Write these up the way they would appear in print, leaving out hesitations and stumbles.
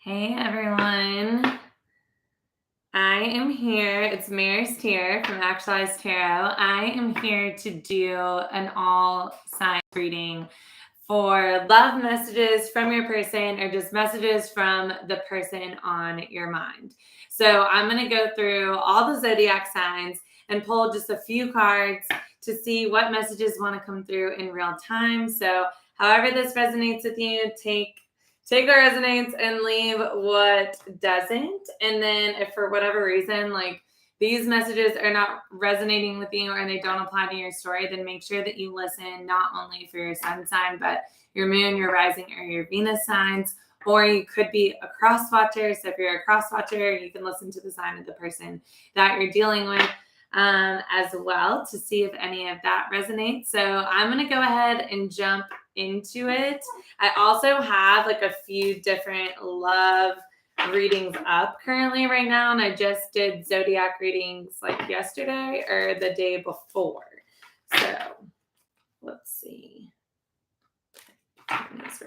Hey everyone. I am here. It's Maris here from Actualized Tarot. I am here to do an all sign reading for love messages from your person or just messages from the person on your mind. So I'm going to go through all the zodiac signs and pull just a few cards to see what messages want to come through in real time. So however this resonates with you, take what resonates and leave what doesn't. And then if for whatever reason, like these messages are not resonating with you or they don't apply to your story, then make sure that you listen not only for your sun sign, but your moon, your rising, or your Venus signs. Or you could be a cross watcher. So if you're a cross watcher, you can listen to the sign of the person that you're dealing with as well to see if any of that resonates. So I'm going to go ahead and jump into it. I also have like a few different love readings up currently right now, and I just did zodiac readings like yesterday or the day before. So let's see. So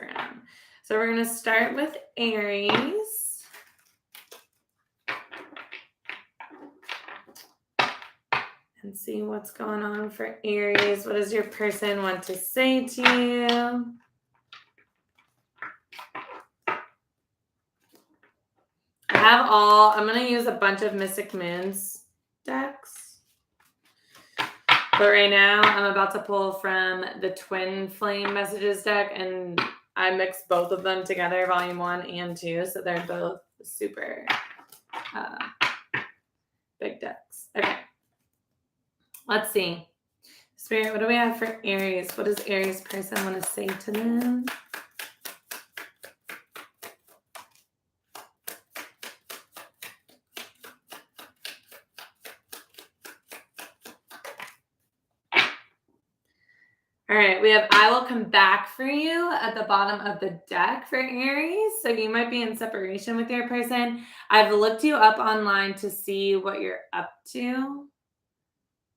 we're going to start with Aries. And see what's going on for Aries. What does your person want to say to you? I'm going to use a bunch of Mystic Moons decks. But right now, I'm about to pull from the Twin Flame Messages deck, and I mixed both of them together, volume 1 and 2, so they're both super big decks. Okay. Let's see. Spirit, what do we have for Aries? What does Aries person want to say to them? All right, we have I will come back for you at the bottom of the deck for Aries. So you might be in separation with your person. I've looked you up online to see what you're up to.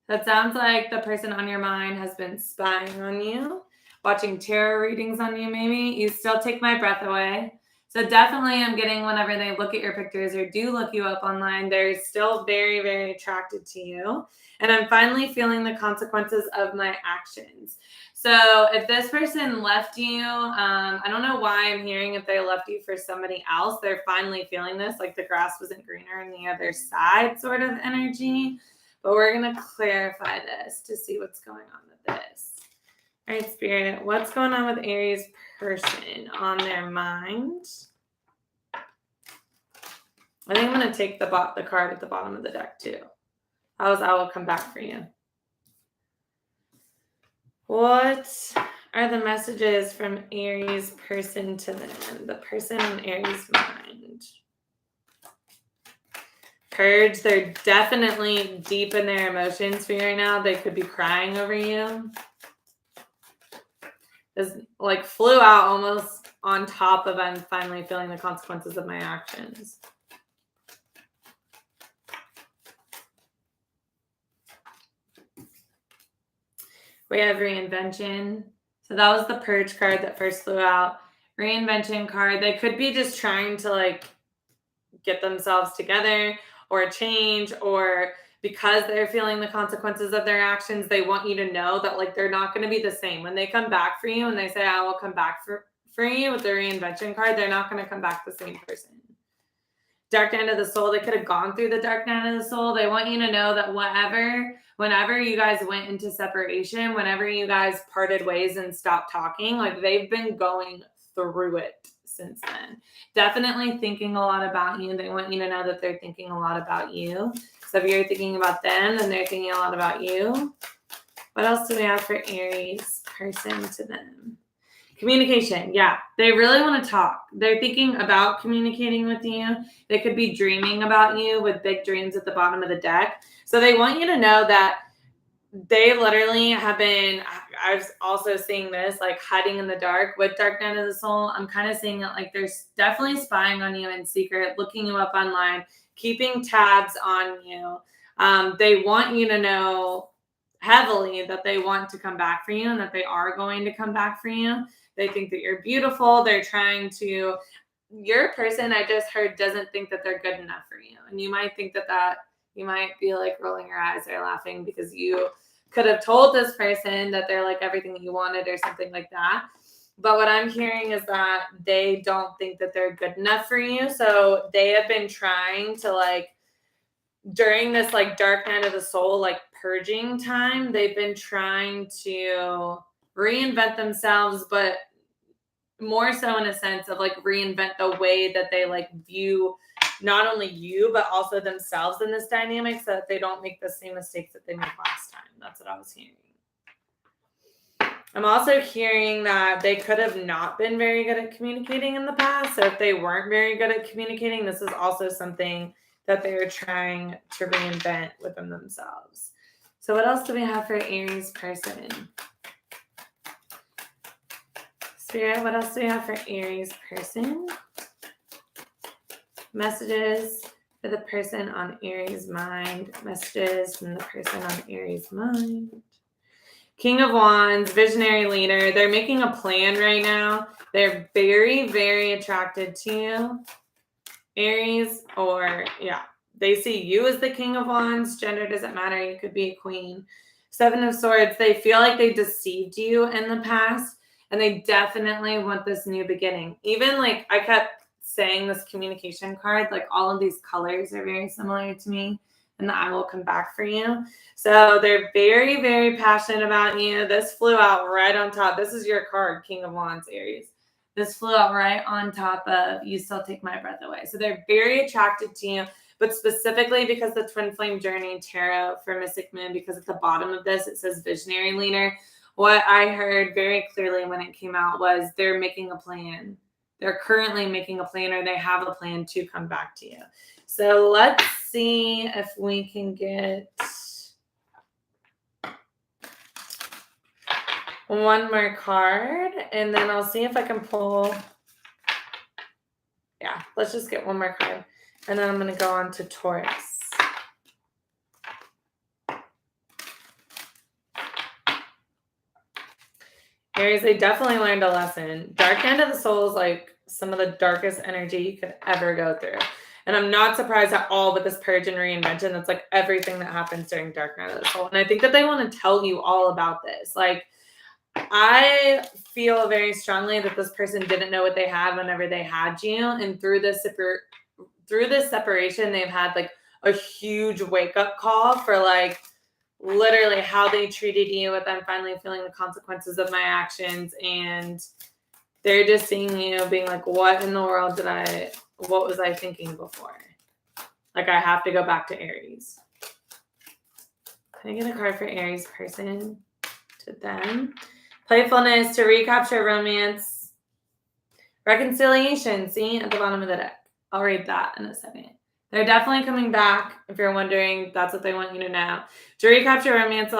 That sounds like the person on your mind has been spying on you, watching tarot readings on you maybe. You still take my breath away. So definitely I'm getting whenever they look at your pictures or do look you up online, they're still very, very attracted to you. And I'm finally feeling the consequences of my actions. So if this person left you, I don't know why I'm hearing if they left you for somebody else, they're finally feeling this, like the grass wasn't greener on the other side sort of energy. But we're going to clarify this to see what's going on with this. All right, Spirit, what's going on with Aries person on their mind? I think I'm going to take the card at the bottom of the deck too. I will come back for you. What are the messages from Aries person to them? The person on Aries mind. Purge, they're definitely deep in their emotions for you right now. They could be crying over you. This like flew out almost on top of I'm finally feeling the consequences of my actions. We have reinvention. So that was the purge card that first flew out. Reinvention card. They could be just trying to like get themselves together or change, or because they're feeling the consequences of their actions, they want you to know that like they're not going to be the same. When they come back for you and they say, I will come back for you with the reinvention card, they're not going to come back the same person. Dark night of the soul, they could have gone through the dark night of the soul. They want you to know that whenever you guys went into separation, whenever you guys parted ways and stopped talking, like they've been going through it since then. Definitely thinking a lot about you. They want you to know that they're thinking a lot about you. So if you're thinking about them, then they're thinking a lot about you. What else do we have for Aries person to them? Communication. Yeah, they really want to talk. They're thinking about communicating with you. They could be dreaming about you with big dreams at the bottom of the deck. So they want you to know that they literally have been, I was also seeing this, like hiding in the dark with Dark Night of the Soul. I'm kind of seeing it like they're definitely spying on you in secret, looking you up online, keeping tabs on you. They want you to know heavily that they want to come back for you and that they are going to come back for you. They think that you're beautiful. They're trying to your person, I just heard, doesn't think that they're good enough for you. And you might think that you might be like rolling your eyes or laughing because you could have told this person that they're like everything that you wanted or something like that. But what I'm hearing is that they don't think that they're good enough for you. So they have been trying to like, during this like dark night of the soul, like purging time, they've been trying to reinvent themselves, but more so in a sense of like reinvent the way that they like view not only you, but also themselves in this dynamic so that they don't make the same mistakes that they made last time. That's what I was hearing. I'm also hearing that they could have not been very good at communicating in the past. So if they weren't very good at communicating, this is also something that they're trying to reinvent within themselves. So what else do we have for Aries person? Spirit, what else do we have for Aries person? Messages for the person on Aries mind. Messages from the person on Aries mind. King of Wands, visionary leader. They're making a plan right now. They're very, very attracted to you, Aries, or yeah, they see you as the King of Wands. Gender doesn't matter. You could be a queen. Seven of Swords. They feel like they deceived you in the past, and they definitely want this new beginning. Even like I kept saying this communication card, like all of these colors are very similar to me. And I will come back for you. So they're very, very passionate about you. This flew out right on top. This is your card, King of Wands, Aries. This flew out right on top of You Still Take My Breath Away. So they're very attracted to you, but specifically because the Twin Flame Journey Tarot for Mystic Moon, because at the bottom of this, it says visionary leader. What I heard very clearly when it came out was they're making a plan. They're currently making a plan, or they have a plan to come back to you. So let's see if we can get one more card, and then I'll see if I can pull. Yeah, let's just get one more card, and then I'm going to go on to Taurus. Aries, they definitely learned a lesson. Dark Night of the Soul is like some of the darkest energy you could ever go through. And I'm not surprised at all with this purge and reinvention. That's like everything that happens during Dark Night of the Soul. And I think that they want to tell you all about this. Like, I feel very strongly that this person didn't know what they had whenever they had you. And through this separation, they've had like a huge wake-up call for like literally how they treated you, with them finally feeling the consequences of my actions. And they're just seeing you being like, what in the world what was I thinking before? Like, I have to go back to Aries. Can I get a card for Aries person? To them. Playfulness, to recapture romance. Reconciliation, see, at the bottom of the deck. I'll read that in a second. They're definitely coming back. If you're wondering, that's what they want you to know. To recapture romance,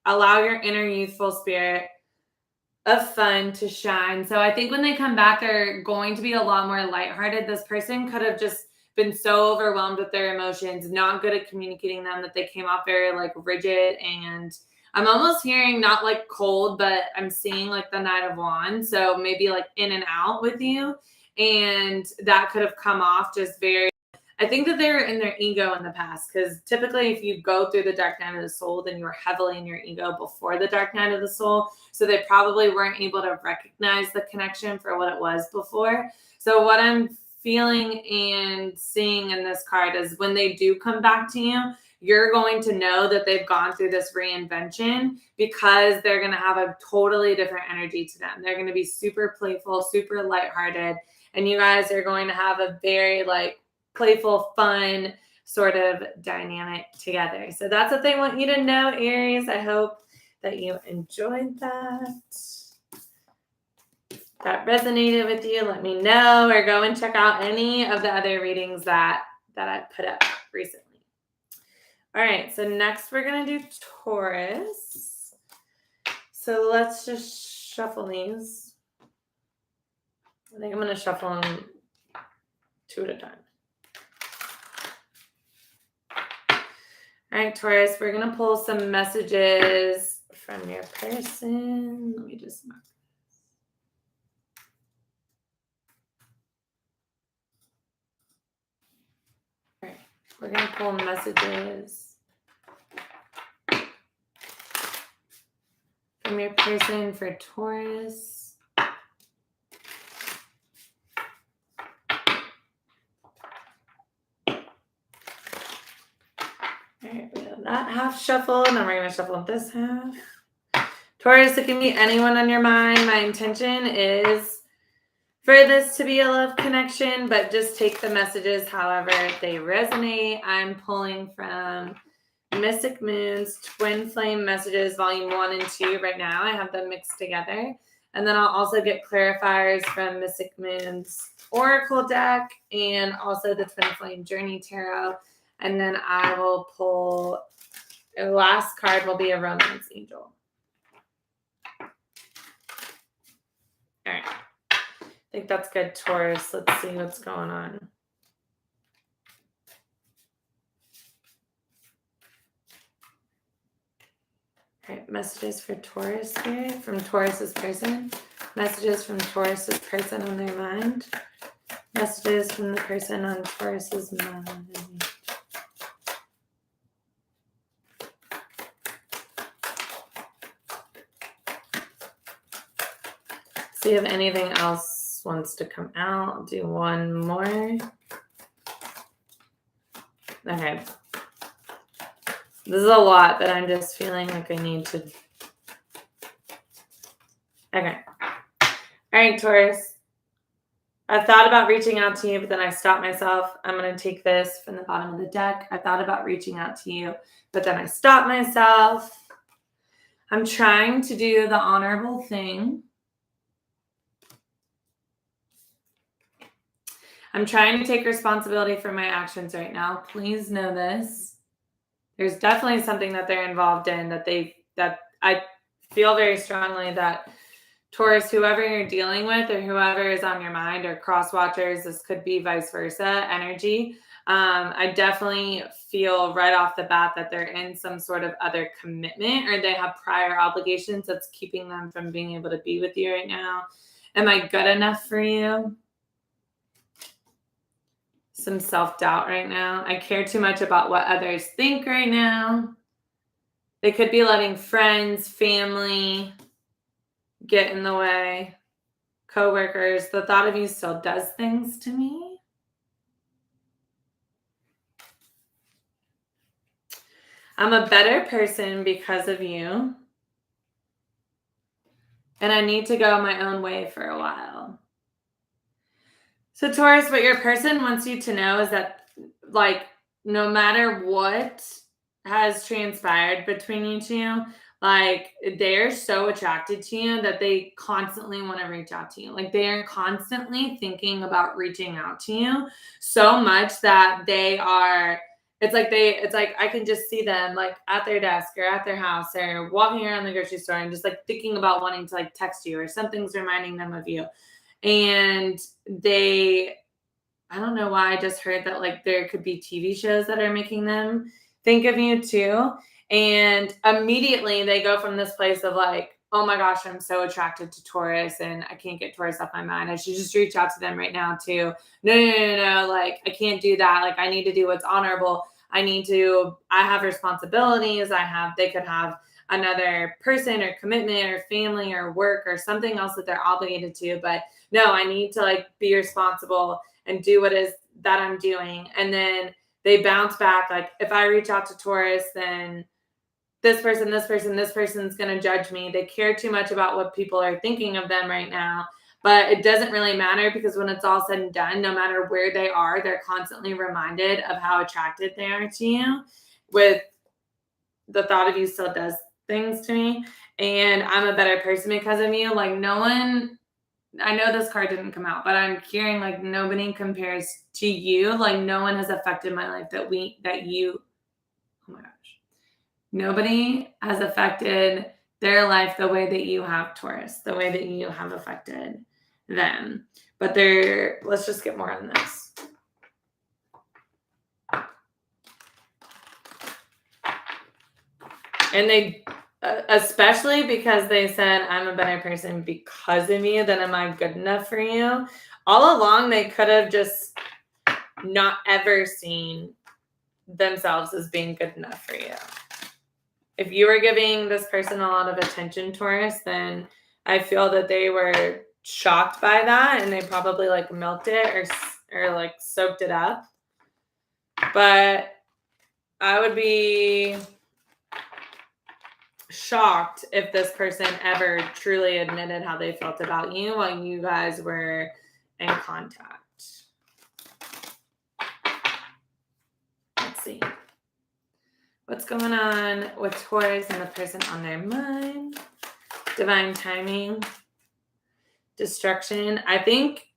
allow your inner youthful spirit of fun to shine. So I think when they come back, they're going to be a lot more lighthearted. This person could have just been so overwhelmed with their emotions, not good at communicating them, that they came off very like rigid. And I'm almost hearing not like cold, but I'm seeing like the Knight of Wands. So maybe like in and out with you. And that could have come off just very, I think that they were in their ego in the past, because typically if you go through the Dark Night of the Soul, then you were heavily in your ego before the Dark Night of the Soul. So they probably weren't able to recognize the connection for what it was before. So what I'm feeling and seeing in this card is when they do come back to you, you're going to know that they've gone through this reinvention, because they're going to have a totally different energy to them. They're going to be super playful, super lighthearted, and you guys are going to have a very like playful, fun sort of dynamic together. So that's what they want you to know, Aries. I hope that you enjoyed that. That resonated with you. Let me know, or go and check out any of the other readings that I put up recently. All right, so next we're going to do Taurus. So let's just shuffle these. I think I'm going to shuffle them two at a time. All right, Taurus, we're going to pull some messages from your person. Let me just mark this. We're going to pull messages from your person for Taurus. All right, we have that half shuffled. Now we're going to shuffle this half. Taurus, it can be anyone on your mind. My intention is for this to be a love connection, but just take the messages however they resonate. I'm pulling from Mystic Moon's Twin Flame Messages, Volume 1 and 2 right now. I have them mixed together. And then I'll also get clarifiers from Mystic Moon's Oracle deck and also the Twin Flame Journey Tarot. And then I will pull, the last card will be a Romance Angel. All right. I think that's good, Taurus. Let's see what's going on. All right, messages for Taurus here from Taurus's person. Messages from Taurus's person on their mind. Messages from the person on Taurus's mind. See if anything else wants to come out. I'll do one more. Okay. This is a lot that I'm just feeling like I need to. Okay. All right, Taurus. I thought about reaching out to you, but then I stopped myself. I'm going to take this from the bottom of the deck. I thought about reaching out to you, but then I stopped myself. I'm trying to do the honorable thing. I'm trying to take responsibility for my actions right now. Please know this. There's definitely something that they're involved in that I feel very strongly that Taurus, whoever you're dealing with or whoever is on your mind or cross watchers, this could be vice versa energy. I definitely feel right off the bat that they're in some sort of other commitment or they have prior obligations that's keeping them from being able to be with you right now. Am I good enough for you? Some self-doubt right now. I care too much about what others think right now. They could be letting friends, family get in the way. Coworkers. The thought of you still does things to me. I'm a better person because of you. And I need to go my own way for a while. So Taurus, what your person wants you to know is that, like, no matter what has transpired between you two, like, they're so attracted to you that they constantly want to reach out to you. Like, they are constantly thinking about reaching out to you so much that they are, it's like I can just see them like at their desk or at their house or walking around the grocery store and just like thinking about wanting to like text you or something's reminding them of you. And I don't know why I just heard that like there could be TV shows that are making them think of you too. And immediately they go from this place of like, oh my gosh, I'm so attracted to Taurus and I can't get Taurus off my mind. I should just reach out to them right now too. No. Like, I can't do that. Like, I need to do what's honorable. I have responsibilities. They could have another person or commitment or family or work or something else that they're obligated to. But no, I need to like be responsible and do what is that I'm doing. And then they bounce back. Like, if I reach out to Taurus, then this person's going to judge me. They care too much about what people are thinking of them right now. But it doesn't really matter because when it's all said and done, no matter where they are, they're constantly reminded of how attracted they are to you. With the thought of you still does things to me. And I'm a better person because of you. Like, no one, I know this card didn't come out, but I'm hearing like nobody compares to you. Like, no one has affected my life oh my gosh. Nobody has affected their life the way that you have, Taurus, the way that you have affected them. But let's just get more on this. And they, especially because they said, I'm a better person because of you, then am I good enough for you? All along, they could have just not ever seen themselves as being good enough for you. If you were giving this person a lot of attention, Taurus, then I feel that they were shocked by that and they probably like milked it or like soaked it up. But I would be shocked if this person ever truly admitted how they felt about you while you guys were in contact. Let's see. What's going on with Taurus and the person on their mind? Divine timing. Destruction. I think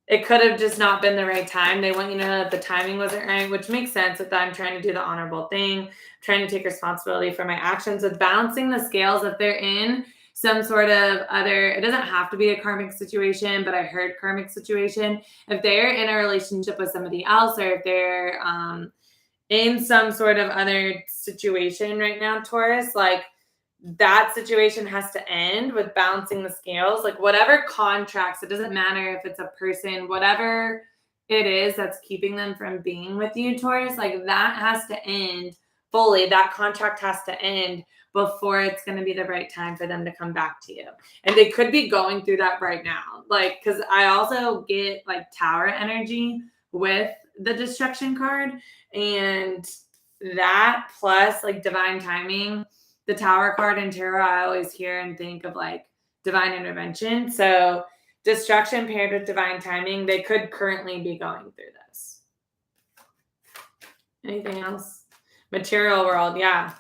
it could have just not been the right time. They want you to know that the timing wasn't right, which makes sense with that. I'm trying to do the honorable thing, trying to take responsibility for my actions with balancing the scales. If they're in some sort of other, it doesn't have to be a karmic situation, but I heard karmic situation. If they're in a relationship with somebody else, or if they're in some sort of other situation right now, Taurus, like that situation has to end with balancing the scales. Like whatever contracts, it doesn't matter if it's a person, whatever it is that's keeping them from being with you, Taurus, like that has to end fully. That contract has to end before it's going to be the right time for them to come back to you. And they could be going through that right now. Like, because I also get like Tower energy with the destruction card, and that plus like divine timing. The Tower card in tarot, I always hear and think of like divine intervention. So destruction paired with divine timing, they could currently be going through this. Anything else? Material world, yeah.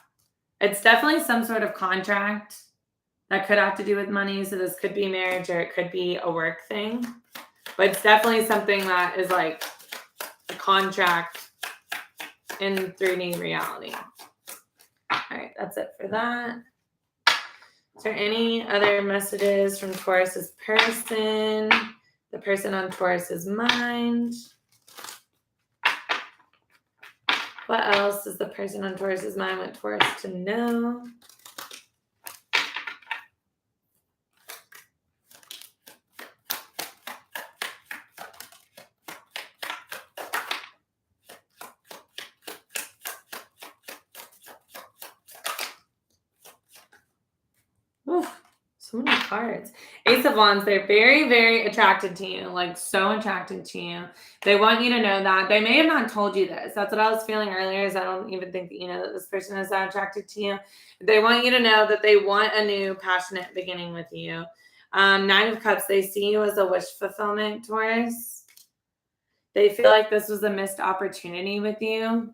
It's definitely some sort of contract that could have to do with money. So this could be marriage or it could be a work thing. But it's definitely something that is like a contract in 3D reality. All right, that's it for that. Is there any other messages from Taurus's person? The person on Taurus's mind? What else does the person on Taurus's mind want Taurus to know? Oof, so many cards. Ace of Wands, they're very, very attracted to you, like so attracted to you. They want you to know that. They may have not told you this. That's what I was feeling earlier, is I don't even think that you know that this person is that attracted to you. They want you to know that they want a new passionate beginning with you. 9 of Cups, they see you as a wish fulfillment, Taurus. They feel like this was a missed opportunity with you.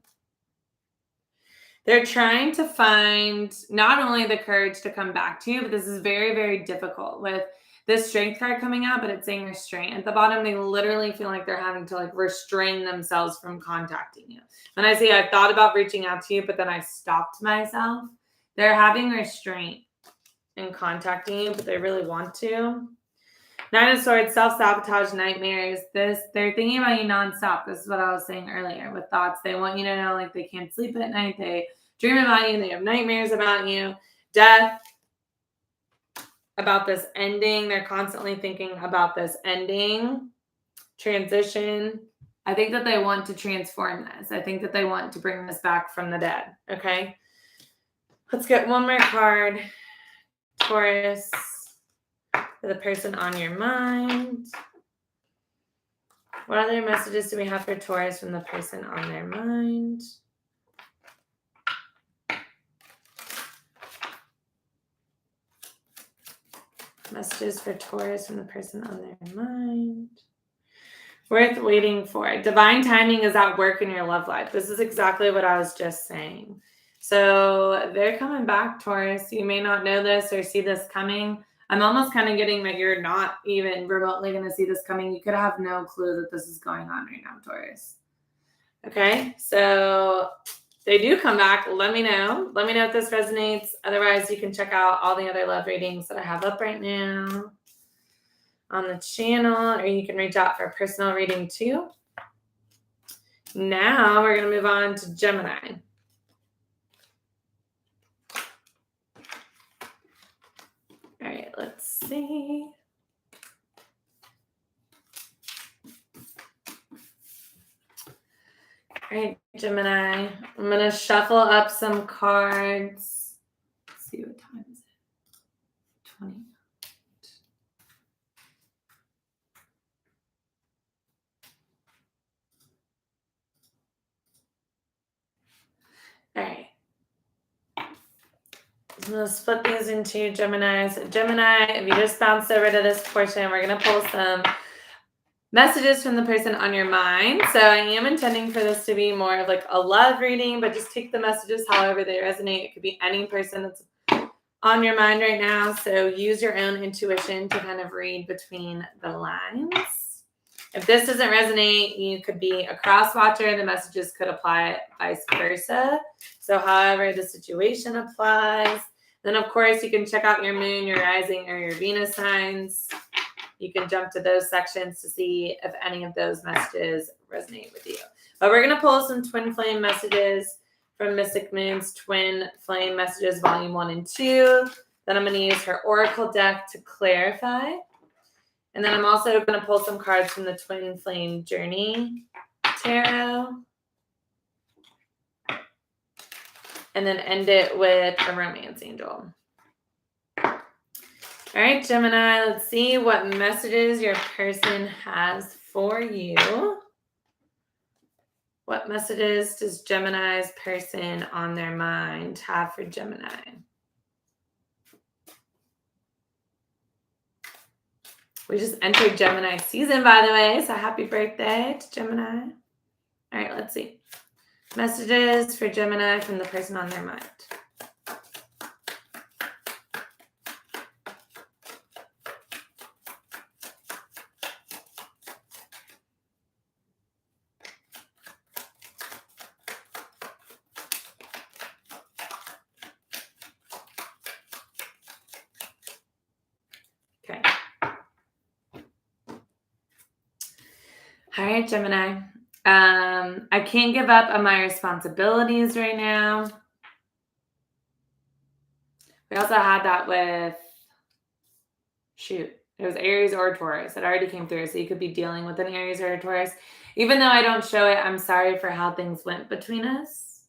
They're trying to find not only the courage to come back to you, but this is very, very difficult with this strength card coming out, but it's saying restraint. At the bottom, they literally feel like they're having to like restrain themselves from contacting you. When I say I thought about reaching out to you, but then I stopped myself, they're having restraint in contacting you, but they really want to. 9 of Swords, self-sabotage, nightmares. They're thinking about you nonstop. This is what I was saying earlier with thoughts. They want you to know like they can't sleep at night. They dream about you. They have nightmares about you. Death, about this ending. They're constantly thinking about this ending. Transition. I think that they want to transform this. I think that they want to bring this back from the dead. Okay. Let's get one more card. Taurus. For the person on your mind. What other messages do we have for Taurus from the person on their mind? Messages for Taurus from the person on their mind. Worth waiting for. Divine timing is at work in your love life. This is exactly what I was just saying. So they're coming back, Taurus. You may not know this or see this coming. I'm almost kind of getting that you're not even remotely going to see this coming. You could have no clue that this is going on right now, Taurus. Okay, so they do come back. Let me know. Let me know if this resonates. Otherwise, you can check out all the other love readings that I have up right now on the channel, or you can reach out for a personal reading too. Now we're going to move on to Gemini. All right, let's see. right, Gemini. I'm going to shuffle up some cards. Let's see what time is it? 20. All right. I'm going to split these into Geminis. Gemini, if you just bounced over to this portion, we're going to pull some messages from the person on your mind. So I am intending for this to be more of like a love reading, but just take the messages however they resonate. It could be any person that's on your mind right now. So use your own intuition to kind of read between the lines. If this doesn't resonate, you could be a cross watcher and the messages could apply vice versa. So however the situation applies. Then of course you can check out your moon, your rising, or your Venus signs. You can jump to those sections to see if any of those messages resonate with you. But we're going to pull some twin flame messages from Mystic Moon's Twin Flame Messages, Volume 1 and 2. Then I'm going to use her Oracle deck to clarify. And then I'm also going to pull some cards from the Twin Flame Journey Tarot. And then end it with a Romance Angel. All right, Gemini, let's see what messages your person has for you. What messages does Gemini's person on their mind have for Gemini? We just entered Gemini season, by the way, so happy birthday to Gemini. All right, let's see. Messages for Gemini from the person on their mind. Okay. All right, Gemini. I can't give up on my responsibilities right now. We also had that with, it was Aries or Taurus. It already came through, so you could be dealing with an Aries or a Taurus. Even though I don't show it, I'm sorry for how things went between us.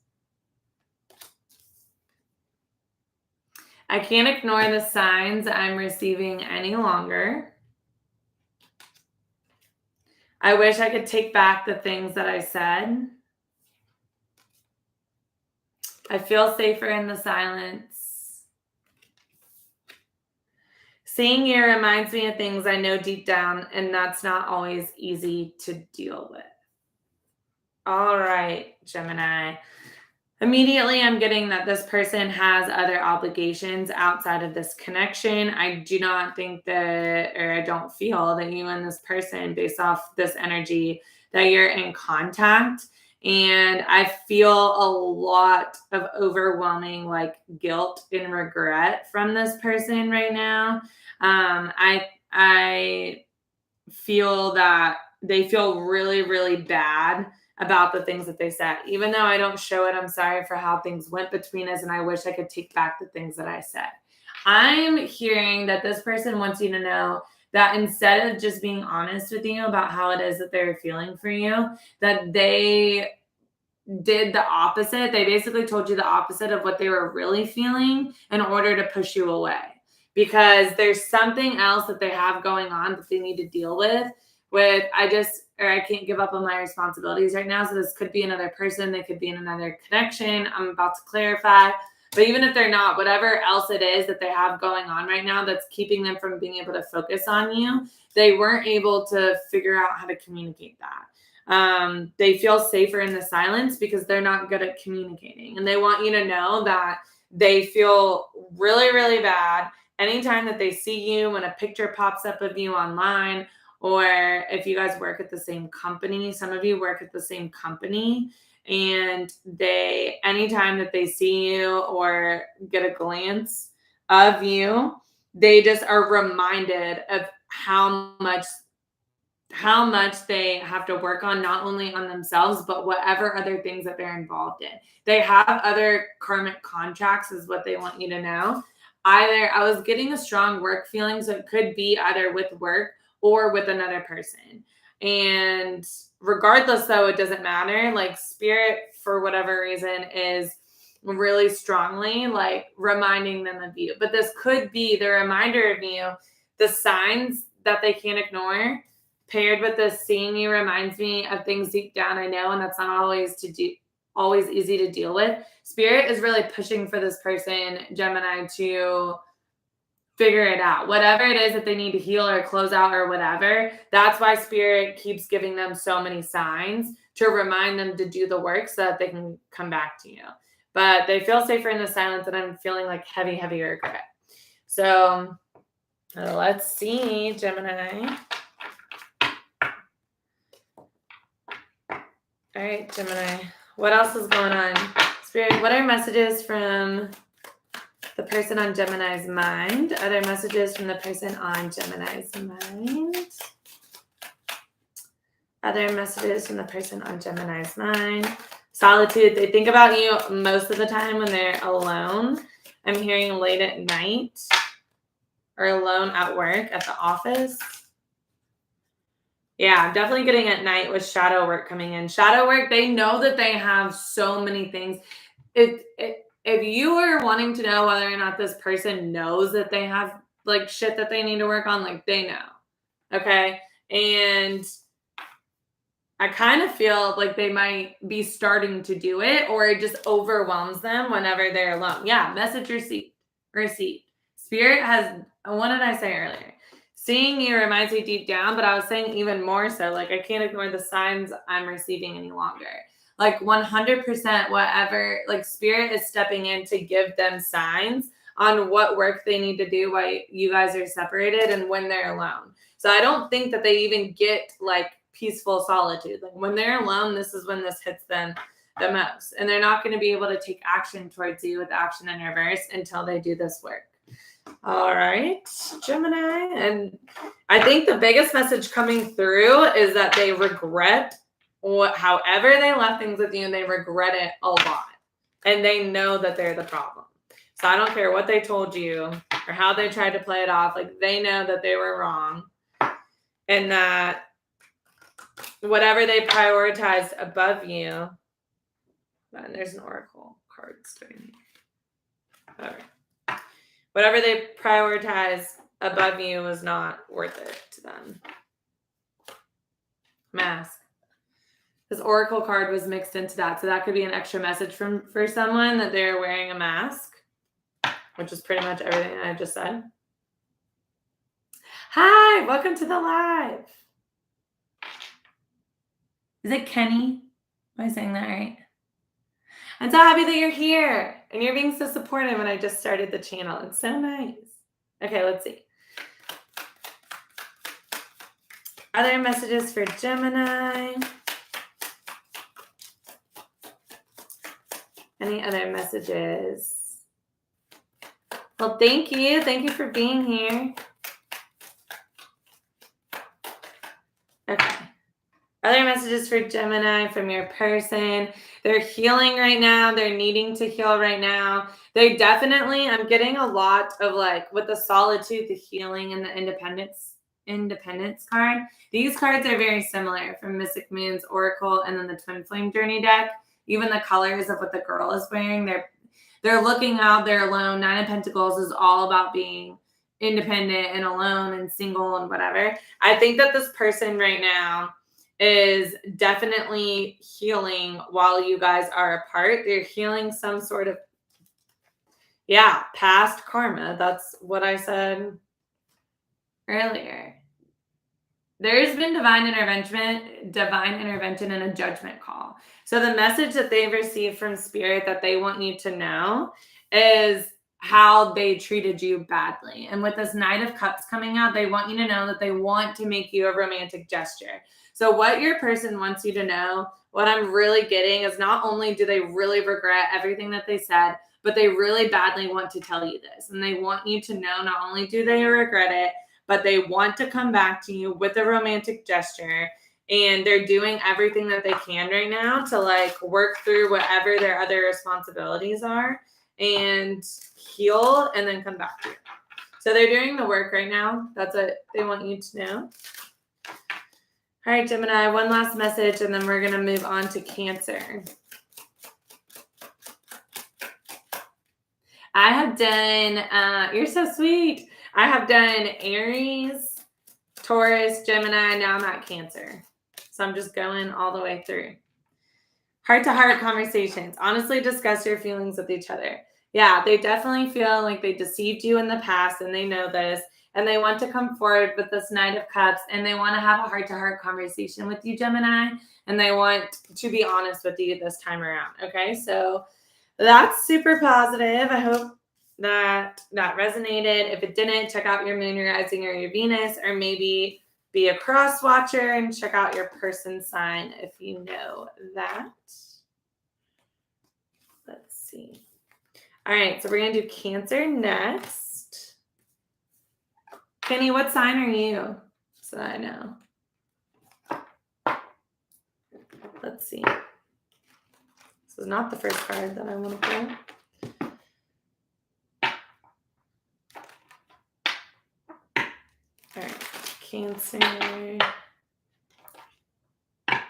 I can't ignore the signs I'm receiving any longer. I wish I could take back the things that I said. I feel safer in the silence. Seeing you reminds me of things I know deep down, and that's not always easy to deal with. All right, Gemini. Immediately, I'm getting that this person has other obligations outside of this connection. I do not think that, or I don't feel that you and this person, based off this energy, that you're in contact. And I feel a lot of overwhelming like guilt and regret from this person right now. I feel that they feel really, really bad about the things that they said. Even though I don't show it, I'm sorry for how things went between us, and I wish I could take back the things that I said. I'm hearing that this person wants you to know that instead of just being honest with you about how it is that they're feeling for you, that they did the opposite. They basically told you the opposite of what they were really feeling in order to push you away, because there's something else that they have going on that they need to deal with. I can't give up on my responsibilities right now. So this could be another person. They could be in another connection. I'm about to clarify. But even if they're not, whatever else it is that they have going on right now that's keeping them from being able to focus on you, they weren't able to figure out how to communicate that. They feel safer in the silence because they're not good at communicating. And they want you to know that they feel really, really bad anytime that they see you, when a picture pops up of you online, or if you guys work at the same company. Some of you work at the same company, and anytime that they see you or get a glance of you, they just are reminded of how much they have to work on, not only on themselves, but whatever other things that they're involved in. They have other karmic contracts, is what they want you to know. I was getting a strong work feeling, so it could be either with work or with another person. And regardless, though, it doesn't matter. Like spirit, for whatever reason, is really strongly like reminding them of you. But this could be the reminder of you, the signs that they can't ignore, paired with this seeing you reminds me of things deep down I know, and that's not always easy to deal with. Spirit is really pushing for this person, Gemini, to figure it out. Whatever it is that they need to heal or close out or whatever. That's why Spirit keeps giving them so many signs to remind them to do the work so that they can come back to you. But they feel safer in the silence, and I'm feeling like heavy regret. So let's see, Gemini. All right, Gemini. What else is going on? Spirit, what are messages from the person on Gemini's mind? Other messages from the person on Gemini's mind? Other messages from the person on Gemini's mind. Solitude. They think about you most of the time when they're alone. I'm hearing late at night or alone at work, at the office. Yeah, I'm definitely getting at night with shadow work coming in. Shadow work, they know that they have so many things. If you are wanting to know whether or not this person knows that they have like shit that they need to work on, like they know. Okay. And I kind of feel like they might be starting to do it, or it just overwhelms them whenever they're alone. Yeah. Message receipt. Spirit has, what did I say earlier? Seeing you reminds me deep down, but I was saying even more so, like I can't ignore the signs I'm receiving any longer. Like 100% whatever, like Spirit is stepping in to give them signs on what work they need to do while you guys are separated and when they're alone. So I don't think that they even get like peaceful solitude. Like when they're alone, this is when this hits them the most. And they're not going to be able to take action towards you with action in reverse until they do this work. All right, Gemini. And I think the biggest message coming through is that they regret however they left things with you, and they regret it a lot. And they know that they're the problem. So I don't care what they told you or how they tried to play it off. Like they know that they were wrong, and that whatever they prioritized above you, and there's an oracle card starting. All right. Whatever they prioritize above you was not worth it to them. Mask. This oracle card was mixed into that. So that could be an extra message for someone that they're wearing a mask, which is pretty much everything I just said. Hi, welcome to the live. Is it Kenny? Am I saying that right? I'm so happy that you're here and you're being so supportive when I just started the channel. It's so nice. Okay, let's see. Other messages for Gemini? Any other messages? Well, thank you. Thank you for being here. Okay. Other messages for Gemini from your person. They're healing right now. They're needing to heal right now. They definitely, I'm getting a lot of like with the solitude, the healing, and the independence card. These cards are very similar from Mystic Moon's Oracle and then the Twin Flame Journey deck. Even the colors of what the girl is wearing, they're looking out, they're alone. Nine of Pentacles is all about being independent and alone and single and whatever. I think that this person right now is definitely healing while you guys are apart. They're healing some sort of, past karma. That's what I said earlier. There's been divine intervention and a judgment call. So the message that they've received from Spirit that they want you to know is how they treated you badly. And with this Knight of Cups coming out, they want you to know that they want to make you a romantic gesture. So what your person wants you to know, what I'm really getting is not only do they really regret everything that they said, but they really badly want to tell you this. And they want you to know not only do they regret it, but they want to come back to you with a romantic gesture. And they're doing everything that they can right now to like work through whatever their other responsibilities are and heal and then come back to you. So they're doing the work right now. That's what they want you to know. All right, Gemini, one last message, and then we're going to move on to Cancer. I have done, you're so sweet. I have done Aries, Taurus, Gemini. Now I'm at Cancer. So I'm just going all the way through. Heart-to-heart conversations. Honestly discuss your feelings with each other. Yeah, they definitely feel like they deceived you in the past, and they know this. And they want to come forward with this Knight of Cups, and they want to have a heart-to-heart conversation with you, Gemini. And they want to be honest with you this time around. Okay, so that's super positive. I hope that resonated. If it didn't, check out your moon, your rising, or your Venus, or maybe be a cross watcher and check out your person sign if you know that. Let's see. All right, so we're going to do Cancer next. Penny, what sign are you? So I know. Let's see. This is not the first card that I want to pull. All right, Cancer. What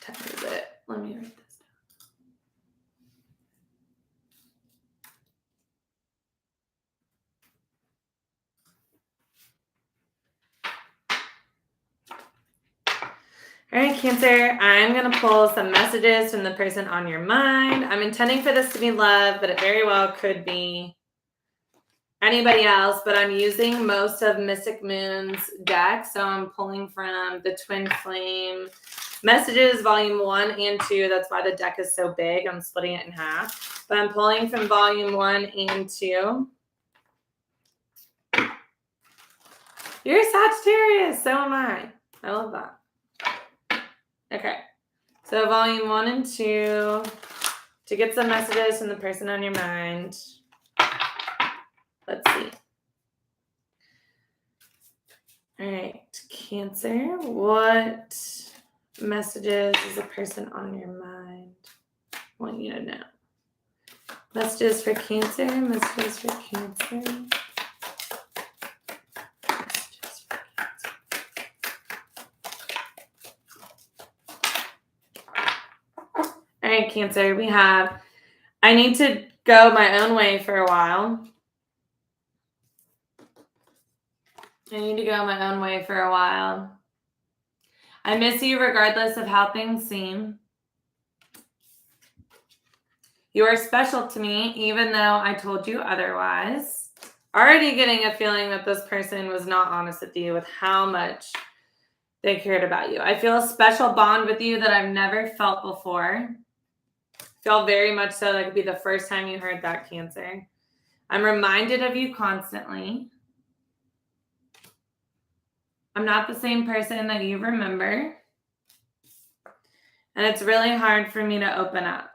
time is it? Let me write this down. All right, Cancer, I'm going to pull some messages from the person on your mind. I'm intending for this to be love, but it very well could be anybody else, but I'm using most of Mystic Moon's deck. So I'm pulling from the Twin Flame Messages, Volume 1 and 2. That's why the deck is so big. I'm splitting it in half. But I'm pulling from Volume 1 and 2. You're Sagittarius. So am I. I love that. Okay. So Volume 1 and 2 to get some messages from the person on your mind. Let's see. All right, Cancer, what messages is a person on your mind want you to know? Messages for Cancer, messages for Cancer. Messages for Cancer. All right, Cancer, we have, I need to go my own way for a while. I need to go my own way for a while. I miss you regardless of how things seem. You are special to me, even though I told you otherwise. Already getting a feeling that this person was not honest with you with how much they cared about you. I feel a special bond with you that I've never felt before. Feel very much so that could be the first time you heard that, Cancer. I'm reminded of you constantly. I'm not the same person that you remember. And it's really hard for me to open up.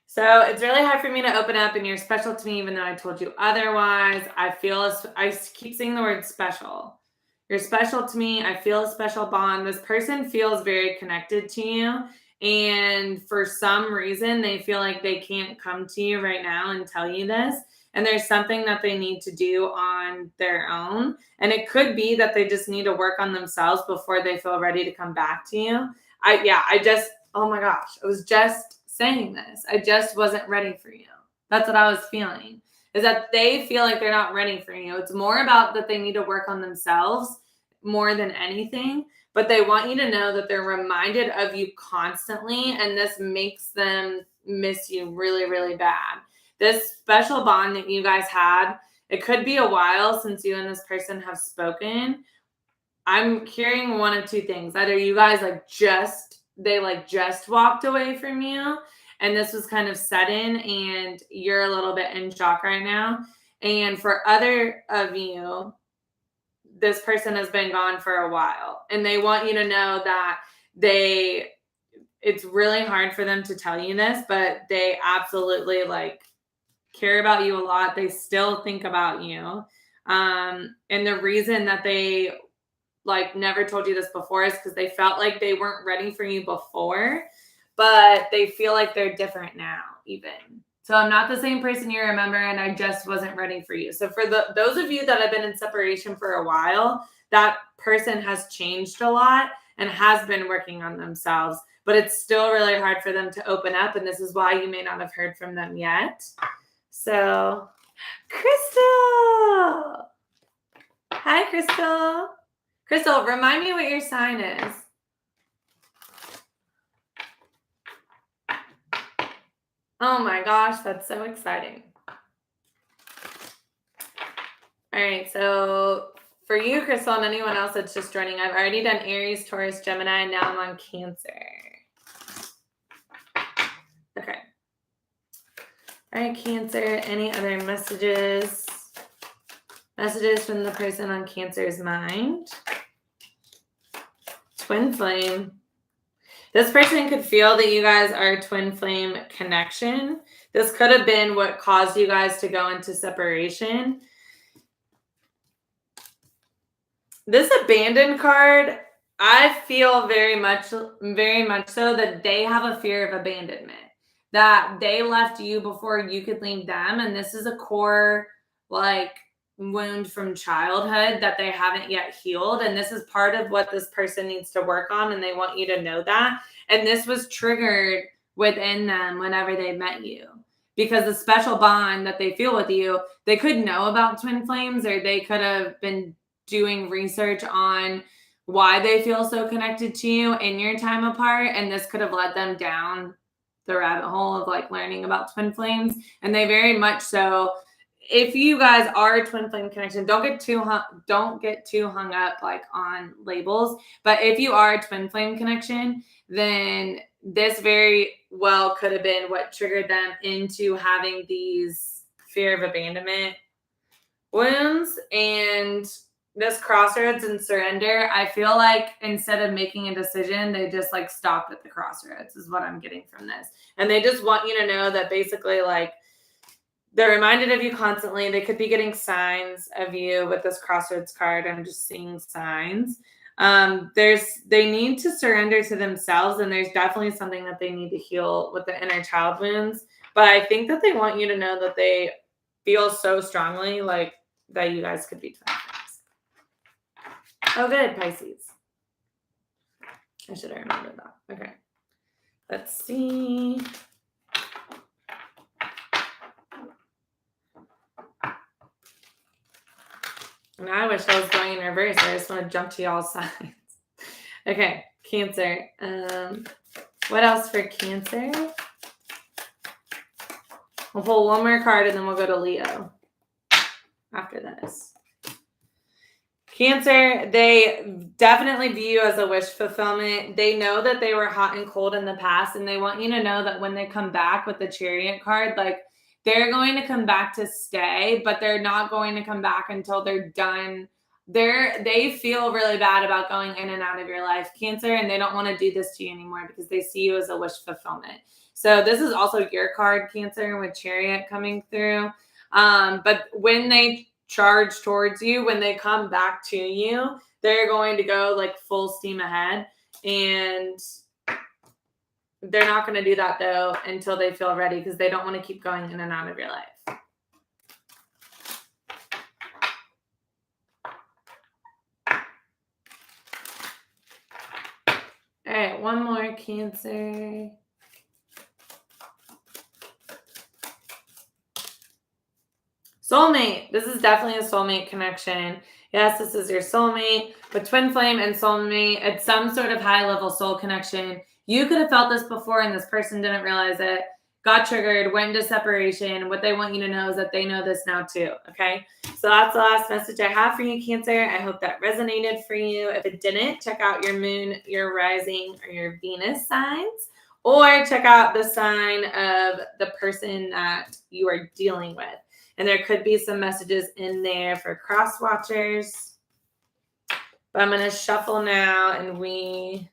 So it's really hard for me to open up, and you're special to me even though I told you otherwise. I keep saying the word special. You're special to me. I feel a special bond. This person feels very connected to you. And for some reason, they feel like they can't come to you right now and tell you this. And there's something that they need to do on their own. And it could be that they just need to work on themselves before they feel ready to come back to you. Oh my gosh, I was just saying this. I just wasn't ready for you. That's what I was feeling, is that they feel like they're not ready for you. It's more about that they need to work on themselves more than anything, but they want you to know that they're reminded of you constantly, and this makes them miss you really, really bad. This special bond that you guys had, it could be a while since you and this person have spoken. I'm hearing one of two things. Either you guys just walked away from you, and this was kind of sudden, and you're a little bit in shock right now. And for other of you, this person has been gone for a while, and they want you to know that it's really hard for them to tell you this, but they absolutely care about you a lot. They still think about you. And the reason that they never told you this before is because they felt like they weren't ready for you before, but they feel like they're different now even. So I'm not the same person you remember, and I just wasn't ready for you. So for those of you that have been in separation for a while, that person has changed a lot and has been working on themselves, but it's still really hard for them to open up, and this is why you may not have heard from them yet. So, Crystal! Hi, Crystal. Crystal, remind me what your sign is. Oh my gosh, that's so exciting. All right, so for you, Crystal, and anyone else that's just joining, I've already done Aries, Taurus, Gemini, and now I'm on Cancer. Okay. All right, Cancer, any other messages? Messages from the person on Cancer's mind. Twin flame. This person could feel that you guys are a twin flame connection. This could have been what caused you guys to go into separation. This abandoned card, I feel very much so that they have a fear of abandonment, that they left you before you could leave them. And this is a core wound from childhood that they haven't yet healed. And this is part of what this person needs to work on. And they want you to know that. And this was triggered within them whenever they met you, because the special bond that they feel with you, they could know about twin flames, or they could have been doing research on why they feel so connected to you in your time apart. And this could have led them down the rabbit hole of learning about twin flames. And they very much so, if you guys are a twin flame connection, don't get too hung up on labels. But if you are a twin flame connection, then this very well could have been what triggered them into having these fear of abandonment wounds. And this crossroads and surrender, I feel like instead of making a decision, they just stopped at the crossroads is what I'm getting from this. And they just want you to know that basically they're reminded of you constantly. They could be getting signs of you with this crossroads card. I'm just seeing signs. They need to surrender to themselves, and there's definitely something that they need to heal with the inner child wounds. But I think that they want you to know that they feel so strongly that you guys could be twin flames. Oh, good, Pisces. I should have remembered that. Okay. Let's see. And I wish I was going in reverse. I just want to jump to y'all's sides. Okay, Cancer. What else for Cancer? We'll pull one more card and then we'll go to Leo after this. Cancer, they definitely view you as a wish fulfillment. They know that they were hot and cold in the past, and they want you to know that when they come back with the Chariot card, they're going to come back to stay, but they're not going to come back until they're done. They feel really bad about going in and out of your life, Cancer, and they don't want to do this to you anymore because they see you as a wish fulfillment. So this is also your card, Cancer, with Chariot coming through. But when they charge towards you, when they come back to you, they're going to go full steam ahead. And they're not going to do that though until they feel ready, because they don't want to keep going in and out of your life. All right, one more, Cancer. Soulmate. This is definitely a soulmate connection. Yes, this is your soulmate. But twin flame and soulmate, it's some sort of high-level soul connection. You could have felt this before and this person didn't realize it, got triggered, went into separation. What they want you to know is that they know this now too, okay? So that's the last message I have for you, Cancer. I hope that resonated for you. If it didn't, check out your moon, your rising, or your Venus signs, or check out the sign of the person that you are dealing with. And there could be some messages in there for cross watchers. But I'm going to shuffle now, and we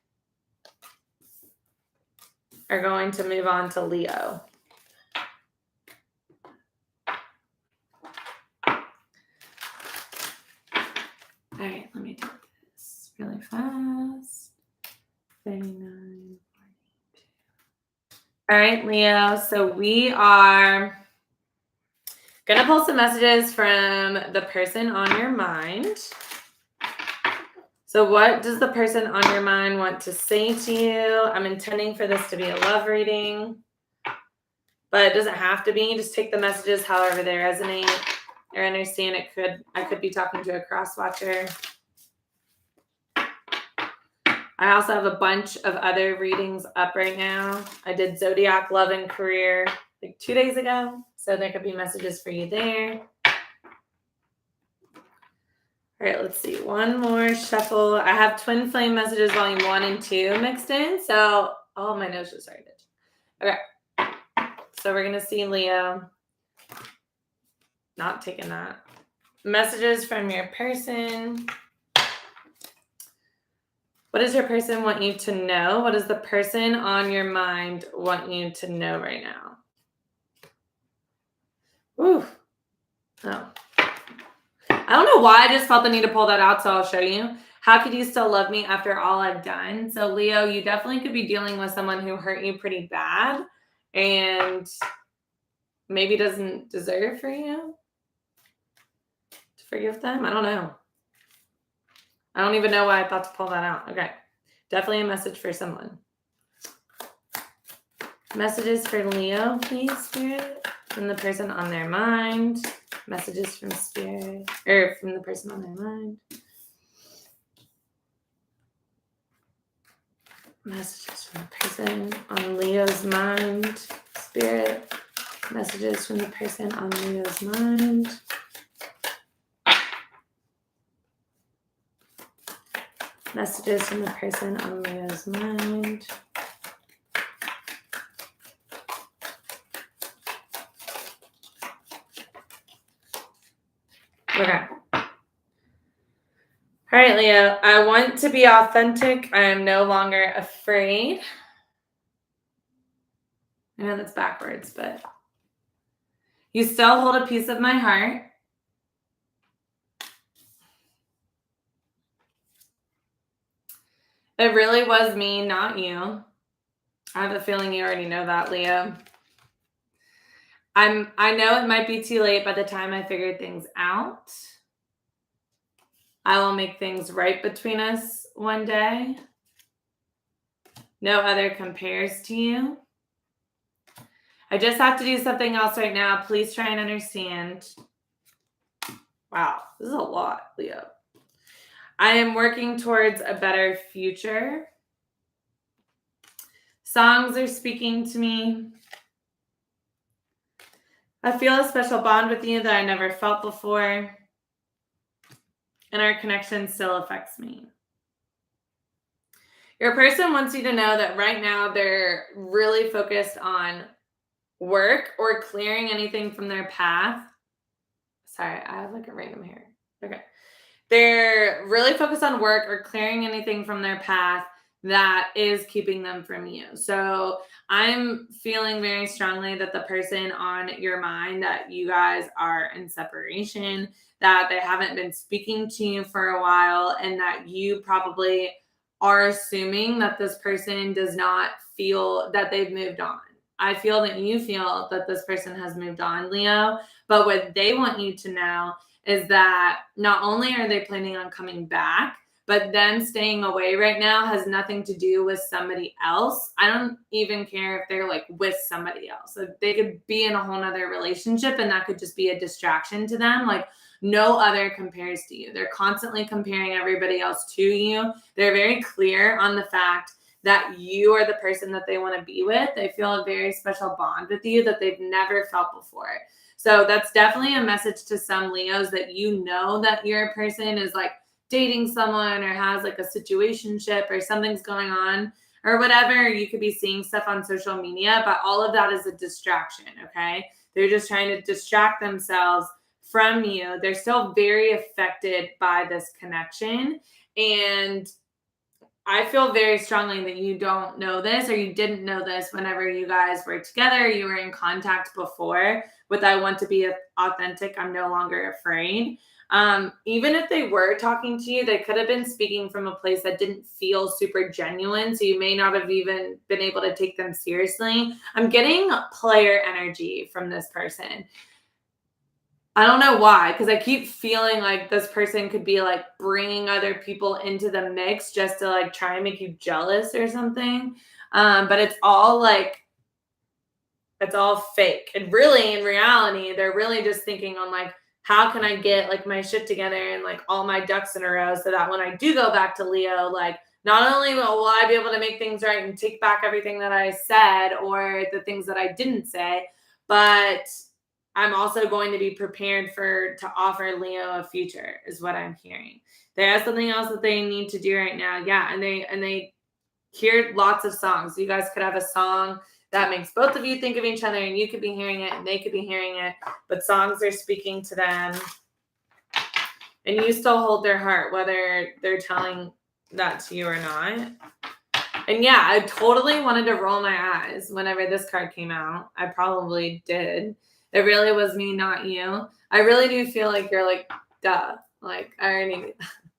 are going to move on to Leo. All right, let me do this really fast. 39, 42. All right, Leo. So we are gonna pull some messages from the person on your mind. So what does the person on your mind want to say to you? I'm intending for this to be a love reading, but it doesn't have to be. Just take the messages however they resonate. Or understand I could be talking to a cross watcher. I also have a bunch of other readings up right now. I did Zodiac, Love, and Career like 2 days ago. So there could be messages for you there. All right, let's see. One more shuffle. I have Twin Flame Messages Volume 1 and 2 mixed in. So all my notes just started. Okay. So we're going to see Leo. Not taking that. Messages from your person. What does your person want you to know? What does the person on your mind want you to know right now? Ooh. Oh. I don't know why I just felt the need to pull that out, so I'll show you. How could you still love me after all I've done? So, Leo, you definitely could be dealing with someone who hurt you pretty bad and maybe doesn't deserve for you to forgive them. I don't know. I don't even know why I thought to pull that out. Okay. Definitely a message for someone. Messages for Leo, please, Spirit, from the person on their mind. Messages from Spirit, or from the person on their mind. Messages from the person on Leo's mind. Spirit, messages from the person on Leo's mind. Messages from the person on Leo's mind. Okay. All right, Leo. I want to be authentic. I am no longer afraid. I know that's backwards, but you still hold a piece of my heart. It really was me, not you. I have a feeling you already know that, Leo. I know it might be too late by the time I figure things out. I will make things right between us one day. No other compares to you. I just have to do something else right now. Please try and understand. Wow, this is a lot, Leo. I am working towards a better future. Songs are speaking to me. I feel a special bond with you that I never felt before. And our connection still affects me. Your person wants you to know that right now they're really focused on work or clearing anything from their path. Sorry, I have like a random hair. Okay. They're really focused on work or clearing anything from their path that is keeping them from you. So I'm feeling very strongly that the person on your mind, that you guys are in separation, that they haven't been speaking to you for a while, and that you probably are assuming that this person does not feel that they've moved on. I feel that you feel that this person has moved on, Leo, but what they want you to know is that not only are they planning on coming back, but them staying away right now has nothing to do with somebody else. I don't even care if they're like with somebody else. So they could be in a whole nother relationship and that could just be a distraction to them. Like no other compares to you. They're constantly comparing everybody else to you. They're very clear on the fact that you are the person that they want to be with. They feel a very special bond with you that they've never felt before. So that's definitely a message to some Leos, that you know that your person is like dating someone or has like a situationship or something's going on or whatever. You could be seeing stuff on social media, but all of that is a distraction, okay? They're just trying to distract themselves from you. They're still very affected by this connection. And I feel very strongly that you don't know this, or you didn't know this whenever you guys were together, you were in contact before with I want to be authentic, I'm no longer afraid. Even if they were talking to you, they could have been speaking from a place that didn't feel super genuine. So you may not have even been able to take them seriously. I'm getting player energy from this person. I don't know why, because I keep feeling like this person could be like bringing other people into the mix just to like try and make you jealous or something. But it's all fake. And really, in reality, they're really just thinking on like, how can I get like my shit together and like all my ducks in a row so that when I do go back to Leo, like not only will I be able to make things right and take back everything that I said or the things that I didn't say, but I'm also going to be prepared to offer Leo a future, is what I'm hearing. They have something else that they need to do right now. Yeah, and they hear lots of songs. You guys could have a song that makes both of you think of each other, and you could be hearing it and they could be hearing it, but songs are speaking to them. And you still hold their heart, whether they're telling that to you or not. And yeah, I totally wanted to roll my eyes whenever this card came out. I probably did. It really was me, not you. I really do feel like you're like, duh. Like, I already knew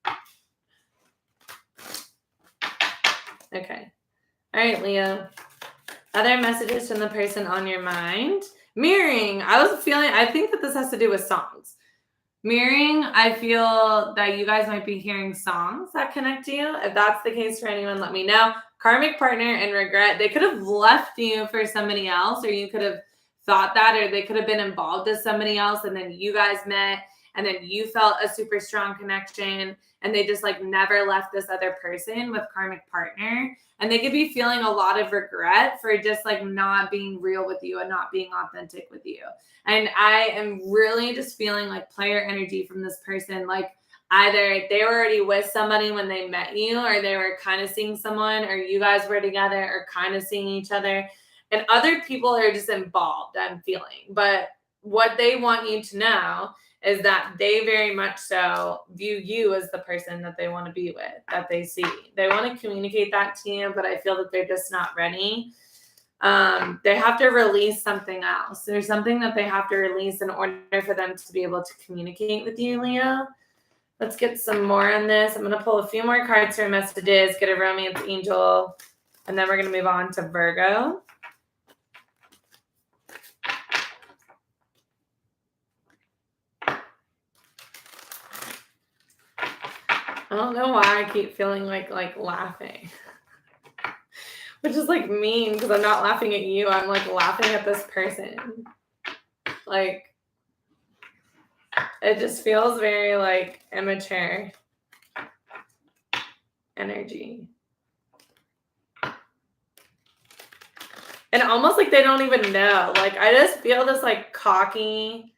that. Okay. All right, Leo. Other messages from the person on your mind. Mirroring. I think that this has to do with songs. Mirroring, I feel that you guys might be hearing songs that connect to you. If that's the case for anyone, let me know. Karmic partner and regret. They could have left you for somebody else, or you could have thought that, or they could have been involved with somebody else, and then you guys met, and then you felt a super strong connection, and they just like never left this other person with karmic partner. And they could be feeling a lot of regret for just like not being real with you and not being authentic with you. And I am really just feeling like player energy from this person. Like either they were already with somebody when they met you, or they were kind of seeing someone, or you guys were together or kind of seeing each other. And other people are just involved, I'm feeling. But what they want you to know is that they very much so view you as the person that they want to be with, that they see. They want to communicate that to you, but I feel that they're just not ready. They have to release something else. There's something that they have to release in order for them to be able to communicate with you, Leo. Let's get some more on this. I'm going to pull a few more cards for messages, get a romance angel, and then we're going to move on to Virgo. I don't know why I keep feeling like laughing. Which is like mean, because I'm not laughing at you. I'm like laughing at this person. Like, it just feels very like immature energy. And almost like they don't even know. Like, I just feel this like cocky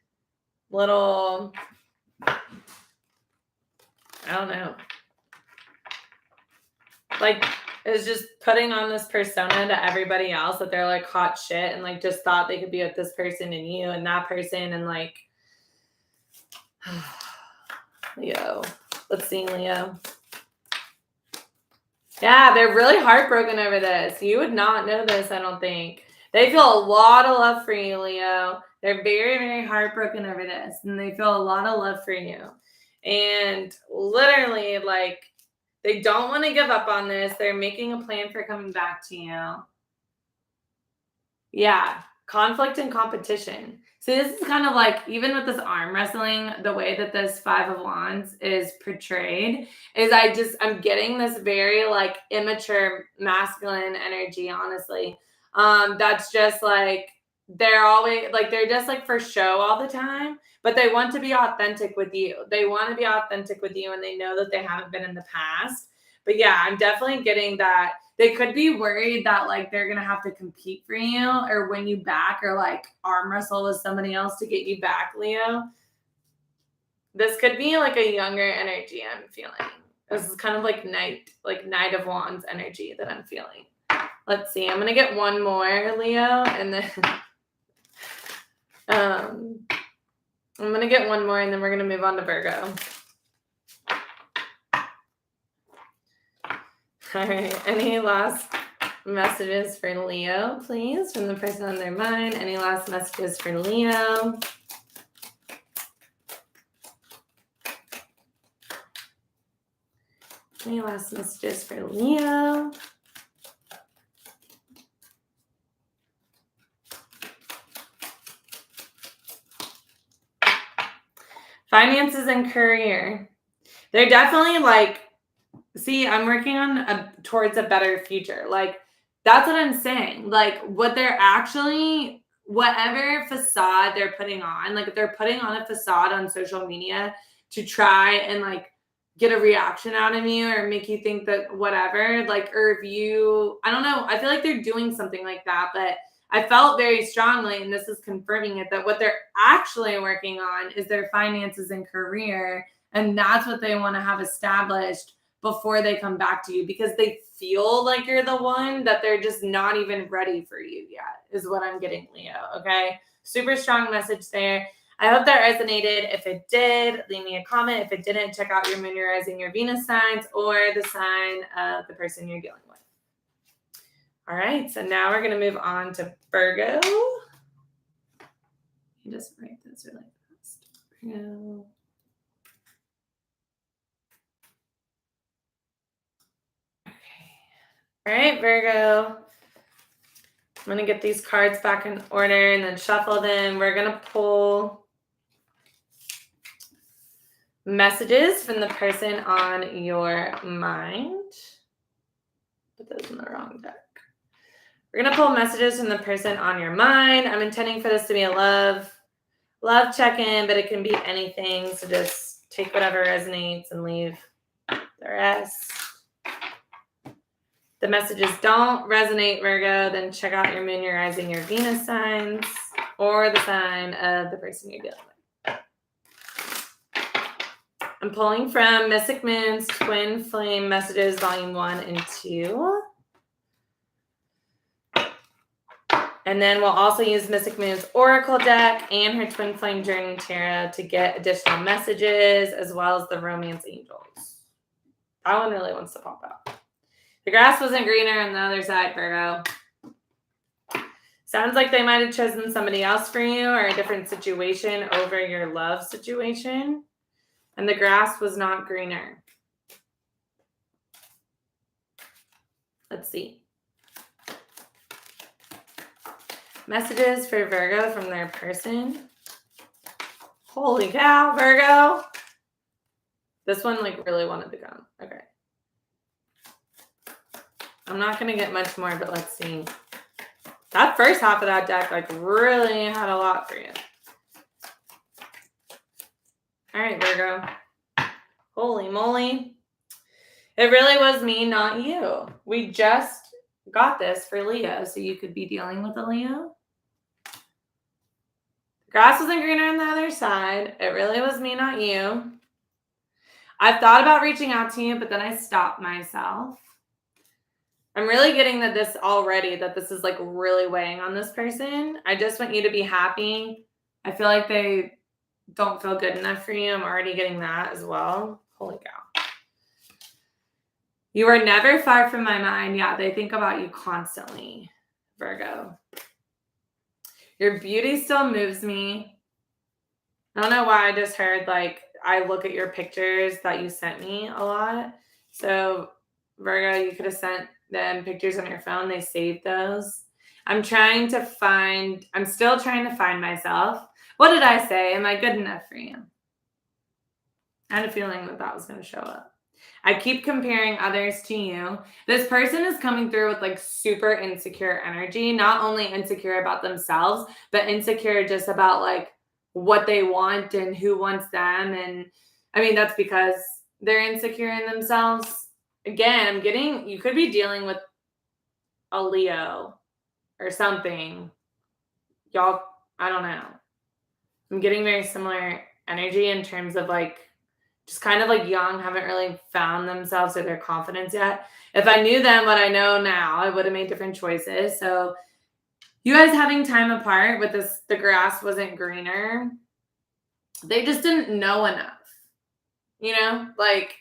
little, I don't know. Like, it's just putting on this persona to everybody else that they're like hot shit and like just thought they could be with this person and you and that person and like, Leo. Let's see, Leo. Yeah, they're really heartbroken over this. You would not know this, I don't think. They feel a lot of love for you, Leo. They're very, very heartbroken over this, and they feel a lot of love for you. And literally, like, they don't want to give up on this. They're making a plan for coming back to you. Yeah, conflict and competition. So this is kind of like, even with this arm wrestling, the way that this Five of Wands is portrayed is I'm getting this very like immature masculine energy, honestly. That's just like, they're always like, they're just like for show all the time, but they want to be authentic with you. They want to be authentic with you, and they know that they haven't been in the past. But yeah, I'm definitely getting that. They could be worried that like they're gonna have to compete for you or win you back or like arm wrestle with somebody else to get you back, Leo. This could be like a younger energy I'm feeling. This is kind of like Knight of Wands energy that I'm feeling. Let's see. I'm gonna get one more, Leo, and then I'm gonna get one more, and then we're gonna move on to Virgo. All right. Any last messages for Leo, please, from the person on their mind? Any last messages for Leo? Any last messages for Leo? Finances and career. They're definitely like, see, I'm working on towards a better future. Like, that's what I'm saying. Like, what they're actually, whatever facade they're putting on, like if they're putting on a facade on social media to try and like get a reaction out of you or make you think that whatever, like, or if you, I don't know, I feel like they're doing something like that, but I felt very strongly, and this is confirming it, that what they're actually working on is their finances and career. And that's what they want to have established before they come back to you, because they feel like you're the one that they're just not even ready for you yet, is what I'm getting, Leo. Okay. Super strong message there. I hope that resonated. If it did, leave me a comment. If it didn't, check out your moon, your rising, your Venus signs, or the sign of the person you're dealing with. All right. So now we're going to move on to Virgo. You just write this really fast. Virgo. All right, Virgo. I'm going to get these cards back in order and then shuffle them. We're going to pull messages from the person on your mind. Put those in the wrong deck. We're going to pull messages from the person on your mind. I'm intending for this to be a love check-in, but it can be anything. So just take whatever resonates and leave the rest. The messages don't resonate, Virgo, then check out your moon, your rising, your Venus signs, or the sign of the person you're dealing with. I'm pulling from Mystic Moon's Twin Flame Messages, Volume 1 and 2. And then we'll also use Mystic Moon's Oracle deck and her Twin Flame Journey Tarot to get additional messages, as well as the Romance Angels. That one really wants to pop out. The grass wasn't greener on the other side, Virgo. Sounds like they might have chosen somebody else for you or a different situation over your love situation. And the grass was not greener. Let's see. Messages for Virgo from their person. Holy cow, Virgo. This one like really wanted to come. Okay. I'm not going to get much more, but let's see. That first half of that deck like really had a lot for you. All right, Virgo. Holy moly. It really was me, not you. We just got this for Leo, so you could be dealing with a Leo. The grass wasn't greener on the other side. It really was me, not you. I've thought about reaching out to you, but then I stopped myself. I'm really getting that this is like really weighing on this person. I just want you to be happy. I feel like they don't feel good enough for you. I'm already getting that as well. Holy cow. You are never far from my mind. Yeah, they think about you constantly, Virgo. Your beauty still moves me. I don't know why I just heard like I look at your pictures that you sent me a lot. So Virgo, you could have sent them pictures on your phone. They saved those. I'm still trying to find myself. What did I say? Am I good enough for you? I had a feeling that was going to show up. I keep comparing others to you. This person is coming through with like super insecure energy, not only insecure about themselves, but insecure just about like what they want and who wants them. And I mean, that's because they're insecure in themselves. Again, you could be dealing with a Leo or something. Y'all, I don't know. I'm getting very similar energy in terms of like, just kind of like young, haven't really found themselves or their confidence yet. If I knew then what I know now, I would have made different choices. So you guys having time apart with this, the grass wasn't greener. They just didn't know enough, like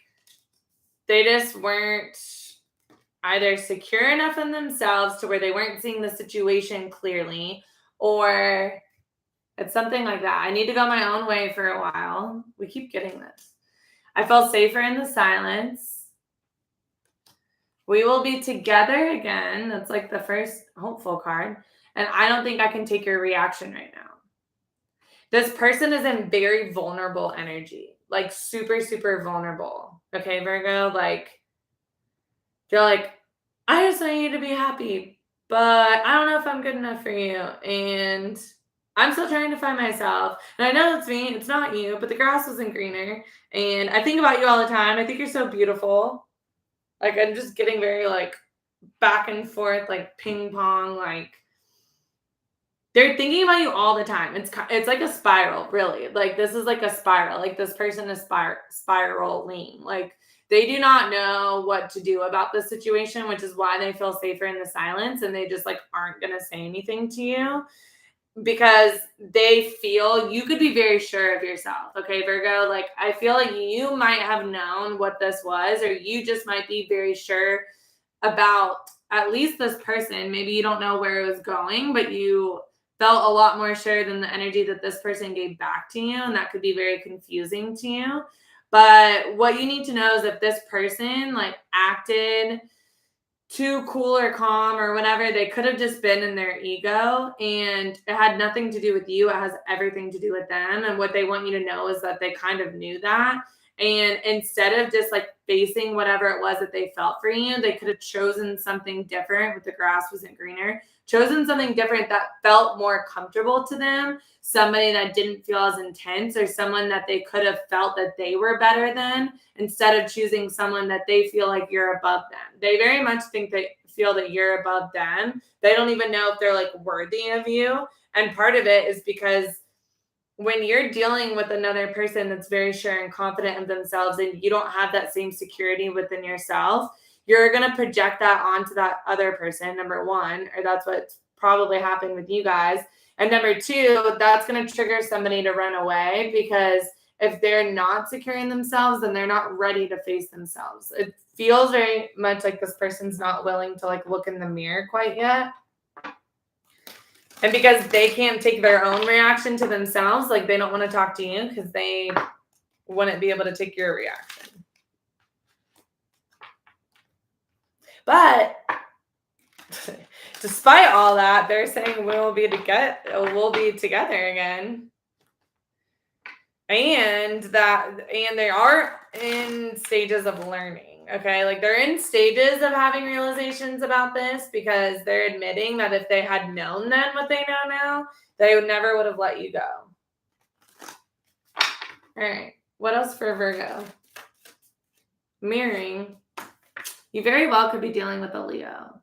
they just weren't either secure enough in themselves to where they weren't seeing the situation clearly, or it's something like that. I need to go my own way for a while. We keep getting this. I felt safer in the silence. We will be together again. That's like the first hopeful card. And I don't think I can take your reaction right now. This person is in very vulnerable energy, like super, super vulnerable. Okay, Virgo, like they're like, I just want you to be happy, but I don't know if I'm good enough for you. And I'm still trying to find myself. And I know it's me, it's not you, but the grass wasn't greener. And I think about you all the time. I think you're so beautiful. Like, I'm just getting very like back and forth, like ping pong, like they're thinking about you all the time. It's like a spiral, really. Like this is like a spiral. Like this person is spiraling. Like they do not know what to do about this situation, which is why they feel safer in the silence and they just like aren't gonna say anything to you because they feel you could be very sure of yourself. Okay, Virgo. Like I feel like you might have known what this was, or you just might be very sure about at least this person. Maybe you don't know where it was going, but you felt a lot more sure than the energy that this person gave back to you. And that could be very confusing to you. But what you need to know is if this person like acted too cool or calm or whatever, they could have just been in their ego and it had nothing to do with you. It has everything to do with them. And what they want you to know is that they kind of knew that. And instead of just like facing whatever it was that they felt for you, they could have chosen something different. With the grass wasn't greener, chosen something different that felt more comfortable to them, somebody that didn't feel as intense, or someone that they could have felt that they were better than, instead of choosing someone that they feel like you're above them. They very much think they feel that you're above them. They don't even know if they're like worthy of you. And part of it is because when you're dealing with another person that's very sure and confident of themselves and you don't have that same security within yourself, you're going to project that onto that other person, number one, or that's what's probably happened with you guys. And number two, that's going to trigger somebody to run away because if they're not securing themselves, then they're not ready to face themselves. It feels very much like this person's not willing to like look in the mirror quite yet. And because they can't take their own reaction to themselves, like they don't want to talk to you because they wouldn't be able to take your reaction. But despite all that, they're saying we'll be together again. And they are in stages of learning. Okay, like they're in stages of having realizations about this because they're admitting that if they had known then what they know now, they would have let you go. All right, what else for Virgo? Mirroring. You very well could be dealing with a Leo,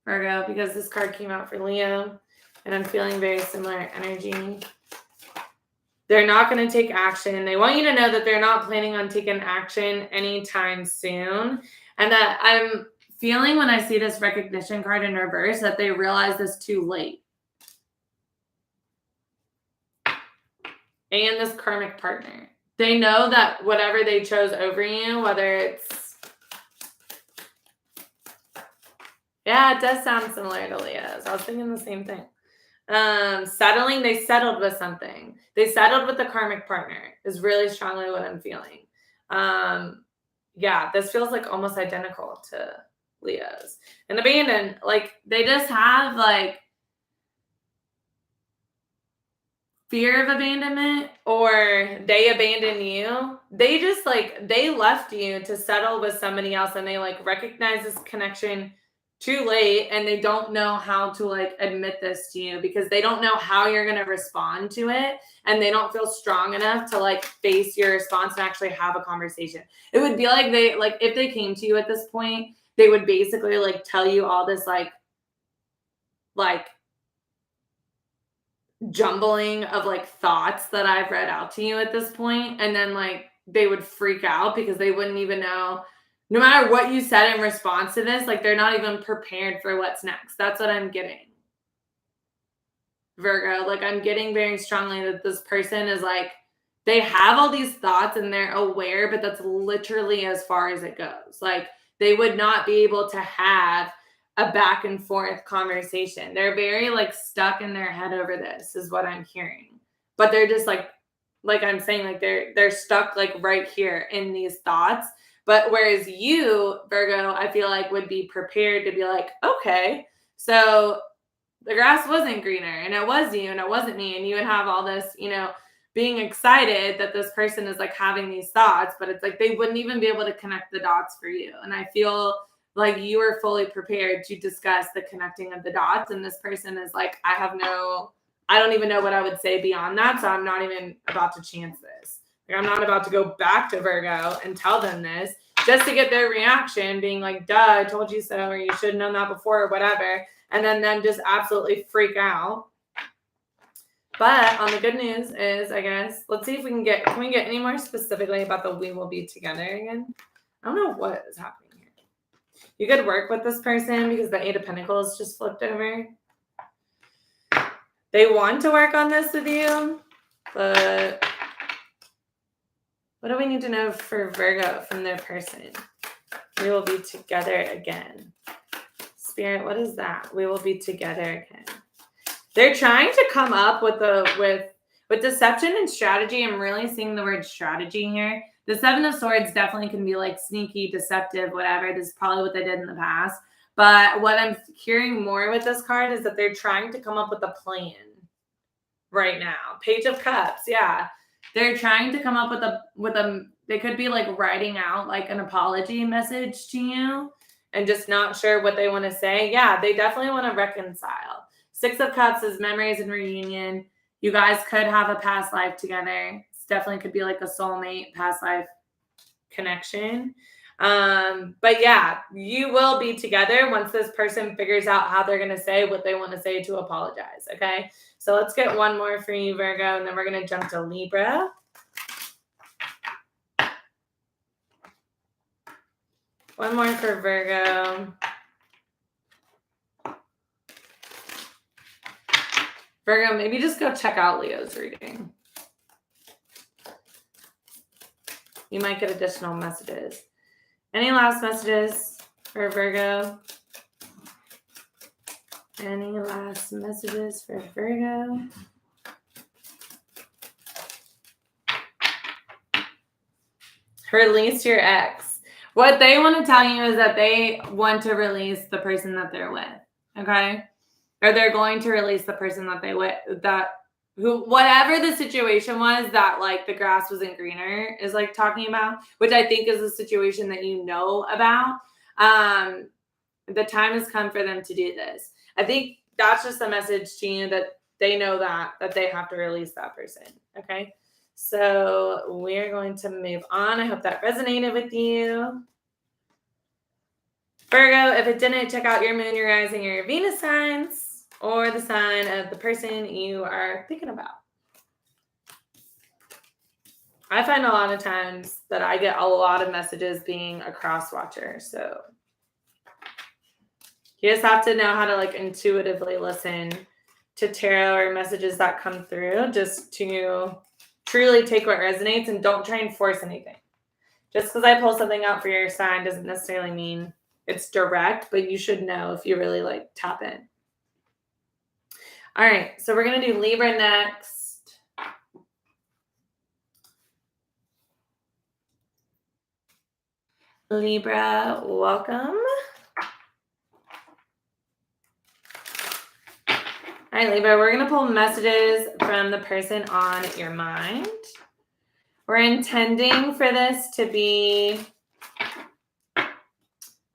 Virgo, because this card came out for Leo, and I'm feeling very similar energy. They're not going to take action. They want you to know that they're not planning on taking action anytime soon. And that I'm feeling when I see this recognition card in reverse that they realize this too late. And this karmic partner. They know that whatever they chose over you, whether it's... Yeah, it does sound similar to Leo's. I was thinking the same thing. Settling, they settled with something. They settled with the karmic partner is really strongly what I'm feeling. Yeah, this feels like almost identical to Leo's. And abandoned, like they just have like fear of abandonment, or they abandon you. They just like, they left you to settle with somebody else, and they like recognize this connection too late, and they don't know how to like admit this to you because they don't know how you're going to respond to it, and they don't feel strong enough to like face your response and actually have a conversation. It would be like they like if they came to you at this point, they would basically like tell you all this like jumbling of like thoughts that I've read out to you at this point, and then like they would freak out because they wouldn't even know. No matter what you said in response to this, like they're not even prepared for what's next. That's what I'm getting. Virgo, like I'm getting very strongly that this person is like, they have all these thoughts and they're aware, but that's literally as far as it goes. Like they would not be able to have a back and forth conversation. They're very like stuck in their head over this is what I'm hearing. But they're just like I'm saying, like they're stuck like right here in these thoughts. But whereas you, Virgo, I feel like would be prepared to be like, okay, so the grass wasn't greener and it was you and it wasn't me. And you would have all this, being excited that this person is like having these thoughts, but it's like they wouldn't even be able to connect the dots for you. And I feel like you are fully prepared to discuss the connecting of the dots. And this person is like, I don't even know what I would say beyond that. So I'm not even about to chance this. Like, I'm not about to go back to Virgo and tell them this just to get their reaction being like, duh, I told you so, or you should have known that before, or whatever. And then them just absolutely freak out. But on the good news is, I guess, let's see if we can get any more specifically about the we will be together again? I don't know what is happening here. You could work with this person because the 8 of Pentacles just flipped over. They want to work on this with you, but what do we need to know for Virgo from their person? We will be together again. Spirit, what is that? We will be together again. They're trying to come up with deception and strategy. I'm really seeing the word strategy here. The 7 of Swords definitely can be like sneaky, deceptive, whatever. This is probably what they did in the past. But what I'm hearing more with this card is that they're trying to come up with a plan right now. Page of Cups, yeah. They're trying to come up with a they could be like writing out like an apology message to you and just not sure what they want to say. Yeah, they definitely want to reconcile. 6 of Cups is memories and reunion. You guys could have a past life together. It definitely could be like a soulmate past life connection. But yeah, you will be together once this person figures out how they're going to say what they want to say to apologize. Okay. So let's get one more for you, Virgo, and then we're going to jump to Libra. One more for Virgo. Virgo, maybe just go check out Leo's reading. You might get additional messages. Any last messages for Virgo? Any last messages for Virgo? Release your ex. What they want to tell you is that they want to release the person that they're with. Okay? Or they're going to release the person that whatever the situation was that like the grass wasn't greener is like talking about, which I think is a situation that you know about. The time has come for them to do this. I think that's just a message to you that they know that they have to release that person. Okay. So we're going to move on. I hope that resonated with you. Virgo, if it didn't, check out your moon, your rising, your Venus signs, or the sign of the person you are thinking about. I find a lot of times that I get a lot of messages being a cross watcher. So you just have to know how to like intuitively listen to tarot or messages that come through just to truly take what resonates and don't try and force anything. Just because I pull something out for your sign doesn't necessarily mean it's direct, but you should know if you really like tap in. All right, so we're going to do Libra next. Libra, welcome. All right, Libra, we're going to pull messages from the person on your mind. We're intending for this to be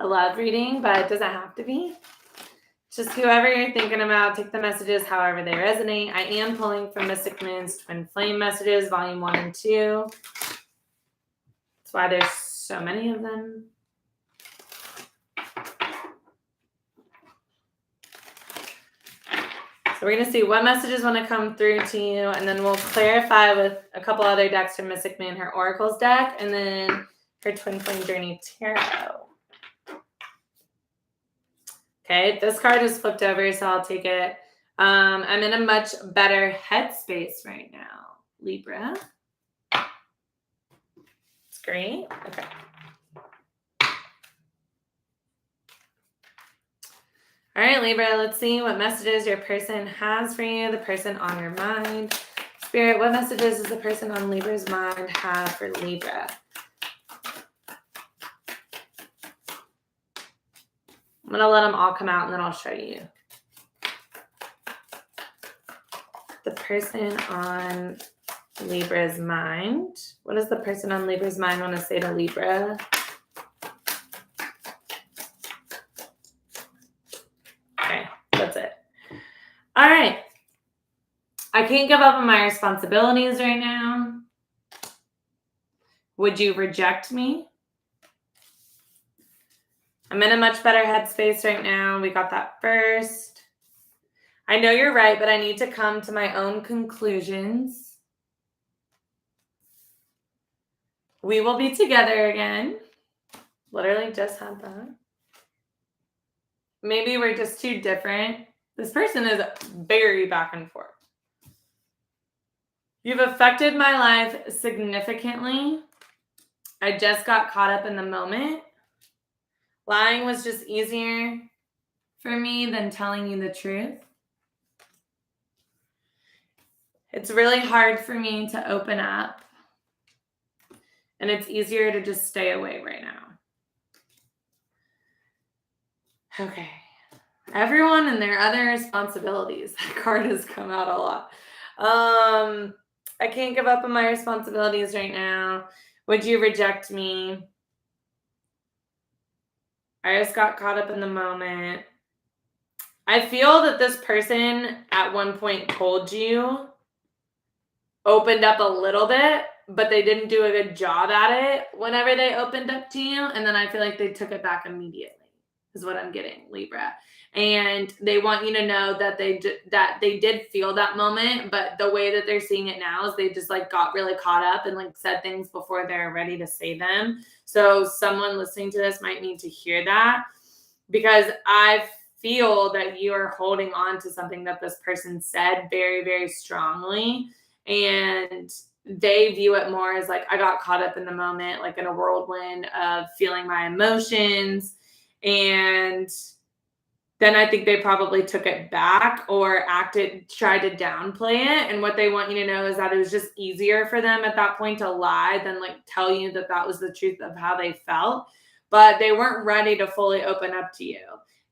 a love reading, but it doesn't have to be. Just whoever you're thinking about, take the messages however they resonate. I am pulling from Mystic Moon's Twin Flame messages, volume 1 and 2. That's why there's so many of them. So we're going to see what messages want to come through to you, and then we'll clarify with a couple other decks from Mystic Moon, her Oracles deck, and then her Twin Flame Journey Tarot. Okay, this card is flipped over, so I'll take it. I'm in a much better headspace right now, Libra. It's great. Okay. All right, Libra, let's see what messages your person has for you, the person on your mind. Spirit, what messages does the person on Libra's mind have for Libra? I'm going to let them all come out and then I'll show you. The person on Libra's mind. What does the person on Libra's mind want to say to Libra? Okay, that's it. All right. I can't give up on my responsibilities right now. Would you reject me? I'm in a much better headspace right now. We got that first. I know you're right, but I need to come to my own conclusions. We will be together again. Literally just had that. Maybe we're just too different. This person is very back and forth. You've affected my life significantly. I just got caught up in the moment. Lying was just easier for me than telling you the truth. It's really hard for me to open up, and it's easier to just stay away right now. Okay. Everyone and their other responsibilities. That card has come out a lot. I can't give up on my responsibilities right now. Would you reject me? I just got caught up in the moment. I feel that this person at one point told you, opened up a little bit, but they didn't do a good job at it whenever they opened up to you. And then I feel like they took it back immediately, is what I'm getting, Libra. And they want you to know that they did feel that moment, but the way that they're seeing it now is they just like got really caught up and like said things before they're ready to say them. So someone listening to this might need to hear that, because I feel that you are holding on to something that this person said very, very strongly. And they view it more as like, I got caught up in the moment, like in a whirlwind of feeling my emotions. And then I think they probably took it back or tried to downplay it. And what they want you to know is that it was just easier for them at that point to lie than like tell you that that was the truth of how they felt. But they weren't ready to fully open up to you.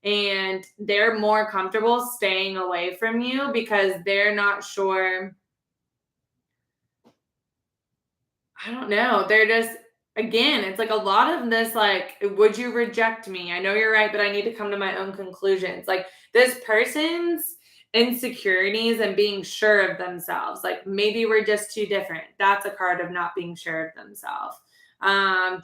And they're more comfortable staying away from you because they're not sure. I don't know. They're just, again, it's like a lot of this, like, would you reject me? I know you're right, but I need to come to my own conclusions. Like this person's insecurities and being sure of themselves. Like maybe we're just too different. That's a card of not being sure of themselves.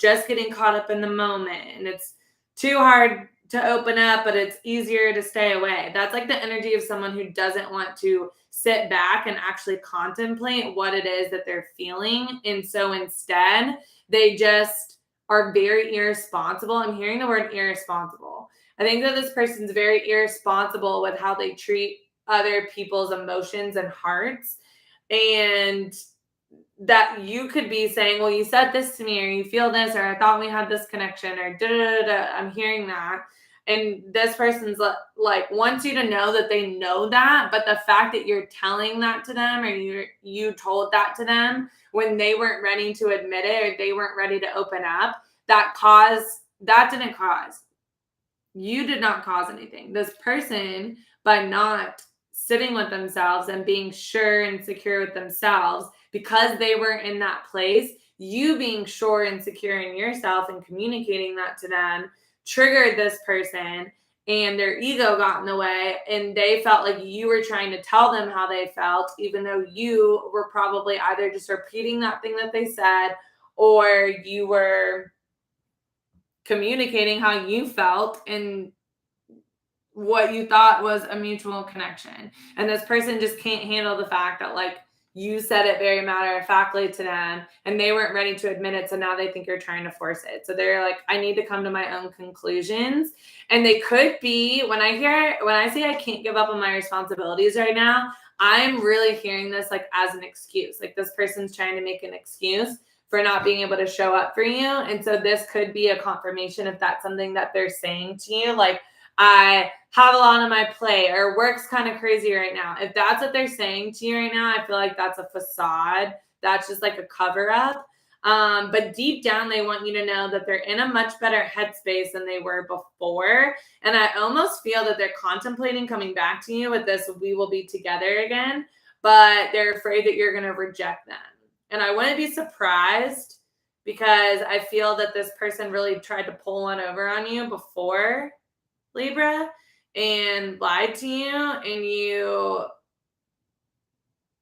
Just getting caught up in the moment. And it's too hard to open up, but it's easier to stay away. That's like the energy of someone who doesn't want to sit back and actually contemplate what it is that they're feeling. And so instead, they just are very irresponsible. I'm hearing the word irresponsible. I think that this person's very irresponsible with how they treat other people's emotions and hearts. And that you could be saying, well, you said this to me, or you feel this, or I thought we had this connection, or da da da. I'm hearing that. And this person's like wants you to know that they know that, but the fact that you're telling that to them, or you told that to them when they weren't ready to admit it, or they weren't ready to open up, that didn't cause. You did not cause anything. This person, by not sitting with themselves and being sure and secure with themselves, because they were in that place, you being sure and secure in yourself and communicating that to them triggered this person, and their ego got in the way, and they felt like you were trying to tell them how they felt, even though you were probably either just repeating that thing that they said, or you were communicating how you felt and what you thought was a mutual connection. And this person just can't handle the fact that like you said it very matter of factly to them and they weren't ready to admit it. So now they think you're trying to force it. So they're like, I need to come to my own conclusions. And they could be, when I say I can't give up on my responsibilities right now, I'm really hearing this like as an excuse. Like this person's trying to make an excuse for not being able to show up for you. And so this could be a confirmation if that's something that they're saying to you. Like, I have a lot on my plate, or work's kind of crazy right now. If that's what they're saying to you right now, I feel like that's a facade. That's just like a cover up. But deep down, they want you to know that they're in a much better headspace than they were before. And I almost feel that they're contemplating coming back to you with this, we will be together again, but they're afraid that you're going to reject them. And I wouldn't be surprised because I feel that this person really tried to pull one over on you before, Libra, and lied to you. And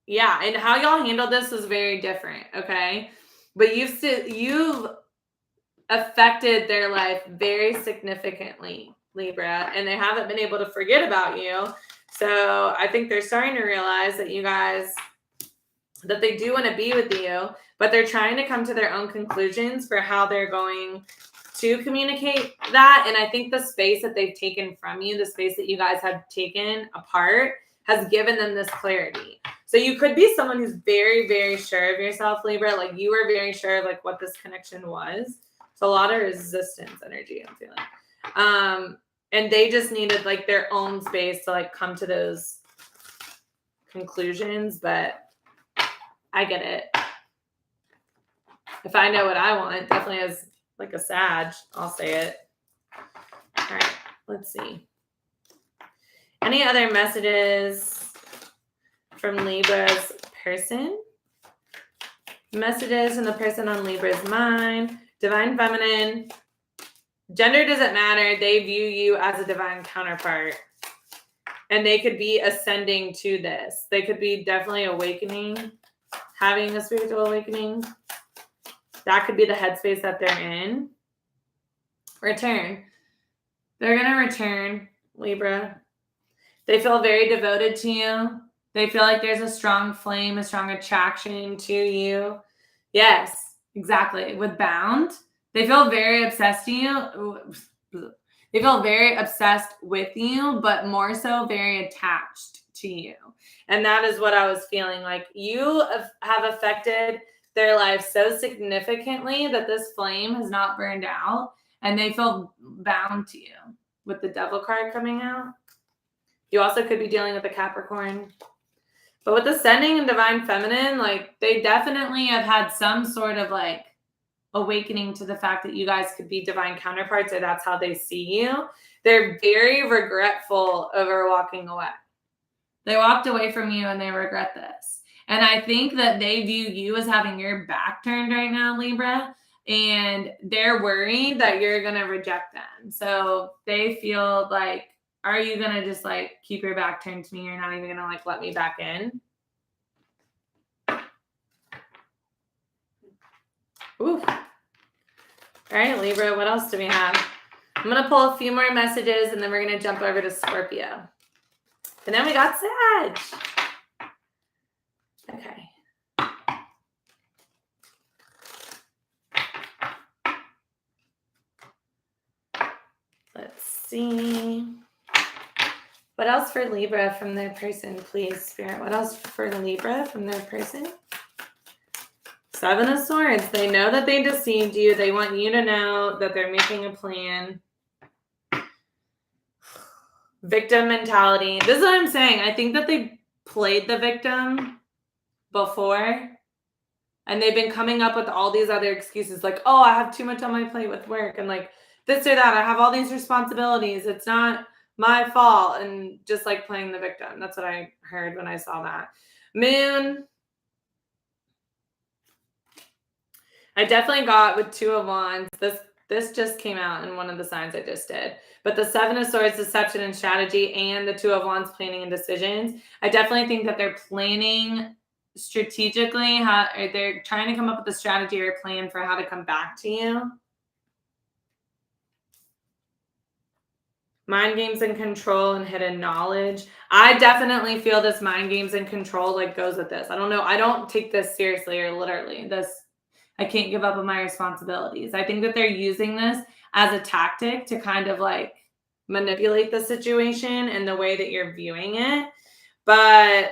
and how y'all handled this was very different, okay? But you've affected their life very significantly, Libra, and they haven't been able to forget about you. So I think they're starting to realize that they do want to be with you, but they're trying to come to their own conclusions for how they're going to communicate that. And I think the space that they've taken from you, the space that you guys have taken apart, has given them this clarity. So you could be someone who's very, very sure of yourself, Libra. Like you were very sure of like what this connection was. So a lot of resistance energy, I'm feeling. And they just needed like their own space to like come to those conclusions. But I get it. If I know what I want, definitely as like a Sag, I'll say it. All right, let's see. Any other messages from Libra's person? Messages from the person on Libra's mind. Divine Feminine. Gender doesn't matter. They view you as a divine counterpart. And they could be ascending to this. They could be definitely awakening, having a spiritual awakening. That could be the headspace that they're in. Return. They're going to return, Libra. They feel very devoted to you. They feel like there's a strong flame, a strong attraction to you. Yes, exactly. With Bound, they feel very obsessed to you. They feel very obsessed with you, but more so very attached to you. And that is what I was feeling. Like you have affected their life so significantly that this flame has not burned out, and they feel bound to you with the Devil card coming out. You also could be dealing with a Capricorn. But with Ascending and Divine Feminine, like they definitely have had some sort of like awakening to the fact that you guys could be divine counterparts, or that's how they see you. They're very regretful over walking away. They walked away from you and they regret this. And I think that they view you as having your back turned right now, Libra, and they're worried that you're going to reject them. So they feel like, are you going to just like keep your back turned to me? You're not even going to like let me back in? Ooh. All right, Libra, what else do we have? I'm going to pull a few more messages and then we're going to jump over to Scorpio. And then we got Sag. Okay. Let's see. What else for Libra from their person, please, Spirit? What else for Libra from their person? Seven of Swords. They know that they deceived you. They want you to know that they're making a plan. Victim mentality. This is what I'm saying. I think that they played the victim before, and they've been coming up with all these other excuses like, oh, I have too much on my plate with work, and like this or that. I have all these responsibilities. It's not my fault. And just like playing the victim. That's what I heard when I saw that. Moon. I definitely got with Two of Wands. This just came out in one of the signs I just did. But the Seven of Swords, deception and strategy, and the Two of Wands, planning and decisions. I definitely think that they're planning strategically. They're trying to come up with a strategy or a plan for how to come back to you. Mind games and control and hidden knowledge. I definitely feel this mind games and control like goes with this. I don't know. I don't take this seriously or literally. I can't give up on my responsibilities. I think that they're using this as a tactic to kind of like manipulate the situation and the way that you're viewing it. But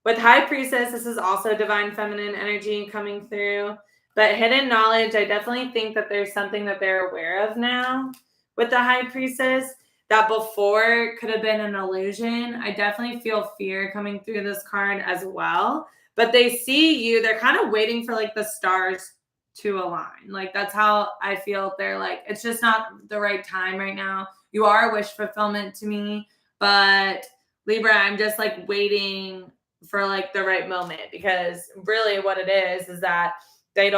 with High Priestess, this is also divine feminine energy coming through. But hidden knowledge, I definitely think that there's something that they're aware of now with the High Priestess that before could have been an illusion. I definitely feel fear coming through this card as well. But they see you, they're kind of waiting for like the stars to align. Like that's how I feel. They're like, it's just not the right time right now. You are a wish fulfillment to me, but Libra, I'm just like waiting for like the right moment, because really what it is that they're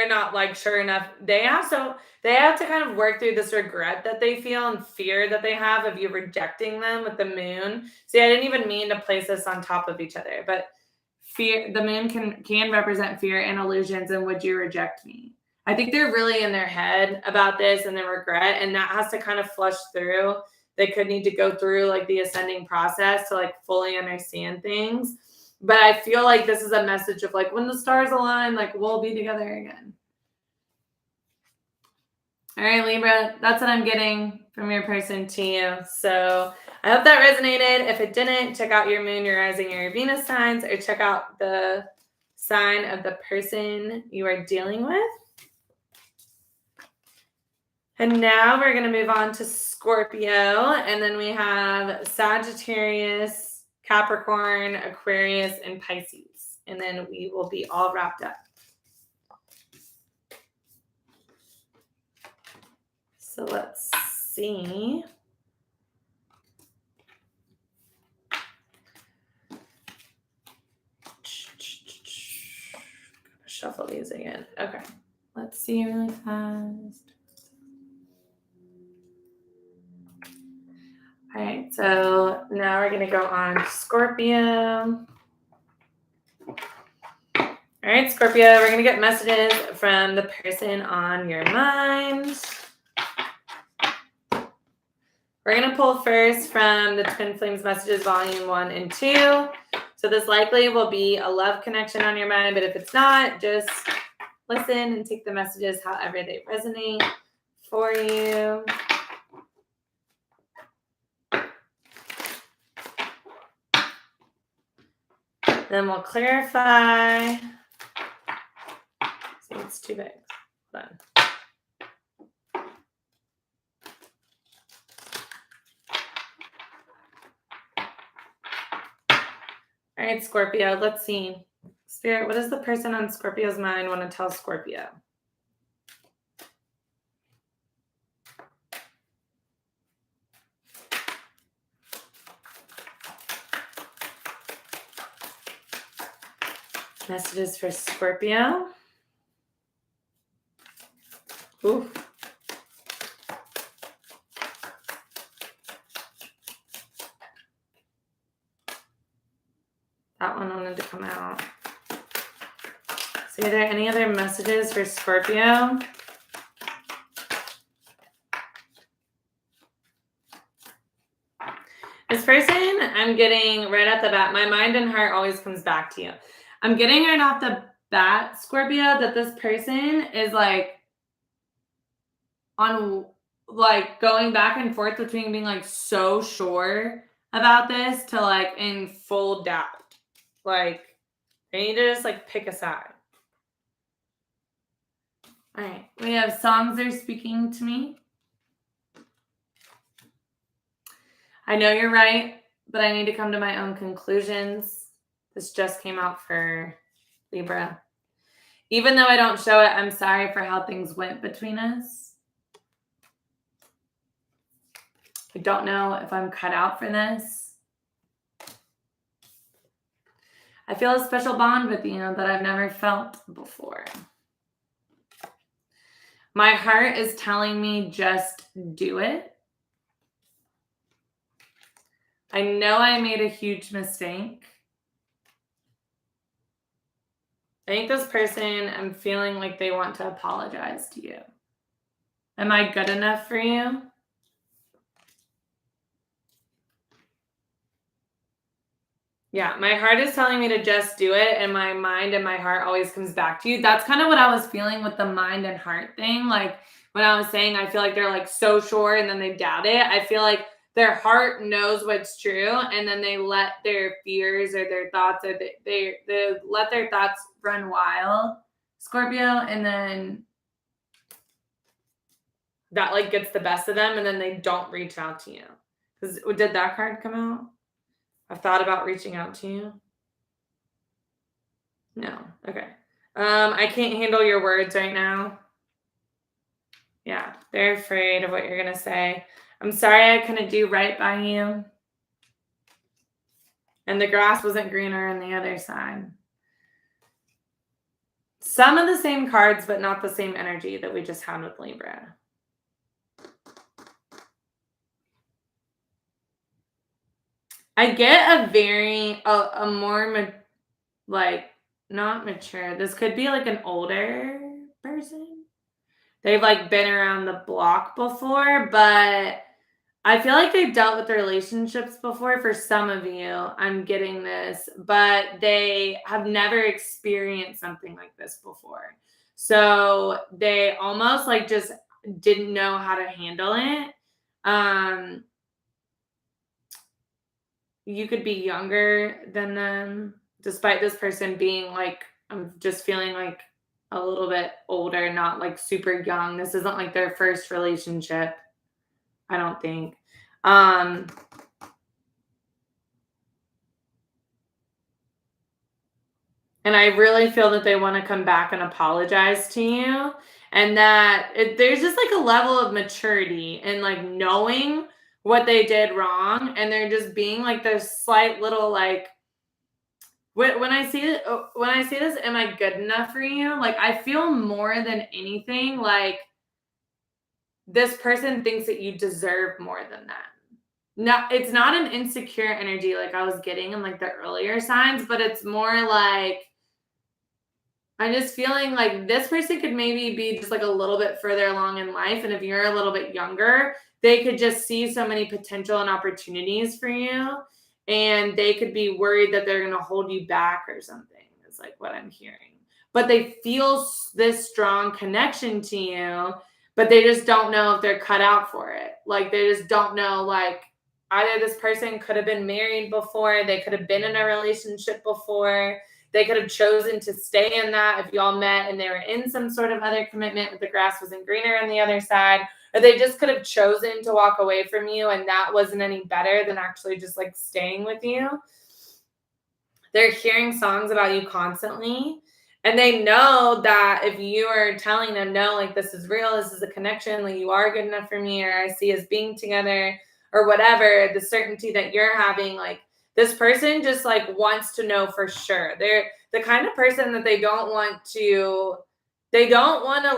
not like sure enough. They have to kind of work through this regret that they feel and fear that they have of you rejecting them with the moon. See, I didn't even mean to place this on top of each other, but fear, the moon can represent fear and illusions, and would you reject me? I think they're really in their head about this and the regret, and that has to kind of flush through. They could need to go through like the ascending process to like fully understand things. But I feel like this is a message of like, when the stars align, like we'll be together again. All right, Libra, that's what I'm getting from your person to you. So I hope that resonated. If it didn't, check out your moon, your rising, your Venus signs, or check out the sign of the person you are dealing with. And now we're going to move on to Scorpio. And then we have Sagittarius, Capricorn, Aquarius, and Pisces. And then we will be all wrapped up. So let's see. Shuffle these again. Okay. Let's see really fast. All right. So now we're going to go on to Scorpio. All right, Scorpio, we're going to get messages from the person on your mind. We're going to pull first from the Twin Flames Messages Volume 1 and 2. So this likely will be a love connection on your mind, but if it's not, just listen and take the messages however they resonate for you. Then we'll clarify. See, it's too big. Hold on. All right, Scorpio, let's see. Spirit, what does the person on Scorpio's mind want to tell Scorpio? Messages for Scorpio. Ooh. That one wanted to come out. So are there any other messages for Scorpio? This person, I'm getting right off the bat, my mind and heart always comes back to you. I'm getting right off the bat, Scorpio, that this person is like on like going back and forth between being like so sure about this to like in full doubt. Like they need to just like pick a side. All right, we have songs are speaking to me. I know you're right, but I need to come to my own conclusions. This just came out for Libra. Even though I don't show it, I'm sorry for how things went between us. I don't know if I'm cut out for this. I feel a special bond with you that I've never felt before. My heart is telling me just do it. I know I made a huge mistake. I think this person, I'm feeling like they want to apologize to you. Am I good enough for you? Yeah, my heart is telling me to just do it, and my mind and my heart always comes back to you. That's kind of what I was feeling with the mind and heart thing. Like when I was saying, I feel like they're like so sure and then they doubt it. I feel like their heart knows what's true, and then they let their fears or their thoughts, or they let their thoughts run wild, Scorpio, and then that like gets the best of them, and then they don't reach out to you. Because did that card come out? I've thought about reaching out to you. No. Okay. I can't handle your words right now. Yeah, they're afraid of what you're gonna say. I'm sorry I couldn't do right by you. And the grass wasn't greener on the other side. Some of the same cards, but not the same energy that we just had with Libra. I get a very a more like not mature. This could be like an older person. They've like been around the block before, but I feel like they've dealt with relationships before for some of you. I'm getting this, but they have never experienced something like this before. So they almost like just didn't know how to handle it. Um, you could be younger than them, despite this person being like, I'm just feeling like a little bit older, not like super young. This isn't like their first relationship, I don't think. Um, and I really feel that they want to come back and apologize to you. And that there's just like a level of maturity and like knowing what they did wrong. And they're just being like this slight little like, when I see it, when I see this, am I good enough for you? Like, I feel more than anything like this person thinks that you deserve more than that. No, it's not an insecure energy like I was getting in like the earlier signs, but it's more like I'm just feeling like this person could maybe be just like a little bit further along in life. And if you're a little bit younger, they could just see so many potential and opportunities for you. And they could be worried that they're going to hold you back or something, is like what I'm hearing. But they feel this strong connection to you, but they just don't know if they're cut out for it. Like they just don't know, like, either this person could have been married before, they could have been in a relationship before, they could have chosen to stay in that if y'all met and they were in some sort of other commitment, but the grass wasn't greener on the other side. Or they just could have chosen to walk away from you and that wasn't any better than actually just like staying with you. They're hearing songs about you constantly. And they know that if you are telling them, no, like this is real, this is a connection, like you are good enough for me, or I see us being together, or whatever, the certainty that you're having, like this person just like wants to know for sure. They're the kind of person that they don't want to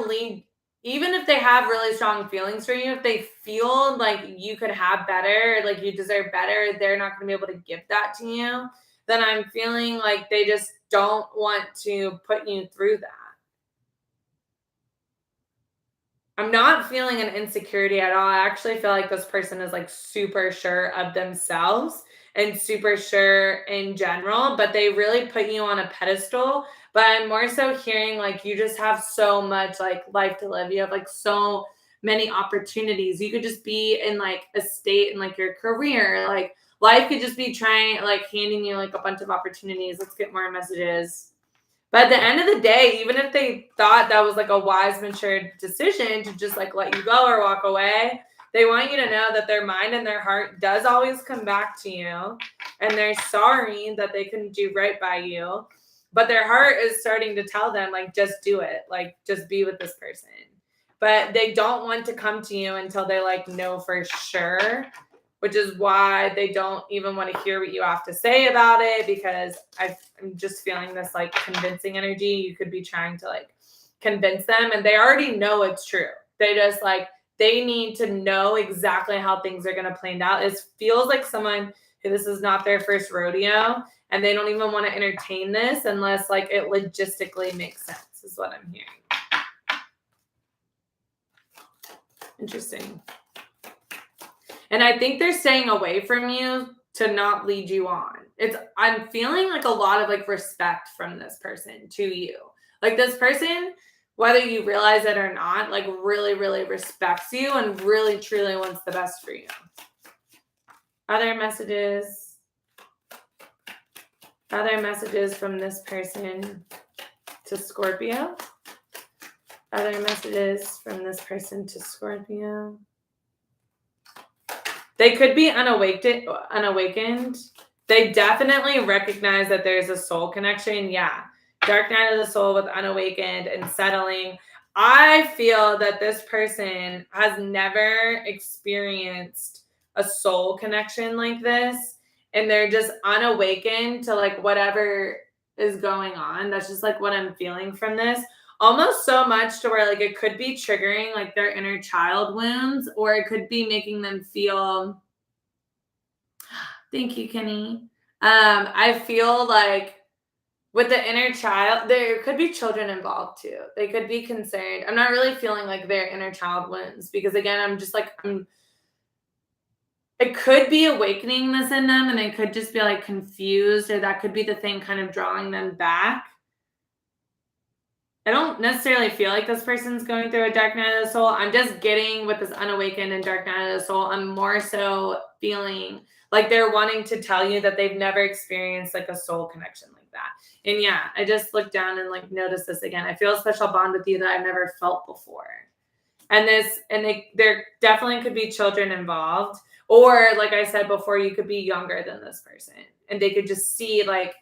leave, even if they have really strong feelings for you, if they feel like you could have better, like you deserve better, they're not going to be able to give that to you. Then I'm feeling like they just don't want to put you through that. I'm not feeling an insecurity at all. I actually feel like this person is like super sure of themselves and super sure in general, but they really put you on a pedestal. But I'm more so hearing like you just have so much like life to live. You have like so many opportunities. You could just be in like a state in like your career. Like life could just be trying like handing you like a bunch of opportunities. Let's get more messages. But at the end of the day, even if they thought that was like a wise, mature decision to just like let you go or walk away, they want you to know that their mind and their heart does always come back to you. And they're sorry that they couldn't do right by you. But their heart is starting to tell them, like, just do it. Like, just be with this person. But they don't want to come to you until they like know for sure, which is why they don't even want to hear what you have to say about it, because I'm just feeling this like convincing energy. You could be trying to like convince them and they already know it's true. They just like, they need to know exactly how things are going to play out. It feels like someone who this is not their first rodeo and they don't even want to entertain this unless like it logistically makes sense, is what I'm hearing. Interesting. And I think they're staying away from you to not lead you on. I'm feeling like a lot of like respect from this person to you. Like this person, whether you realize it or not, like really, really respects you and really truly wants the best for you. Other messages from this person to Scorpio. Other messages from this person to Scorpio. They could be unawakened. They definitely recognize that there's a soul connection. Yeah. Dark night of the soul with unawakened and settling. I feel that this person has never experienced a soul connection like this, and they're just unawakened to like whatever is going on. That's just like what I'm feeling from this. Almost so much to where like it could be triggering like their inner child wounds, or it could be making them feel. Thank you, Kenny. I feel like with the inner child, there could be children involved too. They could be concerned. I'm not really feeling like their inner child wins because again, I'm just like it could be awakening this in them, and they could just be like confused, or that could be the thing kind of drawing them back. I don't necessarily feel like this person's going through a dark night of the soul. I'm just getting with this unawakened and dark night of the soul. I'm more so feeling like they're wanting to tell you that they've never experienced like a soul connection like that. And yeah, I just looked down and like noticed this again. I feel a special bond with you that I've never felt before. And there definitely could be children involved. Or like I said before, you could be younger than this person. And they could just see like,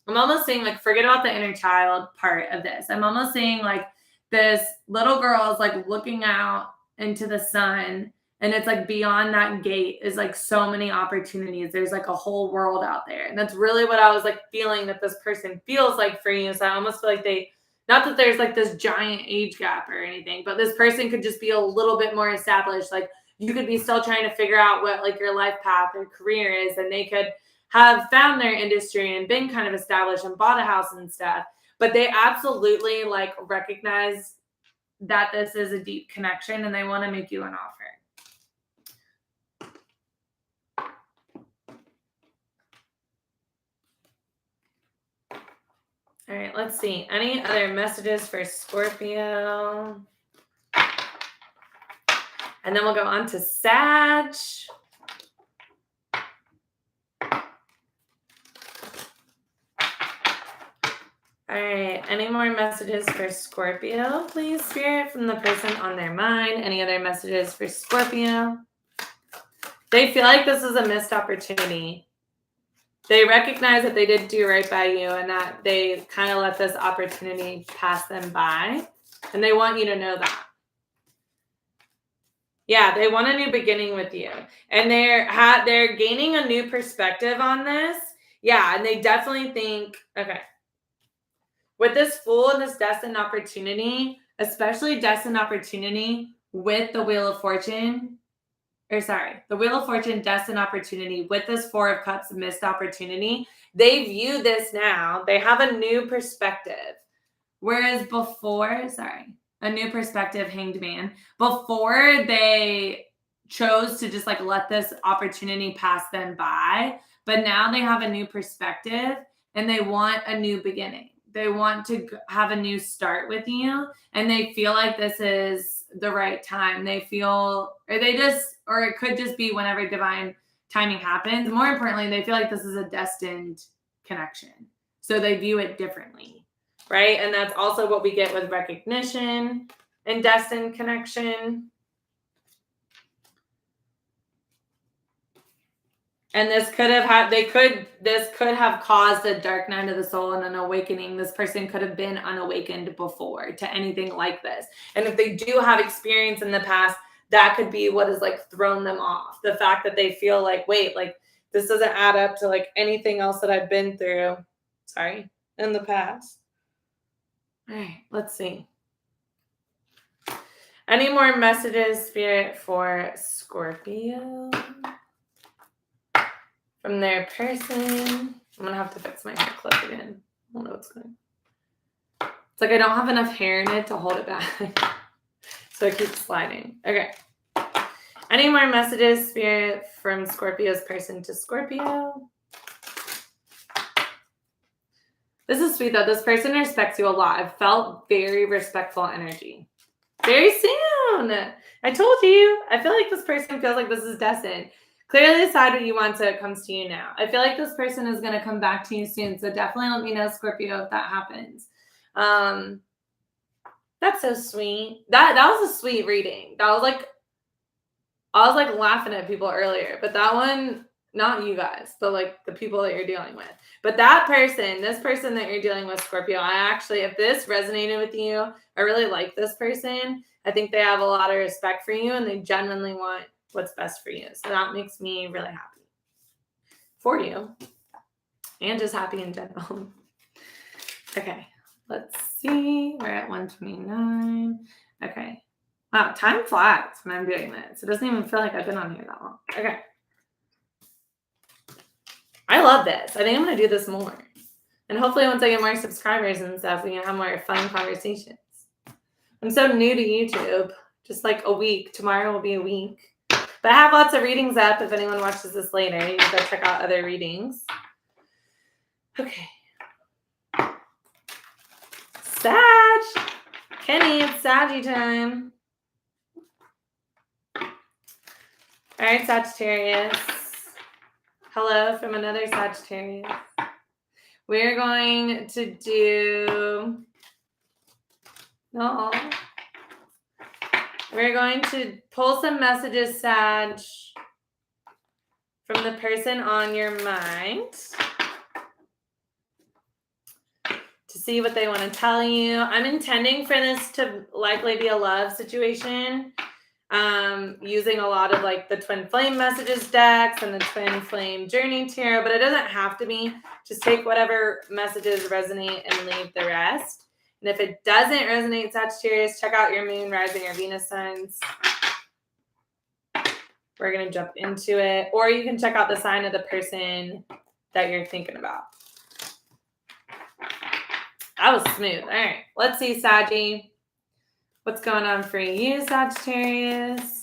I'm almost saying like, forget about the inner child part of this. I'm almost saying like this little girl is like looking out into the sun, and it's like beyond that gate is like so many opportunities. There's like a whole world out there. And that's really what I was like feeling that this person feels like for you. So I almost feel like not that there's like this giant age gap or anything, but this person could just be a little bit more established. Like you could be still trying to figure out what like your life path or career is, and they could have found their industry and been kind of established and bought a house and stuff, but they absolutely like recognize that this is a deep connection and they want to make you an offer. All right, let's see. Any other messages for Scorpio? And then we'll go on to Sag. All right, any more messages for Scorpio, please, Spirit, from the person on their mind? Any other messages for Scorpio? They feel like this is a missed opportunity. They recognize that they did do right by you and that they kind of let this opportunity pass them by. And they want you to know that. Yeah, they want a new beginning with you. And they're gaining a new perspective on this. Yeah, and they definitely think, okay, with this Fool and this destined opportunity, especially destined opportunity with the Wheel of Fortune, the Wheel of Fortune destined opportunity with this Four of Cups missed opportunity, they view this now, they have a new perspective. Whereas before, a new perspective, Hanged Man. Before they chose to just like let this opportunity pass them by, but now they have a new perspective and they want a new beginning. They want to have a new start with you, and they feel like this is the right time. They feel, or it could just be whenever divine timing happens. More importantly, they feel like this is a destined connection. So they view it differently, right? And that's also what we get with recognition and destined connection. And this could have caused a dark night of the soul and an awakening. This person could have been unawakened before to anything like this. And if they do have experience in the past, that could be what has like thrown them off. The fact that they feel like, wait, like this doesn't add up to like anything else that I've been through. In the past. All right, let's see. Any more messages, Spirit, for Scorpio? From their person. I'm going to have to fix my hair clip again. I don't know what's going on. It's like I don't have enough hair in it to hold it back. So it keeps sliding. Okay. Any more messages, Spirit, from Scorpio's person to Scorpio? This is sweet, though. This person respects you a lot. I've felt very respectful energy. Very soon. I told you. I feel like this person feels like this is destined. Clearly decide what you want so it comes to you now. I feel like this person is going to come back to you soon. So definitely let me know, Scorpio, if that happens. That's so sweet. That was a sweet reading. I was like laughing at people earlier, but that one Not you guys, but like the people that you're dealing with. But that person, this person that you're dealing with, Scorpio, I actually, if this resonated with you, I really like this person. I think they have a lot of respect for you and they genuinely want what's best for you. So that makes me really happy for you and just happy in general. Okay, let's see. We're at 129. Okay. Wow, time flies when I'm doing this. It doesn't even feel like I've been on here that long. Okay. I love this. I think I'm going to do this more. And hopefully once I get more subscribers and stuff, we can have more fun conversations. I'm so new to YouTube. Just like a week. Tomorrow will be a week. But I have lots of readings up. If anyone watches this later, you can go check out other readings. Okay. Sag. Kenny, it's Saggy time. All right, Sagittarius. Hello from another Sagittarius. We're going to do... No. We're going to pull some messages, Sag, from the person on your mind to see what they want to tell you. I'm intending for this to likely be a love situation, using a lot of like the Twin Flame messages decks and the Twin Flame Journey Tarot, but it doesn't have to be. Just take whatever messages resonate and leave the rest. And if it doesn't resonate, Sagittarius, check out your moon, rising, or Venus signs. We're going to jump into it. Or you can check out the sign of the person that you're thinking about. That was smooth. All right. Let's see, Saggy. What's going on for you, Sagittarius?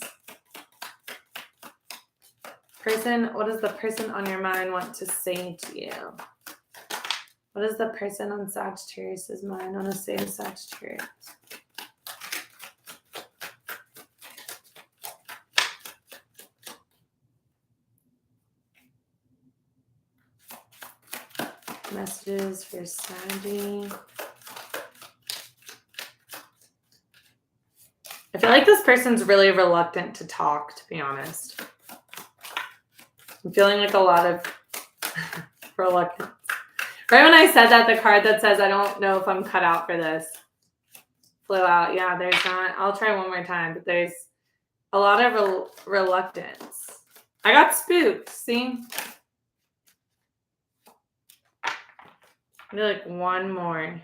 What does the person on your mind want to say to you? What does the person on Sagittarius's mind want to say to Sagittarius? Messages for Saggy. I feel like this person's really reluctant to talk, to be honest. I'm feeling like a lot of reluctance. Right when I said that, the card that says, I don't know if I'm cut out for this, flew out. Yeah, there's not. I'll try one more time, but there's a lot of reluctance. I got spooked, see? Maybe like one more.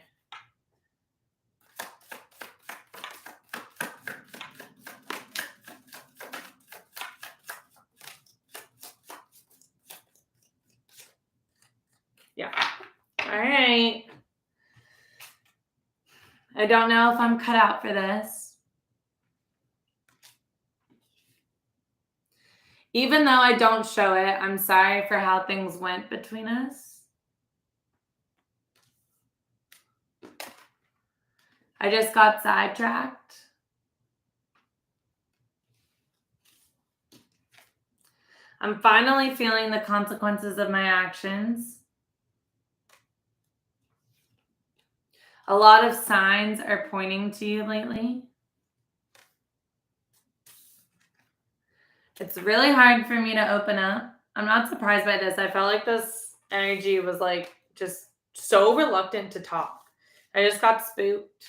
Yeah. All right. I don't know if I'm cut out for this. Even though I don't show it, I'm sorry for how things went between us. I just got sidetracked. I'm finally feeling the consequences of my actions. A lot of signs are pointing to you lately. It's really hard for me to open up. I'm not surprised by this. I felt like this energy was like just so reluctant to talk. I just got spooked.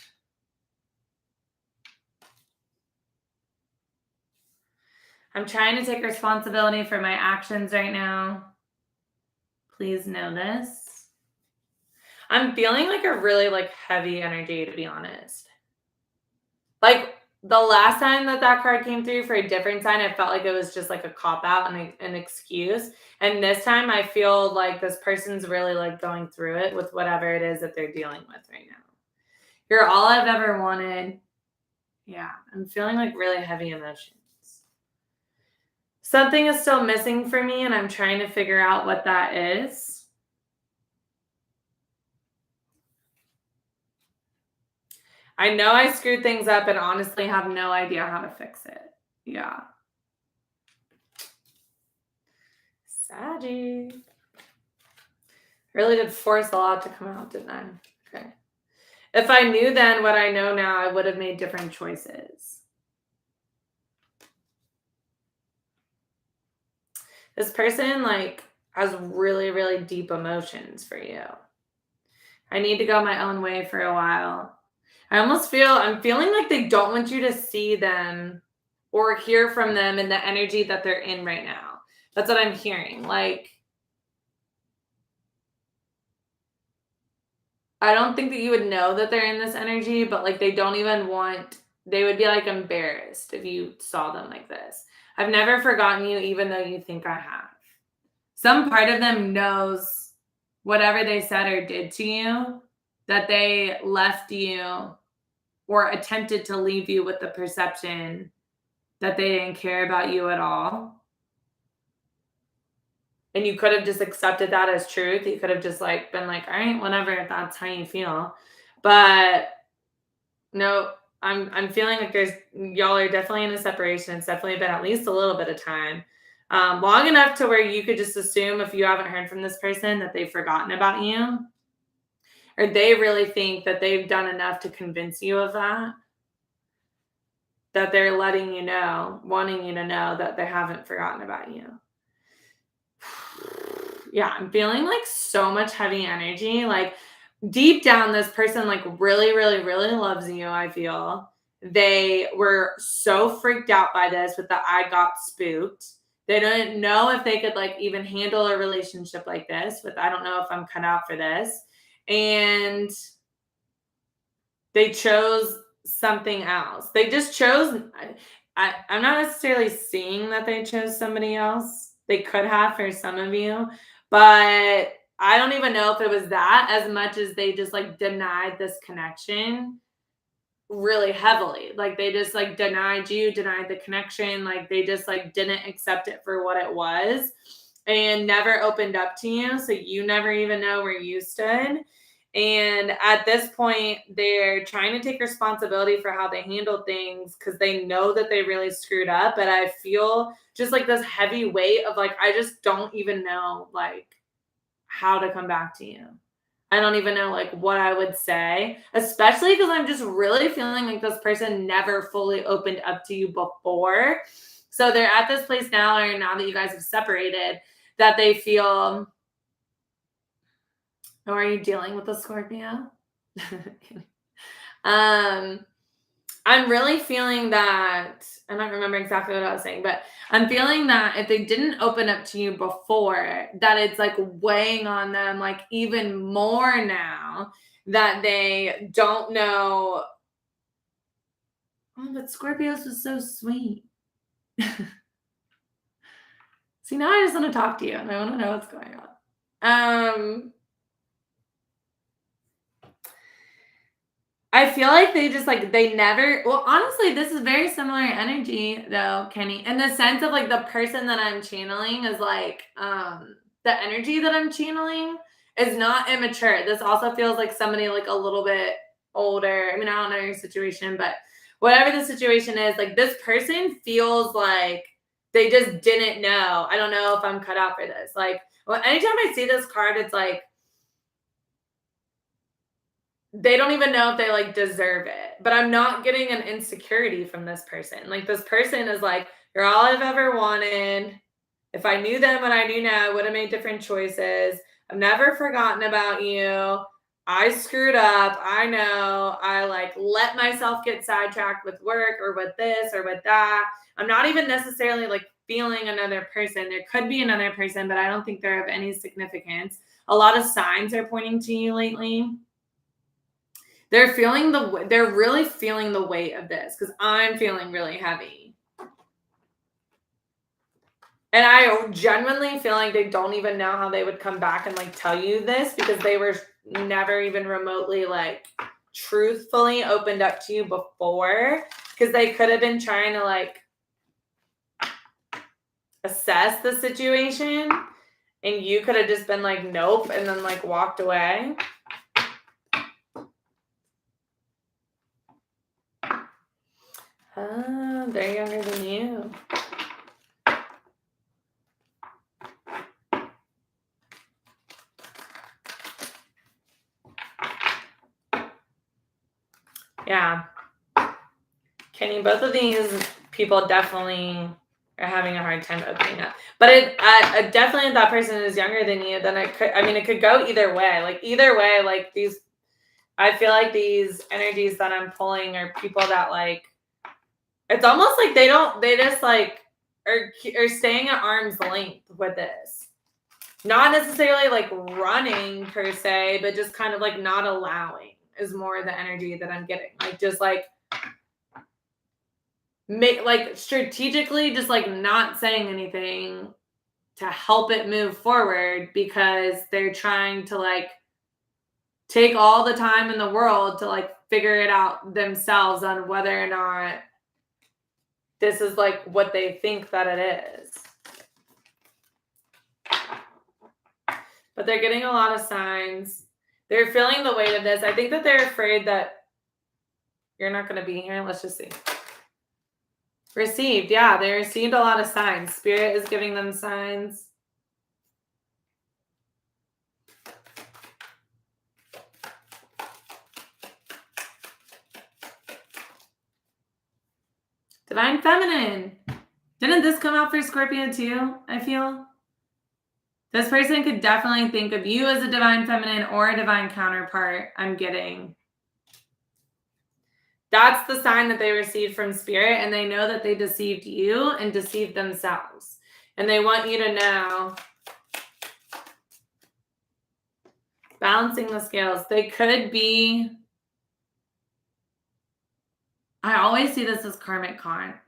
I'm trying to take responsibility for my actions right now. Please know this. I'm feeling like a really like heavy energy, to be honest. Like the last time that card came through for a different sign, I felt like it was just like a cop out and an excuse. And this time I feel like this person's really like going through it with whatever it is that they're dealing with right now. You're all I've ever wanted. Yeah, I'm feeling like really heavy emotions. Something is still missing for me and I'm trying to figure out what that is. I know I screwed things up and honestly have no idea how to fix it. Yeah. Saggy. Really did force a lot to come out, didn't I? Okay. If I knew then what I know now, I would have made different choices. This person like has really, really deep emotions for you. I need to go my own way for a while. I'm feeling like they don't want you to see them or hear from them in the energy that they're in right now. That's what I'm hearing. Like, I don't think that you would know that they're in this energy, but like they don't even want, they would be like embarrassed if you saw them like this. I've never forgotten you, even though you think I have. Some part of them knows whatever they said or did to you, that they left you or attempted to leave you with the perception that they didn't care about you at all. And you could have just accepted that as truth. You could have just like been like, all right, whatever, if that's how you feel. But no, I'm feeling like there's y'all are definitely in a separation. It's definitely been at least a little bit of time. Long enough to where you could just assume if you haven't heard from this person that they've forgotten about you. Or they really think that they've done enough to convince you of that. That they're letting you know, wanting you to know that they haven't forgotten about you. Yeah, I'm feeling like so much heavy energy. Like deep down, this person like really, really, really loves you. I feel they were so freaked out by this with the I got spooked. They didn't know if they could like even handle a relationship like this with I don't know if I'm cut out for this. And they chose something else. They just chose I'm not necessarily seeing that they chose somebody else. They could have for some of you, but I don't even know if it was that as much as they just like denied this connection really heavily. Like they just like denied you, denied the connection, like they just like didn't accept it for what it was and never opened up to you, so you never even know where you stood. And at this point, they're trying to take responsibility for how they handled things because they know that they really screwed up. But I feel just like this heavy weight of like, I just don't even know like how to come back to you. I don't even know like what I would say, especially because I'm just really feeling like this person never fully opened up to you before. So they're at this place now, or now that you guys have separated, that they feel. Oh, are you dealing with a Scorpio? um, I'm really feeling that. I don't remember exactly what I was saying, but I'm feeling that if they didn't open up to you before, that it's like weighing on them, like even more now that they don't know. Oh, but Scorpios was so sweet. See, now I just want to talk to you and I want to know what's going on. I feel like they just like they never well, honestly, this is very similar energy though, Kenny, in the sense of like the person that I'm channeling is like the energy that I'm channeling is not immature. This also feels like somebody like a little bit older. I mean, I don't know your situation, but whatever the situation is, like this person feels like they just didn't know. I don't know if I'm cut out for this. Like, well, anytime I see this card, it's like they don't even know if they like deserve it. But I'm not getting an insecurity from this person. Like this person is like, you're all I've ever wanted. If I knew then what I knew now, I would have made different choices. I've never forgotten about you. I screwed up. I know. I like let myself get sidetracked with work or with this or with that. I'm not even necessarily like feeling another person. There could be another person, but I don't think they're of any significance. A lot of signs are pointing to you lately. They're really feeling the weight of this because I'm feeling really heavy. And I genuinely feel like they don't even know how they would come back and like tell you this because they were never even remotely like truthfully opened up to you before because they could have been trying to like assess the situation and you could have just been like nope and then like walked away. They're younger than you. Yeah. Kenny, both of these people definitely or having a hard time opening up. But definitely if that person is younger than you, then it could go either way. Like either way, like these, I feel like these energies that I'm pulling are people that like, it's almost like they just like are staying at arm's length with this. Not necessarily like running per se, but just kind of like not allowing is more the energy that I'm getting. Like just like make like strategically just like not saying anything to help it move forward because they're trying to like take all the time in the world to like figure it out themselves on whether or not this is like what they think that it is. But they're getting a lot of signs. They're feeling the weight of this. I think that they're afraid that you're not going to be here. Let's just see. Received. Yeah, they received a lot of signs. Spirit is giving them signs. Divine Feminine. Didn't this come out for Scorpio too, I feel? This person could definitely think of you as a Divine Feminine or a Divine counterpart, I'm getting. That's the sign that they received from Spirit, and they know that they deceived you and deceived themselves. And they want you to know. Balancing the scales. They could be. I always see this as karmic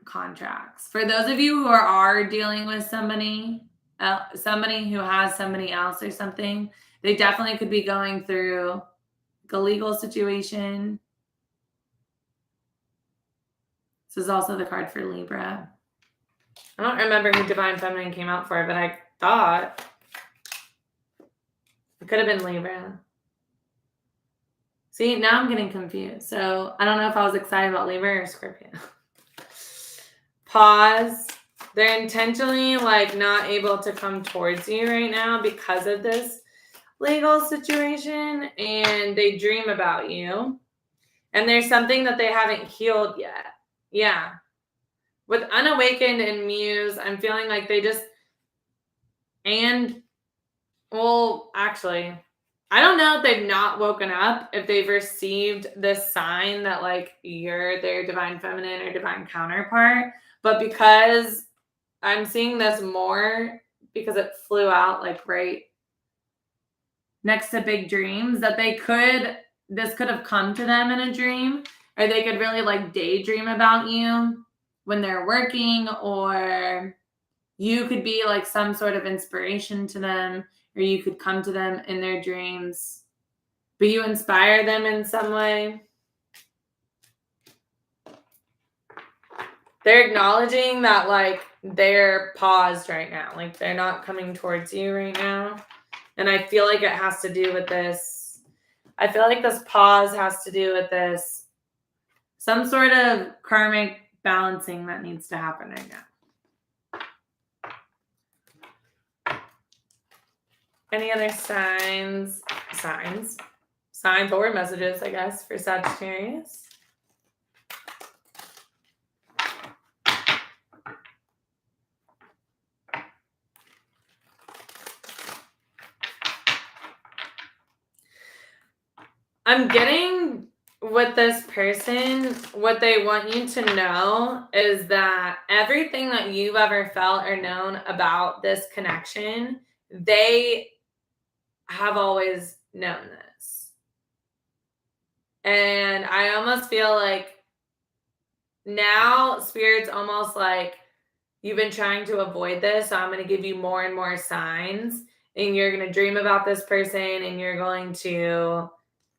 contracts. For those of you who are dealing with somebody who has somebody else or something, they definitely could be going through a legal situation. This is also the card for Libra. I don't remember who Divine Feminine came out for, but I thought it could have been Libra. See, now I'm getting confused. So I don't know if I was excited about Libra or Scorpio. Pause. They're intentionally like not able to come towards you right now because of this legal situation, and they dream about you. And there's something that they haven't healed yet. Yeah. With Unawakened and Muse, I'm feeling like they just, well, actually, I don't know if they've not woken up, if they've received this sign that like you're their Divine Feminine or Divine counterpart, but because I'm seeing this more because it flew out like right next to big dreams, that this could have come to them in a dream, or they could really like daydream about you when they're working, or you could be like some sort of inspiration to them, or you could come to them in their dreams, but you inspire them in some way. They're acknowledging that like they're paused right now. Like they're not coming towards you right now. And I feel like it has to do with this. I feel like this pause has to do with this. Some sort of karmic balancing that needs to happen right now. Any other signs or messages, I guess, for Sagittarius? I'm getting with this person, what they want you to know is that everything that you've ever felt or known about this connection, they have always known this. And I almost feel like now Spirit's almost like you've been trying to avoid this, so I'm going to give you more and more signs, and you're going to dream about this person, and you're going to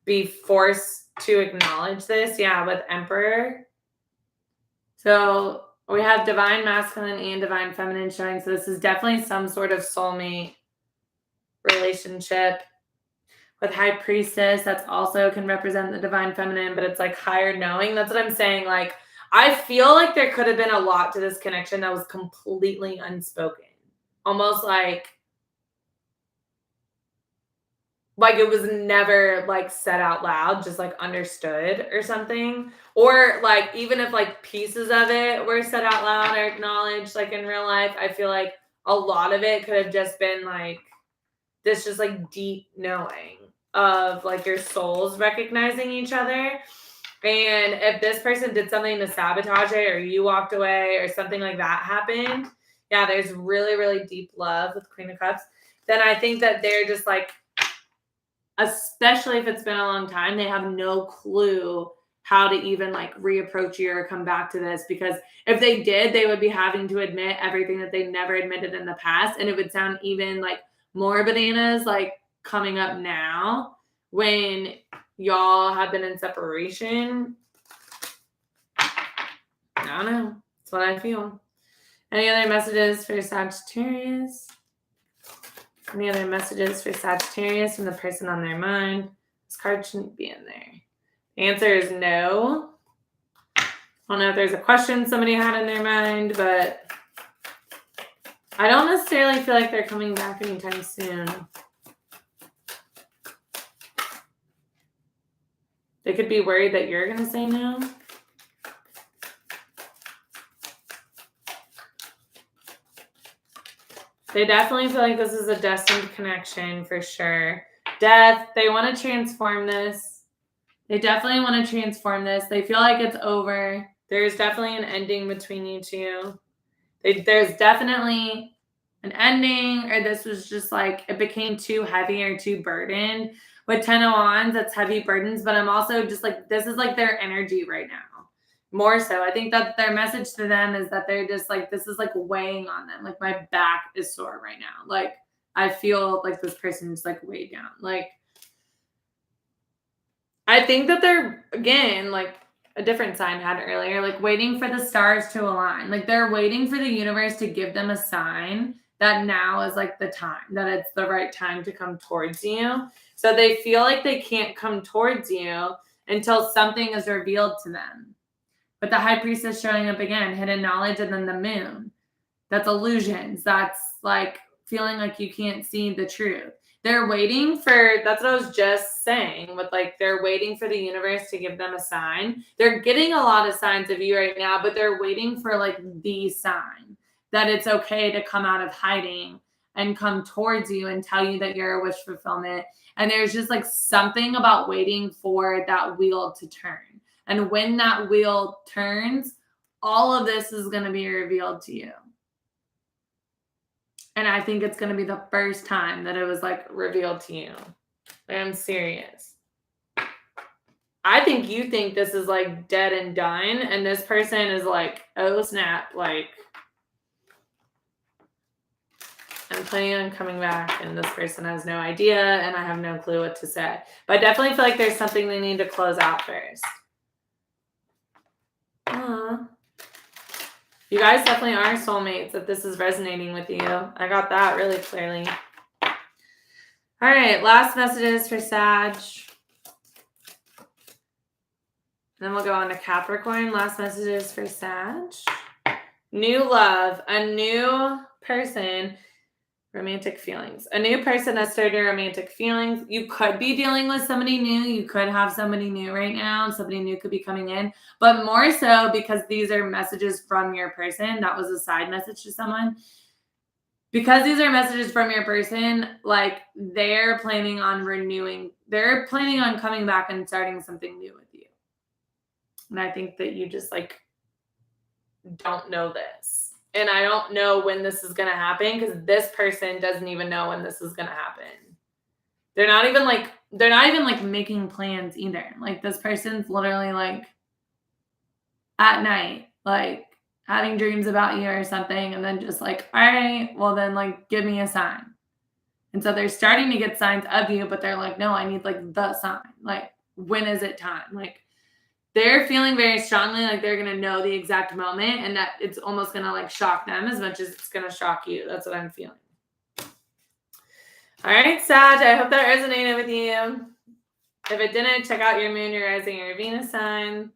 be forced to acknowledge this. Yeah, with Emperor. So we have Divine Masculine and Divine Feminine showing. So this is definitely some sort of soulmate relationship. With High Priestess, that's also can represent the Divine Feminine, but it's like higher knowing. That's what I'm saying. Like, I feel like there could have been a lot to this connection that was completely unspoken. Almost like like it was never like said out loud, just like understood or something. Or like even if like pieces of it were said out loud or acknowledged like in real life, I feel like a lot of it could have just been like this just like deep knowing of like your souls recognizing each other. And if this person did something to sabotage it or you walked away or something like that happened, yeah, there's really, really deep love with Queen of Cups. Then I think that they're just like, especially if it's been a long time, they have no clue how to even like reapproach you or come back to this, because if they did, they would be having to admit everything that they never admitted in the past, and it would sound even like more bananas like coming up now when y'all have been in separation. I don't know. That's what I feel. Any other messages for Sagittarius? Any other messages for Sagittarius from the person on their mind? This card shouldn't be in there. The answer is no. I don't know if there's a question somebody had in their mind, but I don't necessarily feel like they're coming back anytime soon. They could be worried that you're going to say no. They definitely feel like this is a destined connection for sure. Death, they want to transform this. They definitely want to transform this. They feel like it's over. There's definitely an ending between you two. There's definitely an ending, or this was just like, it became too heavy or too burdened. With 10 of Wands, that's heavy burdens, but I'm also just like, this is like their energy right now. More so, I think that their message to them is that they're just like, this is like weighing on them. Like my back is sore right now. Like I feel like this person's like weighed down. Like I think that they're, again, like a different sign had earlier, like waiting for the stars to align. Like they're waiting for the universe to give them a sign that now is like the time, that it's the right time to come towards you. So they feel like they can't come towards you until something is revealed to them. But the High Priestess showing up again, hidden knowledge, and then the moon. That's illusions. That's like feeling like you can't see the truth. They're waiting for, that's what I was just saying, with like, they're waiting for the universe to give them a sign. They're getting a lot of signs of you right now, but they're waiting for like the sign that it's okay to come out of hiding and come towards you and tell you that you're a wish fulfillment. And there's just like something about waiting for that wheel to turn. And when that wheel turns, all of this is going to be revealed to you. And I think it's going to be the first time that it was like revealed to you. I'm serious. I think you think this is like dead and done. And this person is like, oh snap. Like, I'm planning on coming back and this person has no idea and I have no clue what to say. But I definitely feel like there's something they need to close out first. You guys definitely are soulmates if this is resonating with you. I got that really clearly. All right, last messages for Sag. Then we'll go on to Capricorn. Last messages for Sag. New love, a new person, romantic feelings. A new person that started romantic feelings. You could be dealing with somebody new. You could have somebody new right now. Somebody new could be coming in. But more so because these are messages from your person. That was a side message to someone. Because these are messages from your person, like they're planning on renewing. They're planning on coming back and starting something new with you. And I think that you just like don't know this. And I don't know when this is going to happen because this person doesn't even know when this is going to happen. They're not even like making plans either. Like this person's literally like at night, like having dreams about you or something. And then just like, all right, well then like give me a sign. And so they're starting to get signs of you, but they're like, no, I need like the sign. Like, when is it time? Like, they're feeling very strongly like they're going to know the exact moment and that it's almost going to like shock them as much as it's going to shock you. That's what I'm feeling. All right, Sag, I hope that resonated with you. If it didn't, check out your moon, your rising, your Venus sign,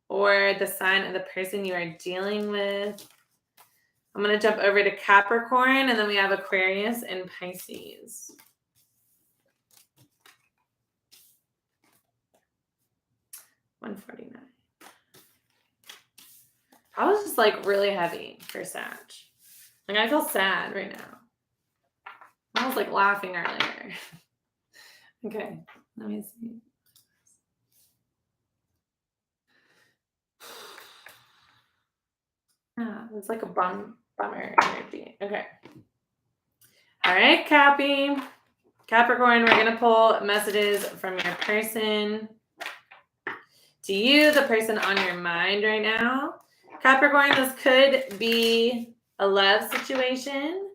or the sign of the person you are dealing with. I'm going to jump over to Capricorn, and then we have Aquarius and Pisces. 149. I was just like really heavy for Sag. Like I feel sad right now. I was like laughing earlier. Okay, let me see. Yeah, it's like a bummer energy. Okay. All right, Cappy. Capricorn, we're going to pull messages from your person to you, the person on your mind right now. Capricorn, this could be a love situation,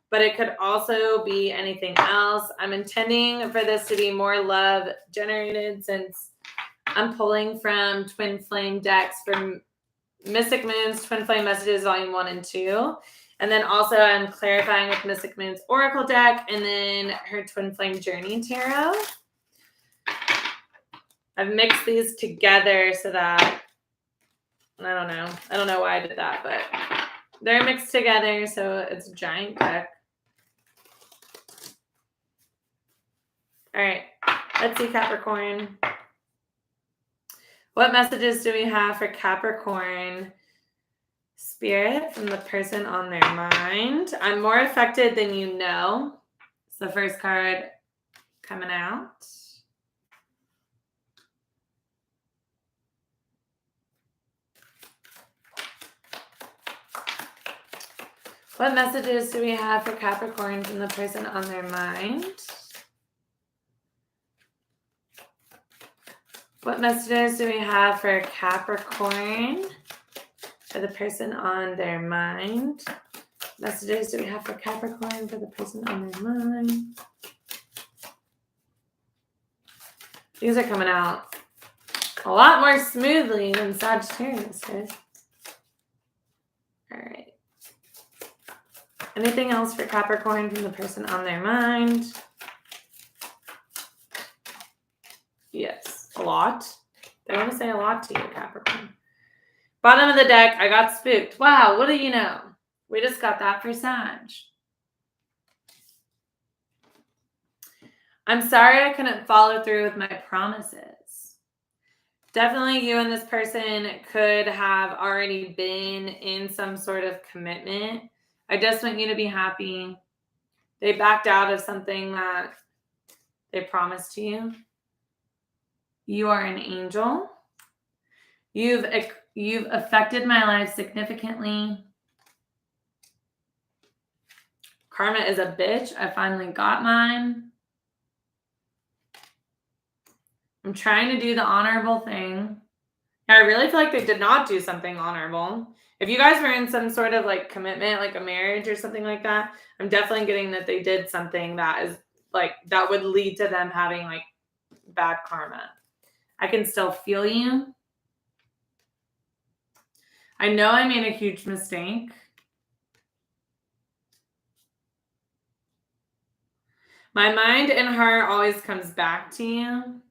but it could also be anything else. I'm intending for this to be more love generated since I'm pulling from Twin Flame decks from Mystic Moon's Twin Flame Messages Volume 1 and 2. And then also I'm clarifying with Mystic Moon's Oracle deck and then her Twin Flame Journey Tarot. I've mixed these together so that, I don't know why I did that, but they're mixed together so it's a giant deck. All right, let's see Capricorn. What messages do we have for Capricorn? Spirit from the person on their mind. I'm more affected than you know. It's the first card coming out. What messages do we have for Capricorn from the person on their mind? What messages do we have for Capricorn for the person on their mind? Messages do we have for Capricorn for the person on their mind? These are coming out a lot more smoothly than Sagittarius did. All right. Anything else for Capricorn from the person on their mind? Yes, a lot. They want to say a lot to you, Capricorn. Bottom of the deck, I got spooked. Wow, what do you know? We just got that for Sag. I'm sorry I couldn't follow through with my promises. Definitely you and this person could have already been in some sort of commitment. I just want you to be happy. They backed out of something that they promised to you. You are an angel. You've affected my life significantly. Karma is a bitch. I finally got mine. I'm trying to do the honorable thing. I really feel like they did not do something honorable. If you guys were in some sort of like commitment, like a marriage or something like that, I'm definitely getting that they did something that is like, that would lead to them having like bad karma. I can still feel you. I know I made a huge mistake. My mind and heart always comes back to you.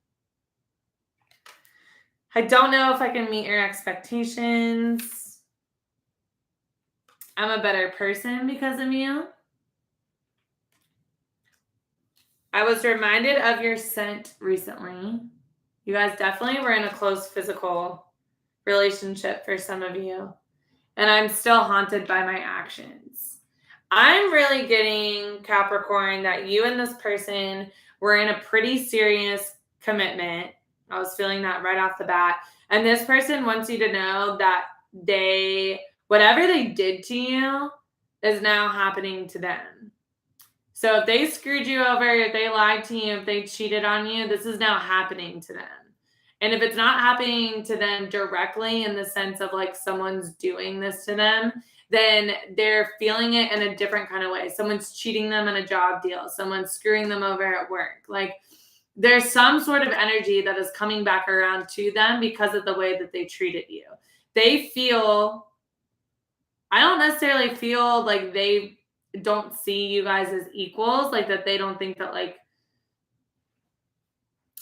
I don't know if I can meet your expectations. I'm a better person because of you. I was reminded of your scent recently. You guys definitely were in a close physical relationship for some of you. And I'm still haunted by my actions. I'm really getting, Capricorn, that you and this person were in a pretty serious commitment. I was feeling that right off the bat. And this person wants you to know that whatever they did to you is now happening to them. So if they screwed you over, if they lied to you, if they cheated on you, this is now happening to them. And if it's not happening to them directly in the sense of like someone's doing this to them, then they're feeling it in a different kind of way. Someone's cheating them in a job deal. Someone's screwing them over at work. Like there's some sort of energy that is coming back around to them because of the way that they treated you. They feel, I don't necessarily feel like they don't see you guys as equals, like that they don't think that like,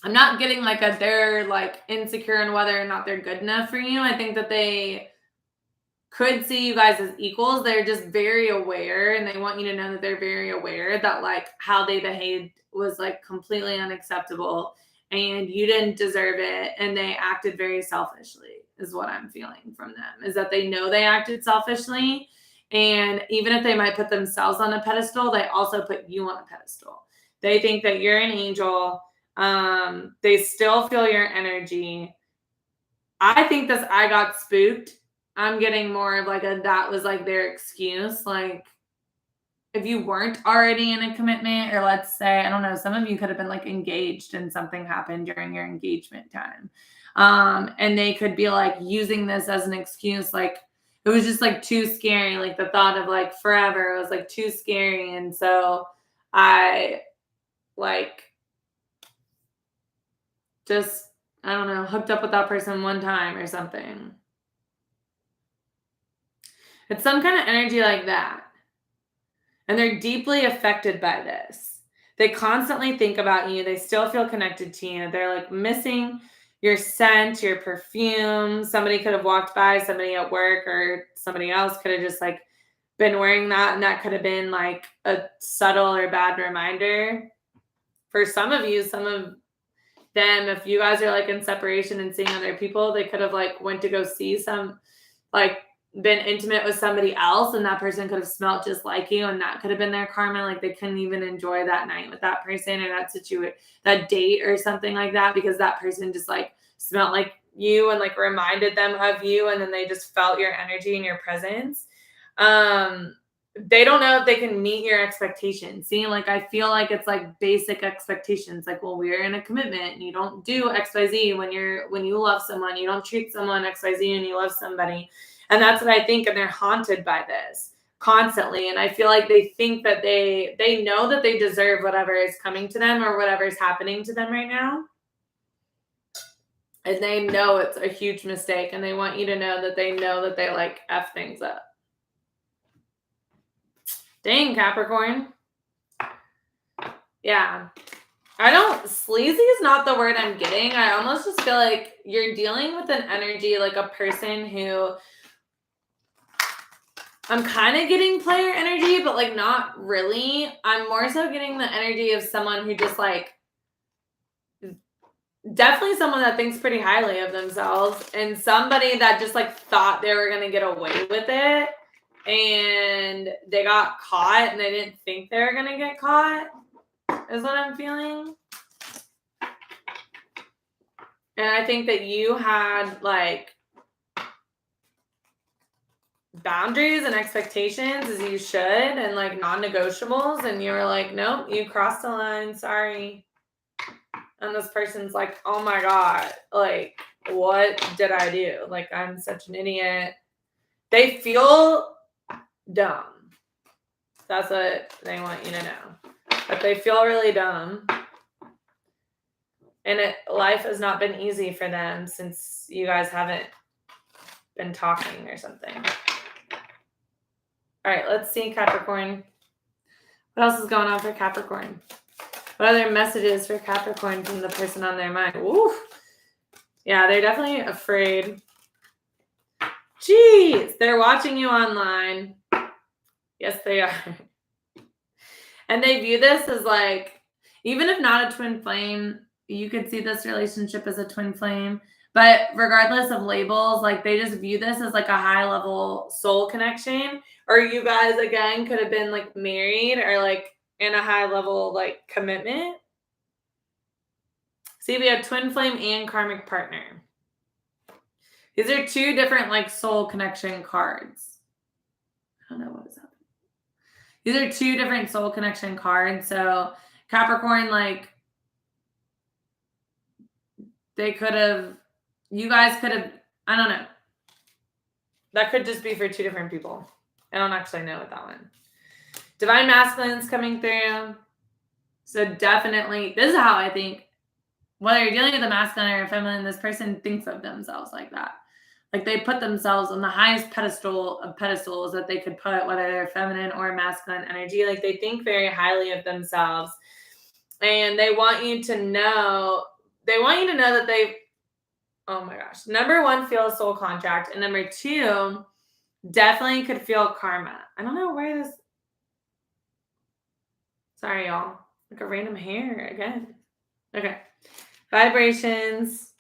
I'm not getting like they're like insecure in whether or not they're good enough for you. I think that they could see you guys as equals. They're just very aware and they want you to know that they're very aware that like how they behaved was like completely unacceptable and you didn't deserve it, and they acted very selfishly, is what I'm feeling from them, is that they know they acted selfishly. And even if they might put themselves on a pedestal, they also put you on a pedestal. They think that you're an angel. They still feel your energy. I think this I got spooked. I'm getting more of like a that was like their excuse. Like if you weren't already in a commitment, or let's say, I don't know, some of you could have been like engaged and something happened during your engagement time. And they could be like using this as an excuse, like it was just like too scary, like the thought of like forever, it was like too scary. And so I like just, I don't know, hooked up with that person one time or something. It's some kind of energy like that. And they're deeply affected by this. They constantly think about you. They still feel connected to you. They're like missing your scent, your perfume. Somebody could have walked by, somebody at work or somebody else could have just like been wearing that. And that could have been like a subtle or bad reminder. For some of you, some of them, if you guys are like in separation and seeing other people, they could have like went to go see some, like been intimate with somebody else, and that person could have smelled just like you, and that could have been their karma. Like they couldn't even enjoy that night with that person or that situation, that date or something like that, because that person just like smelled like you and like reminded them of you, and then they just felt your energy and your presence. They don't know if they can meet your expectations. See, like I feel like it's like basic expectations. Like, well, we're in a commitment and you don't do XYZ when you love someone, you don't treat someone XYZ and you love somebody. And that's what I think. And they're haunted by this constantly. And I feel like they think that they know that they deserve whatever is coming to them or whatever is happening to them right now. And they know it's a huge mistake. And they want you to know that they like F things up. Dang, Capricorn. Yeah. Sleazy is not the word I'm getting. I almost just feel like you're dealing with an energy, like a person who, I'm kind of getting player energy, but like not really. I'm more so getting the energy of someone who just like, definitely someone that thinks pretty highly of themselves, and somebody that just like thought they were going to get away with it, and they got caught and they didn't think they were going to get caught, is what I'm feeling. And I think that you had like boundaries and expectations, as you should, and like non-negotiables, and you were like, nope, you crossed the line, sorry. And this person's like, oh my God, like, what did I do? Like, I'm such an idiot. They feel dumb. That's what they want you to know. But they feel really dumb. And life has not been easy for them since you guys haven't been talking or something. All right, let's see, Capricorn. What else is going on for Capricorn? What other messages for Capricorn from the person on their mind? Ooh. Yeah, they're definitely afraid. Jeez, they're watching you online. Yes, they are. And they view this as like, even if not a twin flame, you could see this relationship as a twin flame. But regardless of labels, like they just view this as like a high level soul connection. Or you guys, again, could have been like married or like in a high level like commitment. See, we have twin flame and karmic partner. These are two different like soul connection cards. I don't know what is happening. These are two different soul connection cards. So Capricorn, like you guys could have, I don't know. That could just be for two different people. I don't actually know with that one. Divine Masculine's coming through. So definitely, this is how I think, whether you're dealing with a masculine or a feminine, this person thinks of themselves like that. Like they put themselves on the highest pedestal of pedestals that they could put, whether they're feminine or masculine energy. Like they think very highly of themselves. And they want you to know that they, oh my gosh. Number one, feel a soul contract. And number two, definitely could feel karma. I don't know where this, sorry, y'all. Like a random hair again. Okay. Vibrations.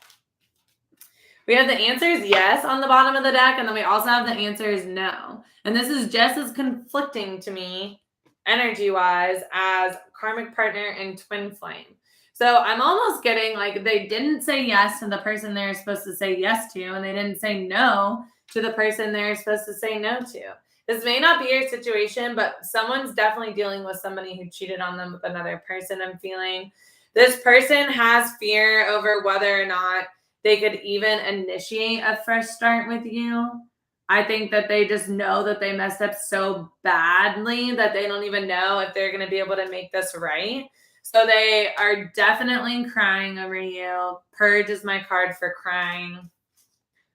We have the answers yes on the bottom of the deck, and then we also have the answers no. And this is just as conflicting to me, energy-wise, as karmic partner and twin flame. So I'm almost getting like they didn't say yes to the person they're supposed to say yes to, and they didn't say no to the person they're supposed to say no to. This may not be your situation, but someone's definitely dealing with somebody who cheated on them with another person. I'm feeling this person has fear over whether or not they could even initiate a fresh start with you. I think that they just know that they messed up so badly that they don't even know if they're going to be able to make this right. So they are definitely crying over you. Purge is my card for crying,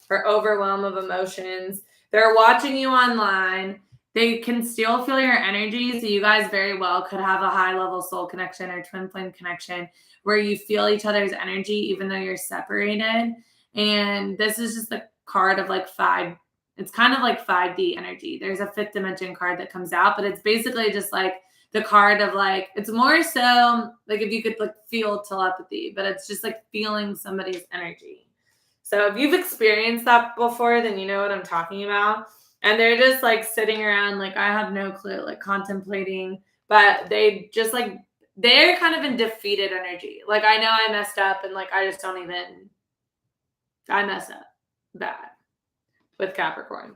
for overwhelm of emotions. They're watching you online. They can still feel your energy. So you guys very well could have a high level soul connection or twin flame connection where you feel each other's energy, even though you're separated. And this is just the card of like it's kind of like 5D energy. There's a fifth dimension card that comes out, but it's basically just like the card of like, it's more so like if you could like feel telepathy, but it's just like feeling somebody's energy. So if you've experienced that before, then you know what I'm talking about. And they're just like sitting around like, I have no clue, like contemplating, but they just like, they're kind of in defeated energy. Like, I know I messed up and like, I just don't even, I messed up bad with Capricorn.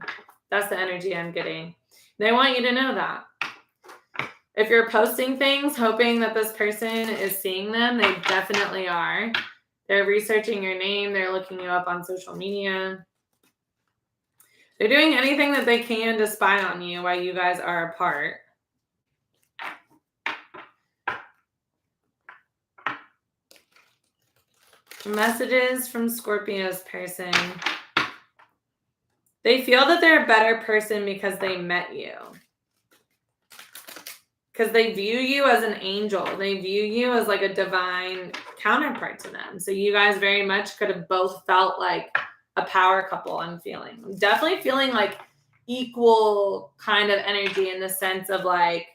That's the energy I'm getting. They want you to know that. If you're posting things, hoping that this person is seeing them, they definitely are. They're researching your name. They're looking you up on social media. They're doing anything that they can to spy on you while you guys are apart. Messages from Scorpio's person. They feel that they're a better person because they met you. Because they view you as an angel. They view you as like a divine counterpart to them. So you guys very much could have both felt like a power couple, I'm feeling. I'm definitely feeling like equal kind of energy in the sense of like,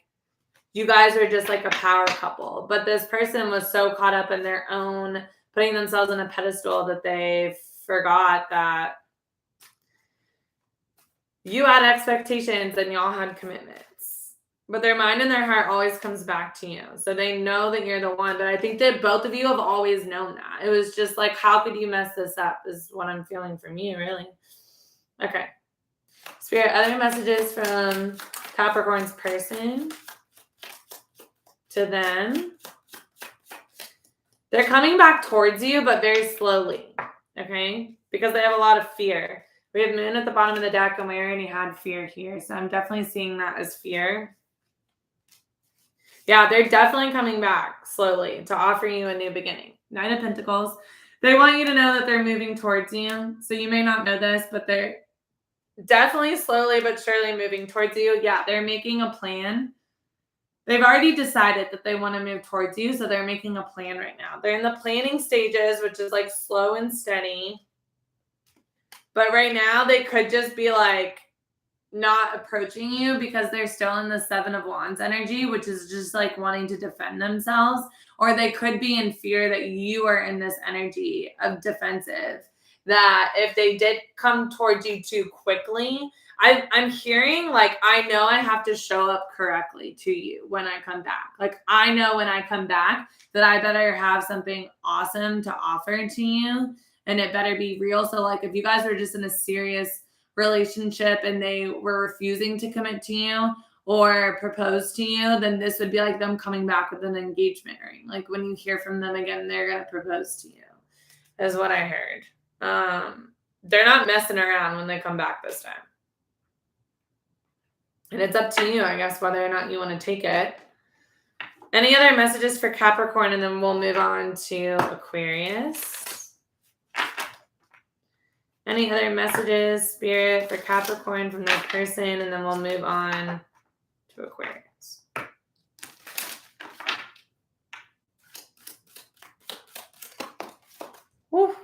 you guys are just like a power couple. But this person was so caught up in their own, putting themselves on a pedestal that they forgot that you had expectations and y'all had commitments. But their mind and their heart always comes back to you. So they know that you're the one. But I think that both of you have always known that. It was just like, how could you mess this up is what I'm feeling from you, really. Okay. Spirit, other messages from Capricorn's person to them. They're coming back towards you, but very slowly. Okay? Because they have a lot of fear. We have Moon at the bottom of the deck, and we already had fear here. So I'm definitely seeing that as fear. Yeah, they're definitely coming back slowly to offer you a new beginning. 9 of Pentacles. They want you to know that they're moving towards you. So you may not know this, but they're definitely slowly but surely moving towards you. Yeah, they're making a plan. They've already decided that they want to move towards you. So they're making a plan right now. They're in the planning stages, which is like slow and steady. But right now they could just be like, not approaching you because they're still in the 7 of Wands energy, which is just like wanting to defend themselves, or they could be in fear that you are in this energy of defensive, that if they did come towards you too quickly, I'm hearing like, I know I have to show up correctly to you when I come back. Like, I know when I come back that I better have something awesome to offer to you, and it better be real. So like, if you guys were just in a serious relationship and they were refusing to commit to you or propose to you, then this would be like them coming back with an engagement ring. Like, when you hear from them again, they're going to propose to you, is what I heard. They're not messing around when they come back this time. And it's up to you, I guess, whether or not you want to take it. Any other messages for Capricorn, and then we'll move on to Aquarius. Any other messages, Spirit, for Capricorn from their person, and then we'll move on to Aquarius. Woo.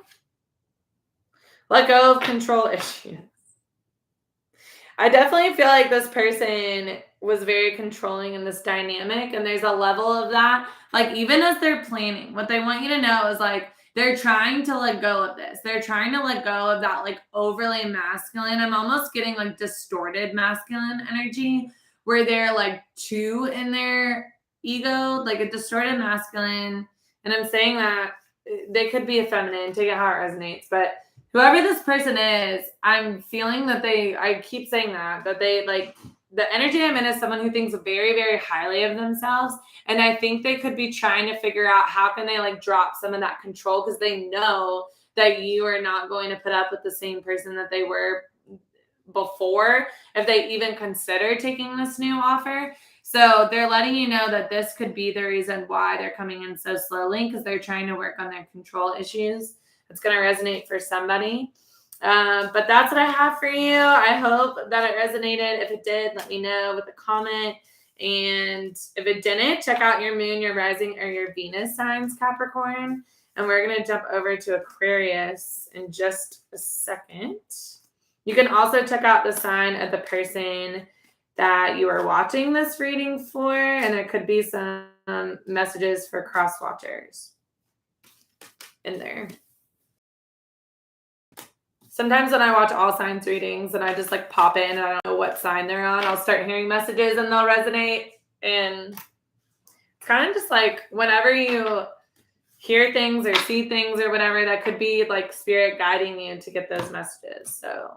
Let go of control issues. I definitely feel like this person was very controlling in this dynamic, and there's a level of that. Like, even as they're planning, what they want you to know is like, They're trying to let go of this. They're trying to let go of that like overly masculine. I'm almost getting like distorted masculine energy where they're like too in their ego, like a distorted masculine. And I'm saying that they could be a feminine, take it how it resonates. But whoever this person is, I'm feeling that I keep saying that they like, the energy I'm in is someone who thinks very, very highly of themselves. And I think they could be trying to figure out how can they like drop some of that control because they know that you are not going to put up with the same person that they were before if they even consider taking this new offer. So they're letting you know that this could be the reason why they're coming in so slowly because they're trying to work on their control issues. It's going to resonate for somebody. But that's what I have for you. I hope that it resonated. If it did, let me know with a comment. And if it didn't, check out your moon, your rising, or your Venus signs, Capricorn. And we're going to jump over to Aquarius in just a second. You can also check out the sign of the person that you are watching this reading for. And there could be some messages for cross watchers in there. Sometimes when I watch all signs readings and I just like pop in and I don't know what sign they're on, I'll start hearing messages and they'll resonate. And it's kind of just like whenever you hear things or see things or whatever, that could be like spirit guiding you to get those messages. So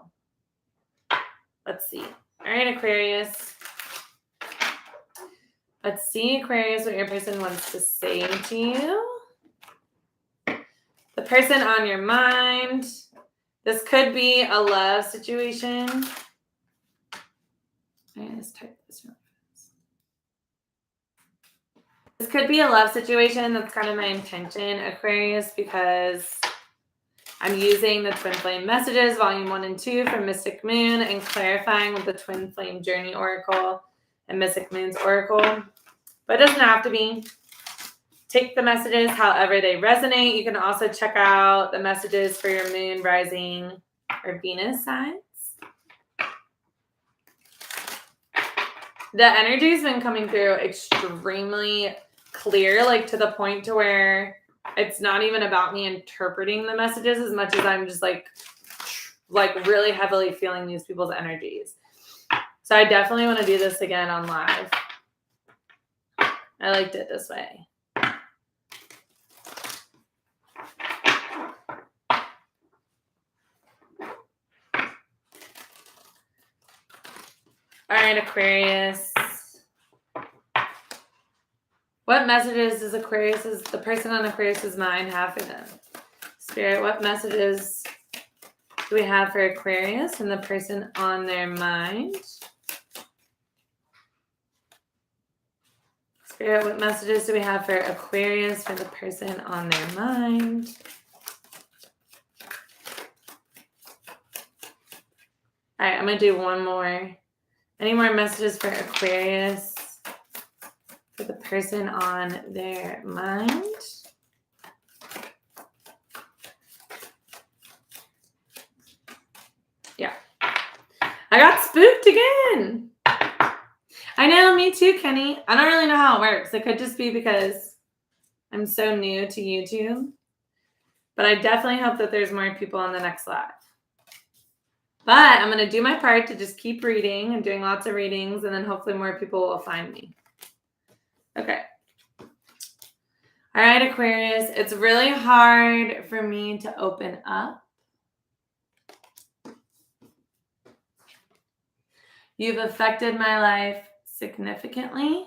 let's see. All right, Aquarius. Let's see, Aquarius, what your person wants to say to you. The person on your mind. This could be a love situation. Let's type this real fast. This could be a love situation. That's kind of my intention, Aquarius, because I'm using the Twin Flame Messages, Volume 1 and 2 from Mystic Moon and clarifying with the Twin Flame Journey Oracle and Mystic Moon's Oracle. But it doesn't have to be. Take the messages however they resonate. You can also check out the messages for your moon, rising, or Venus signs. The energy has been coming through extremely clear, like to the point to where it's not even about me interpreting the messages as much as I'm just like really heavily feeling these people's energies. So I definitely want to do this again on live. I liked it this way. All right, Aquarius. What messages does the person on Aquarius's mind have for them? Spirit, what messages do we have for Aquarius and the person on their mind? Spirit, what messages do we have for Aquarius for the person on their mind? All right, I'm going to do one more. Any more messages for Aquarius for the person on their mind? Yeah. I got spooked again. I know, me too, Kenny. I don't really know how it works. It could just be because I'm so new to YouTube. But I definitely hope that there's more people on the next live. But I'm going to do my part to just keep reading and doing lots of readings, and then hopefully more people will find me. Okay. All right, Aquarius. It's really hard for me to open up. You've affected my life significantly.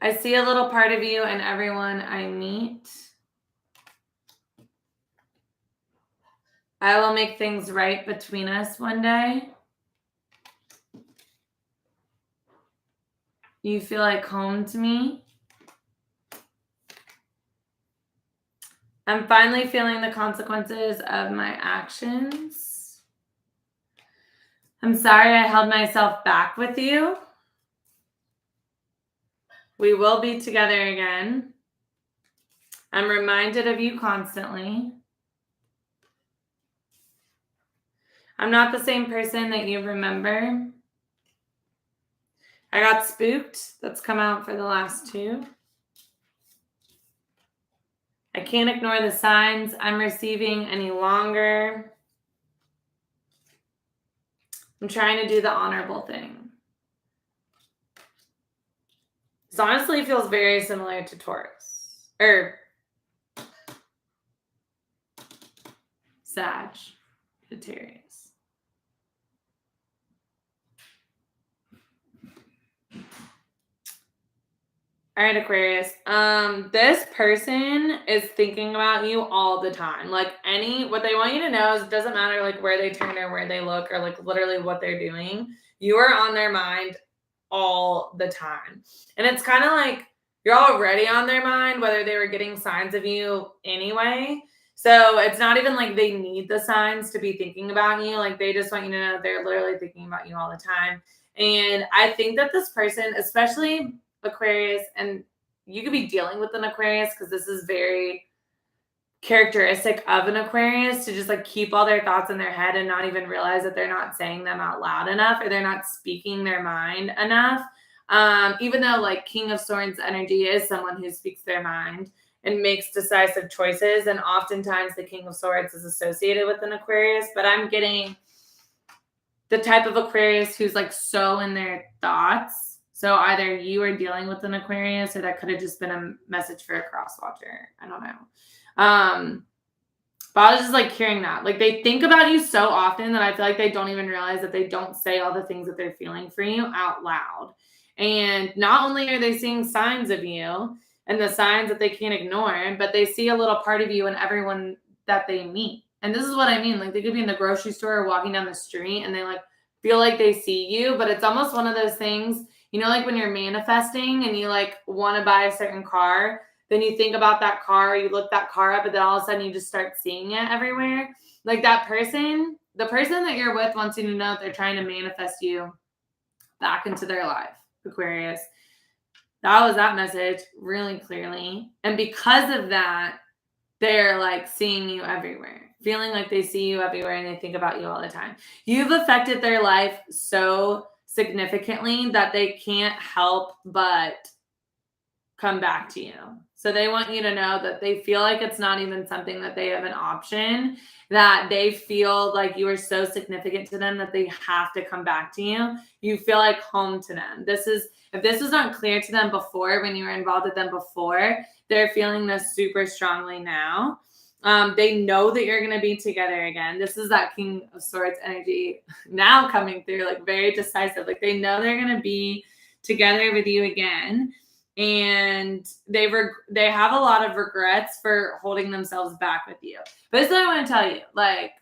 I see a little part of you in everyone I meet. I will make things right between us one day. You feel like home to me. I'm finally feeling the consequences of my actions. I'm sorry I held myself back with you. We will be together again. I'm reminded of you constantly. I'm not the same person that you remember. I got spooked. That's come out for the last two. I can't ignore the signs I'm receiving any longer. I'm trying to do the honorable thing. This honestly feels very similar to Taurus or Sagittarius. All right, Aquarius. This person is thinking about you all the time. Like what they want you to know is it doesn't matter like where they turn or where they look or like literally what they're doing. You are on their mind all the time. And it's kind of like you're already on their mind, whether they were getting signs of you anyway. So it's not even like they need the signs to be thinking about you. Like they just want you to know they're literally thinking about you all the time. And I think that this person, especially Aquarius, and you could be dealing with an Aquarius because this is very characteristic of an Aquarius to just like keep all their thoughts in their head and not even realize that they're not saying them out loud enough or they're not speaking their mind enough. Even though like King of Swords energy is someone who speaks their mind and makes decisive choices, and oftentimes the King of Swords is associated with an Aquarius, but I'm getting the type of Aquarius who's like so in their thoughts. So either you are dealing with an Aquarius or that could have just been a message for a cross watcher. I don't know. But I was just like hearing that. Like they think about you so often that I feel like they don't even realize that they don't say all the things that they're feeling for you out loud. And not only are they seeing signs of you and the signs that they can't ignore, but they see a little part of you in everyone that they meet. And this is what I mean. Like they could be in the grocery store or walking down the street and they like feel like they see you, but it's almost one of those things, you know, like when you're manifesting and you like want to buy a certain car, then you think about that car, you look that car up, and then all of a sudden you just start seeing it everywhere. Like that person, the person that you're with wants you to know that they're trying to manifest you back into their life, Aquarius. That was that message really clearly. And because of that, they're like seeing you everywhere, feeling like they see you everywhere and they think about you all the time. You've affected their life so significantly that they can't help but come back to you. So they want you to know that they feel like it's not even something that they have an option, that they feel like you are so significant to them that they have to come back to you. You feel like home to them. If this was not clear to them before, when you were involved with them before, they're feeling this super strongly now. They know that you're going to be together again. This is that King of Swords energy now coming through, like very decisive. Like they know they're going to be together with you again. And they have a lot of regrets for holding themselves back with you. But this is what I want to tell you. Like,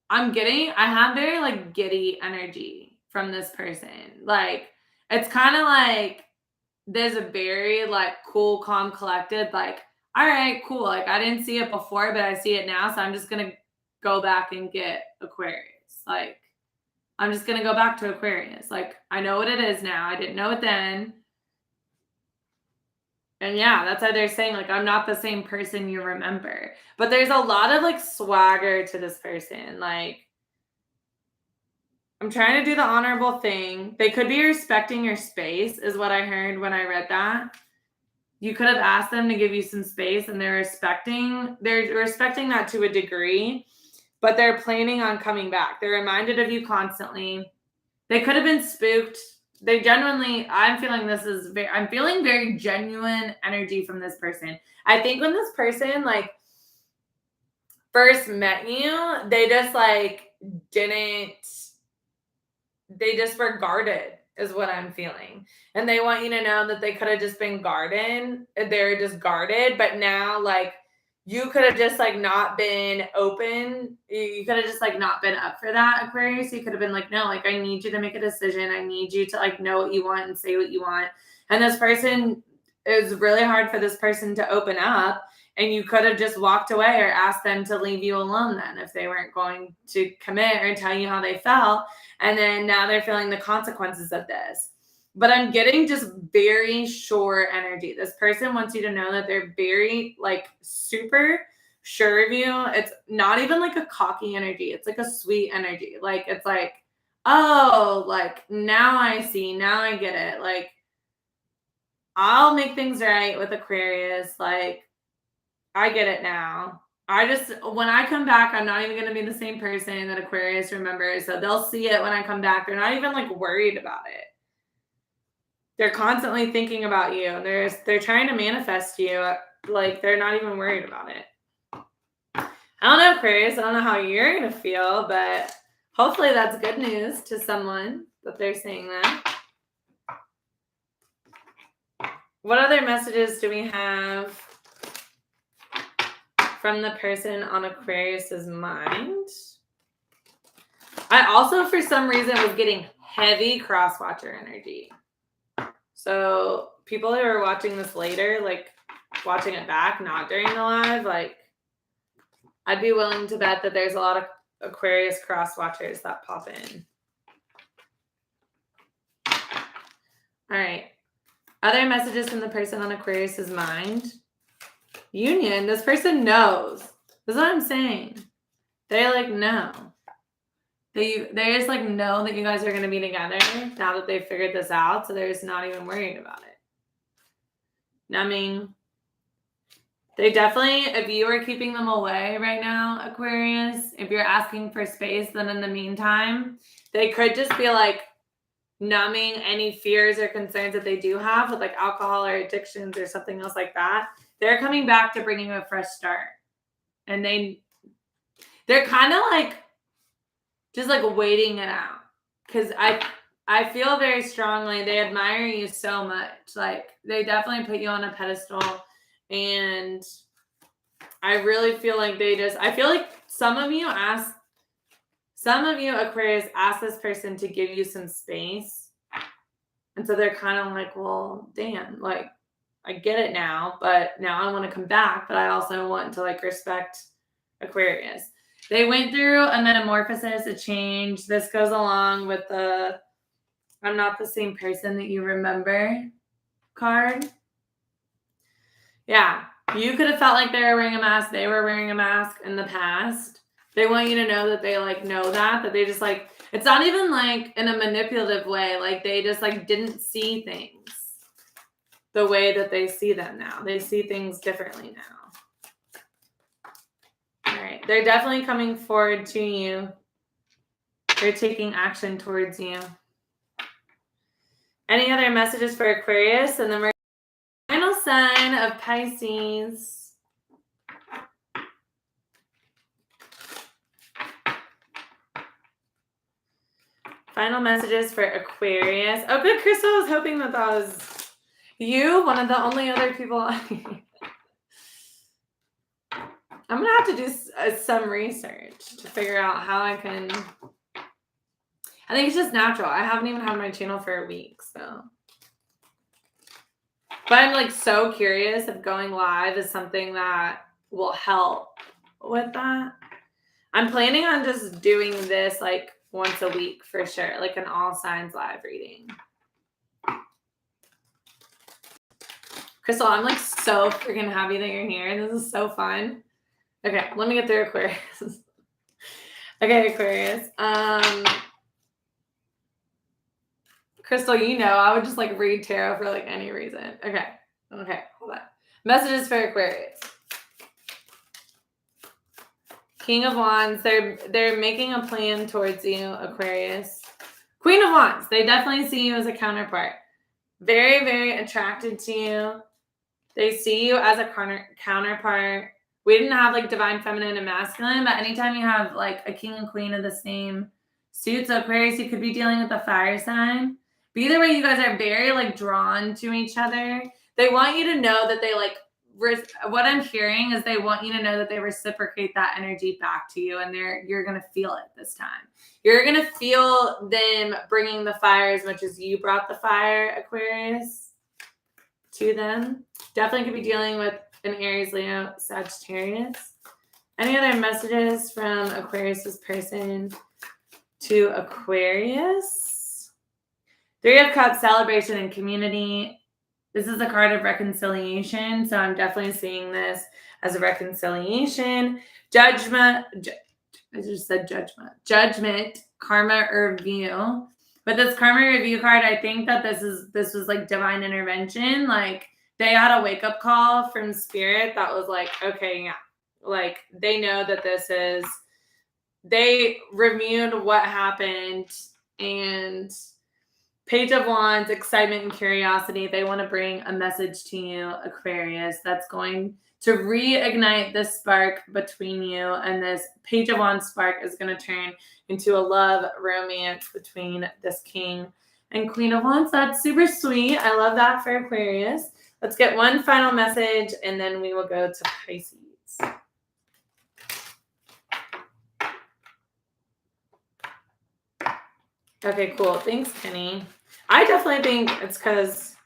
I have very like giddy energy from this person. Like, it's kind of like there's a very like cool, calm, collected, like, all right, cool. Like I didn't see it before, but I see it now. So I'm just gonna go back and get Aquarius. Like, I'm just gonna go back to Aquarius. Like, I know what it is now. I didn't know it then. And yeah, that's why they're saying, like, I'm not the same person you remember. But there's a lot of like swagger to this person. Like, I'm trying to do the honorable thing. They could be respecting your space, is what I heard when I read that. You could have asked them to give you some space and they're respecting that to a degree, but they're planning on coming back. They're reminded of you constantly. They could have been spooked. They genuinely, I'm feeling very genuine energy from this person. I think when this person like first met you, they just were guarded is what I'm feeling. And they want you to know that they could have just been guarded. They're just guarded, but now like you could have just like not been open. You could have just like not been up for that, Aquarius. You could have been like, no, like I need you to make a decision. I need you to like know what you want and say what you want. And this person, is really hard for this person to open up. And you could have just walked away or asked them to leave you alone then if they weren't going to commit or tell you how they felt. And then now they're feeling the consequences of this. But I'm getting just very sure energy. This person wants you to know that they're very like super sure of you. It's not even like a cocky energy. It's like a sweet energy. Like it's like, oh, like now I see, now I get it. Like I'll make things right with Aquarius. Like I get it now. When I come back, I'm not even going to be the same person that Aquarius remembers. So they'll see it when I come back. They're not even like worried about it. They're constantly thinking about you, and they're trying to manifest you. Like, they're not even worried about it. I don't know, Aquarius. I don't know how you're going to feel, but hopefully that's good news to someone that they're saying that. What other messages do we have from the person on Aquarius's mind? I also, for some reason, was getting heavy cross-watcher energy. So people who are watching this later, like watching it back, not during the live, like I'd be willing to bet that there's a lot of Aquarius cross-watchers that pop in. All right. Other messages from the person on Aquarius's mind. Union. This person knows. This is what I'm saying. They like know. They just like know that you guys are going to be together now that they've figured this out. So they're just not even worried about it. I mean, they definitely, if you are keeping them away right now, Aquarius, if you're asking for space, then in the meantime, they could just be like numbing any fears or concerns that they do have with like alcohol or addictions or something else like that. They're coming back to bring you a fresh start. And they're kind of like, just like waiting it out. Because I feel very strongly they admire you so much. Like, they definitely put you on a pedestal. And I really feel like I feel like some of you, Aquarius, ask this person to give you some space. And so they're kind of like, well, damn, like, I get it now, but now I want to come back, but I also want to like respect Aquarius. They went through a metamorphosis, a change. This goes along with the I'm not the same person that you remember card. Yeah, you could have felt like they were wearing a mask. They were wearing a mask in the past. They want you to know that they like know that they just like, it's not even like in a manipulative way. Like they just like didn't see things the way that they see them now. They see things differently now. All right. They're definitely coming forward to you. They're taking action towards you. Any other messages for Aquarius? And then we're final sign of Pisces. Final messages for Aquarius. Oh, good, Crystal. I was hoping that was you, one of the only other people. I'm going to have to do some research to figure out how I can. I think it's just natural. I haven't even had my channel for a week, so. But I'm like so curious if going live is something that will help with that. I'm planning on just doing this like once a week for sure, like an all signs live reading. Crystal, I'm like so freaking happy that you're here. This is so fun. Okay, let me get through Aquarius. Okay, Aquarius. Crystal, you know, I would just like read tarot for like any reason. Okay, hold on. Messages for Aquarius. King of Wands, they're making a plan towards you, Aquarius. Queen of Wands, they definitely see you as a counterpart. Very, very attracted to you. They see you as a counterpart. We didn't have like divine feminine and masculine, but anytime you have like a king and queen of the same suit, so Aquarius, you could be dealing with a fire sign. But either way, you guys are very like drawn to each other. They want you to know that they like, what I'm hearing is they want you to know that they reciprocate that energy back to you, and you're going to feel it this time. You're going to feel them bringing the fire as much as you brought the fire, Aquarius, to them. Definitely could be dealing with an Aries, Leo, Sagittarius. Any other messages from Aquarius's person to Aquarius? Three of Cups, celebration and community. This is a card of reconciliation, so I'm definitely seeing this as a reconciliation. Judgment. I just said judgment. Judgment, karma review. But this karma review card, I think that this was like divine intervention. Like they had a wake-up call from Spirit that was like, okay, yeah. Like, they know that they reviewed what happened, and Page of Wands, excitement and curiosity. They want to bring a message to you, Aquarius, that's going to reignite this spark between you. And this Page of Wands spark is going to turn into a love romance between this King and Queen of Wands. That's super sweet. I love that for Aquarius. Let's get one final message, and then we will go to Pisces. Okay, cool. Thanks, Kenny. I definitely think it's because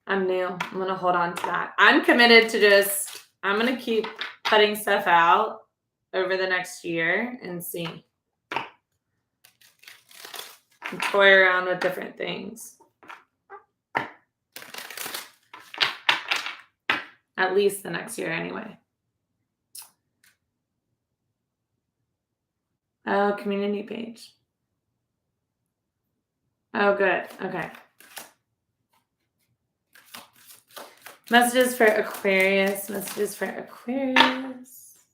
I'm new. I'm going to hold on to that. I'm committed to I'm going to keep putting stuff out over the next year and see. And toy around with different things. At least the next year anyway. Oh, community page. Oh, good. Okay. Messages for Aquarius. Messages for Aquarius.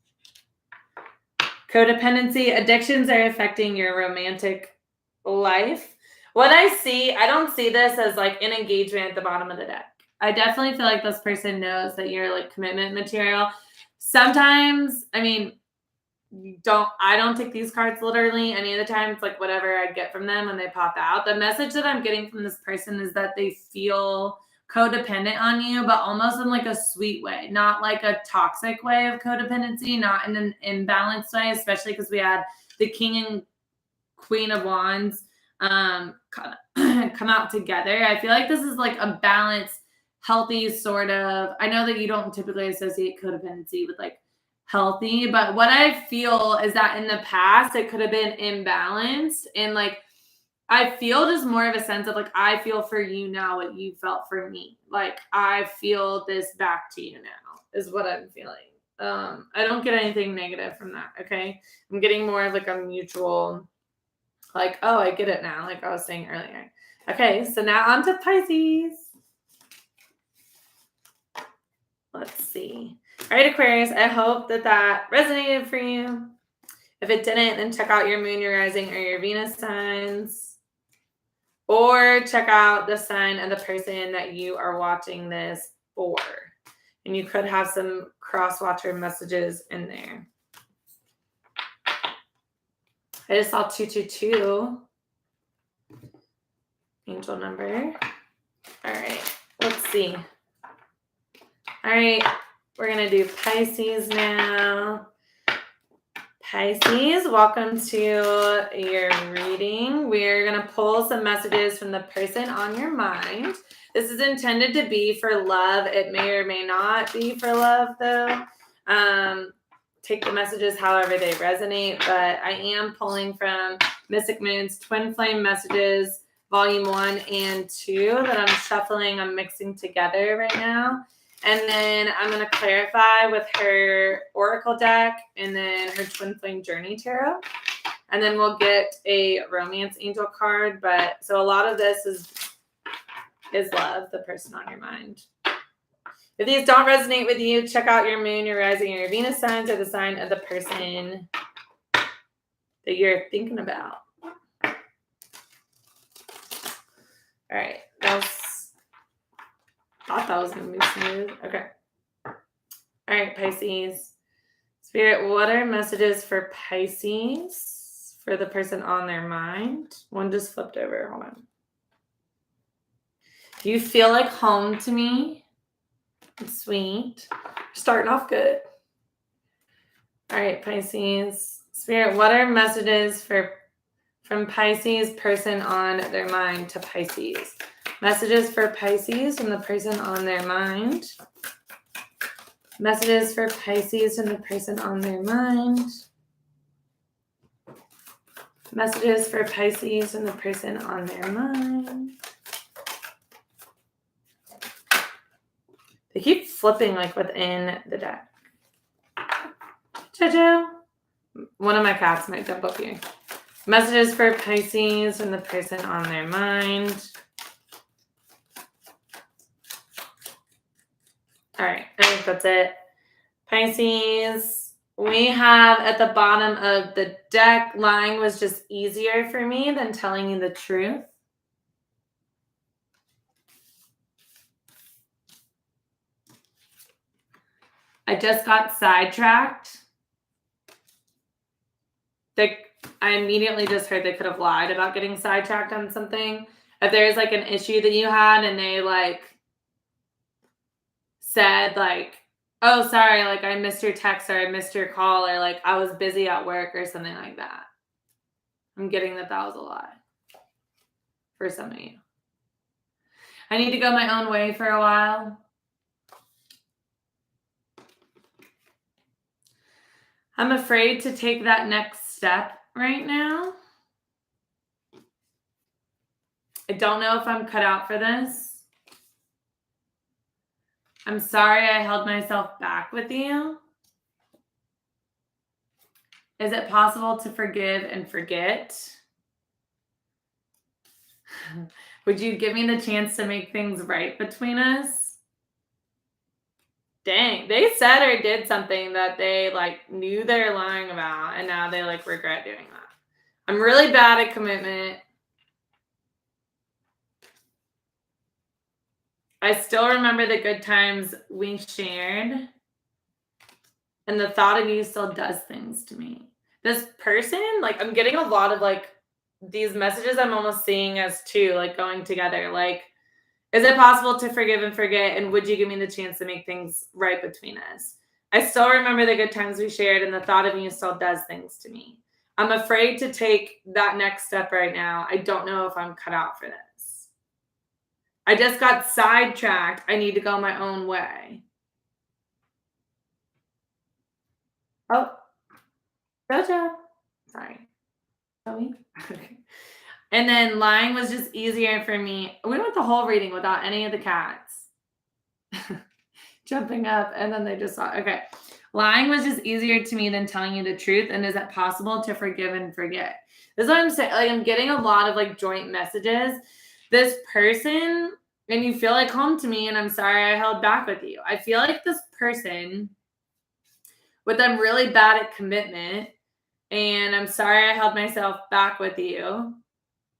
Codependency. Addictions are affecting your romantic life. What I see, I don't see this as like an engagement at the bottom of the deck. I definitely feel like this person knows that you're like commitment material. Sometimes, I mean, I don't take these cards literally. Any of the time, it's like whatever I get from them when they pop out. The message that I'm getting from this person is that they feel codependent on you, but almost in like a sweet way, not like a toxic way of codependency, not in an imbalanced way, especially because we had the King and Queen of Wands come out together. I feel like this is like a balanced, healthy sort of. I know that you don't typically associate codependency with like healthy, but what I feel is that in the past it could have been imbalanced, and like I feel just more of a sense of like I feel for you now what you felt for me. Like I feel this back to you now is what I'm feeling. I don't get anything negative from that. Okay, I'm getting more of like a mutual, like, oh, I get it now, like I was saying earlier. Okay, so now on to Pisces. Let's see. All right, Aquarius, I hope that resonated for you. If it didn't, then check out your moon, your rising, or your Venus signs. Or check out the sign of the person that you are watching this for. And you could have some cross-watcher messages in there. I just saw 222. Angel number. All right, let's see. All right, we're going to do Pisces now. Pisces, welcome to your reading. We're going to pull some messages from the person on your mind. This is intended to be for love. It may or may not be for love, though. Take the messages however they resonate, but I am pulling from Mystic Moon's Twin Flame Messages, Volume 1 and 2 that I'm shuffling, I'm mixing together right now. And then I'm going to clarify with her Oracle deck and then her Twin Flame Journey Tarot. And then we'll get a Romance Angel card. But so a lot of this is love, the person on your mind. If these don't resonate with you, check out your moon, your rising, or your Venus signs, or the sign of the person that you're thinking about. All right. Thought that was going to be smooth. Okay. All right, Pisces. Spirit, what are messages for Pisces for the person on their mind? One just flipped over. Hold on. Do you feel like home to me? It's sweet. Starting off good. All right, Pisces. Spirit, what are messages from Pisces person on their mind to Pisces? Messages for Pisces from the person on their mind. Messages for Pisces from the person on their mind. Messages for Pisces from the person on their mind. They keep flipping like within the deck. Jojo. One of my cats might jump up here. Messages for Pisces from the person on their mind. All right, I think that's it. Pisces, we have at the bottom of the deck, lying was just easier for me than telling you the truth. I just got sidetracked. I immediately just heard they could have lied about getting sidetracked on something. If there's like an issue that you had and they like said like, oh, sorry, like I missed your text or I missed your call or like I was busy at work or something like that. I'm getting that was a lie for some of you. I need to go my own way for a while. I'm afraid to take that next step right now. I don't know if I'm cut out for this. I'm sorry I held myself back with you. Is it possible to forgive and forget? Would you give me the chance to make things right between us? Dang, they said or did something that they like knew they're lying about and now they like regret doing that. I'm really bad at commitment. I still remember the good times we shared, and the thought of you still does things to me. This person, like, I'm getting a lot of like these messages I'm almost seeing as two, like going together. Like, is it possible to forgive and forget? And would you give me the chance to make things right between us? I still remember the good times we shared, and the thought of you still does things to me. I'm afraid to take that next step right now. I don't know if I'm cut out for this. I just got sidetracked. I need to go my own way. Oh, Jojo. Sorry. Joey. Okay. And then lying was just easier for me. We went the whole reading without any of the cats jumping up, and then they just saw. Okay. Lying was just easier to me than telling you the truth. And is it possible to forgive and forget? This is what I'm saying. Like, I'm getting a lot of like joint messages. This person, and you feel like home to me, and I'm sorry I held back with you. I feel like this person, with them really bad at commitment, and I'm sorry I held myself back with you.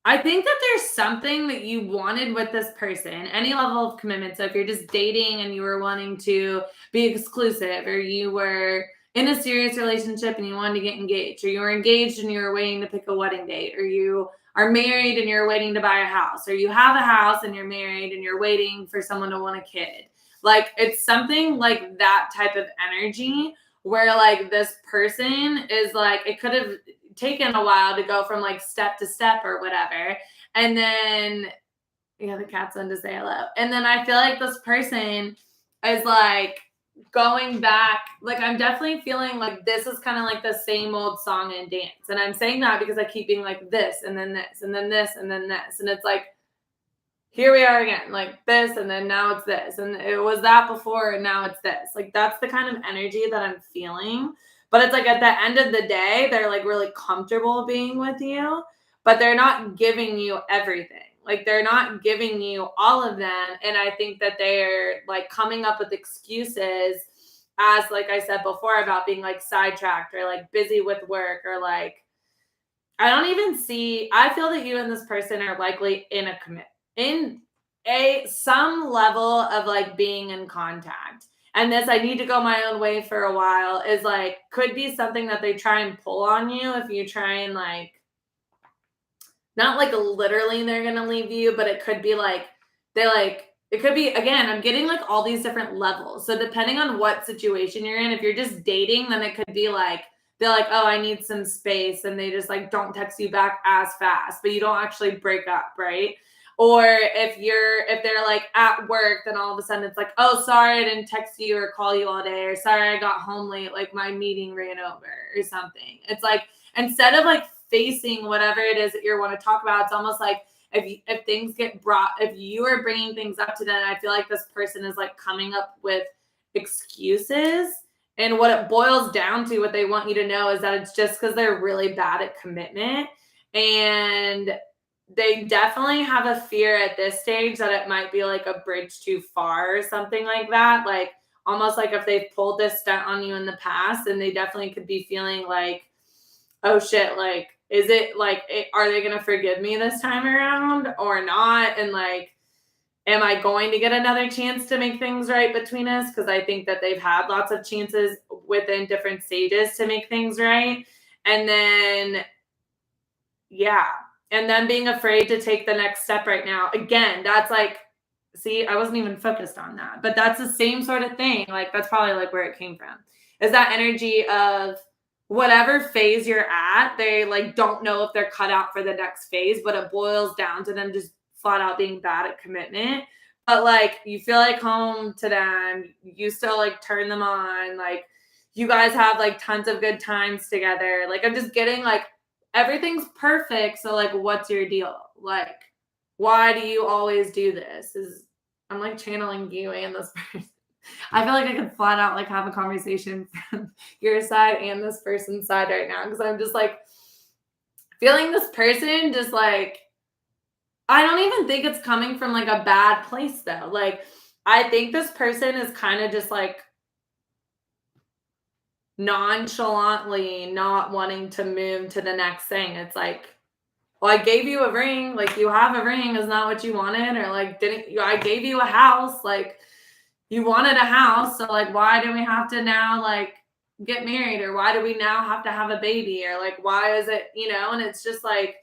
I think that there's something that you wanted with this person, any level of commitment. So if you're just dating and you were wanting to be exclusive, or you were in a serious relationship and you wanted to get engaged, or you were engaged and you were waiting to pick a wedding date, or you are married and you're waiting to buy a house, or you have a house and you're married and you're waiting for someone to want a kid. Like, it's something like that type of energy where like this person is like, it could have taken a while to go from like step to step or whatever. And then, yeah, the cat's on to say hello. And then I feel like this person is like going back. Like, I'm definitely feeling like this is kind of like the same old song and dance. And I'm saying that because I keep being like this and then this and then this and then this. And it's like, here we are again, like this, and then now it's this. And it was that before, and now it's this. Like, that's the kind of energy that I'm feeling. But it's like at the end of the day, they're like really comfortable being with you, but they're not giving you everything. Like, they're not giving you all of them. And I think that they're like coming up with excuses, as like I said before, about being like sidetracked or like busy with work, or like, I don't even see, I feel that you and this person are likely in a commit, in some level of like being in contact. And this, I need to go my own way for a while, is like, could be something that they try and pull on you if you try and like, not like literally they're gonna leave you, but it could be like they like, it could be, again, I'm getting like all these different levels. So depending on what situation you're in, if you're just dating, then it could be like they're like, oh, I need some space, and they just like don't text you back as fast, but you don't actually break up, right? Or if they're like at work, then all of a sudden it's like, oh, sorry, I didn't text you or call you all day, or sorry, I got home late, like my meeting ran over or something. It's like, instead of like facing whatever it is that you want to talk about, it's almost like if things get brought, if you are bringing things up to them, I feel like this person is like coming up with excuses. And what it boils down to, what they want you to know, is that it's just because they're really bad at commitment. And they definitely have a fear at this stage that it might be like a bridge too far or something like that. Like, almost like if they've pulled this stunt on you in the past, and they definitely could be feeling like, oh shit, like, is it like, are they going to forgive me this time around or not? And like, am I going to get another chance to make things right between us? Because I think that they've had lots of chances within different stages to make things right. And then, yeah. And then being afraid to take the next step right now. Again, that's like, see, I wasn't even focused on that. But that's the same sort of thing. Like, that's probably like where it came from. Is that energy of whatever phase you're at, they like don't know if they're cut out for the next phase, but it boils down to them just flat out being bad at commitment. But like you feel like home to them, you still like turn them on, like you guys have like tons of good times together. Like I'm just getting like everything's perfect. So like what's your deal? Like why do you always do this? I'm like channeling you and this person. I feel like I could flat out like have a conversation from your side and this person's side right now because I'm just like feeling this person just like I don't even think it's coming from like a bad place though. Like I think this person is kind of just like nonchalantly not wanting to move to the next thing. It's like, well, I gave you a ring, like you have a ring, is not what you wanted, or like didn't you? I gave you a house, like you wanted a house, so like why do we have to now like get married, or why do we now have to have a baby, or like why is it, and it's just like,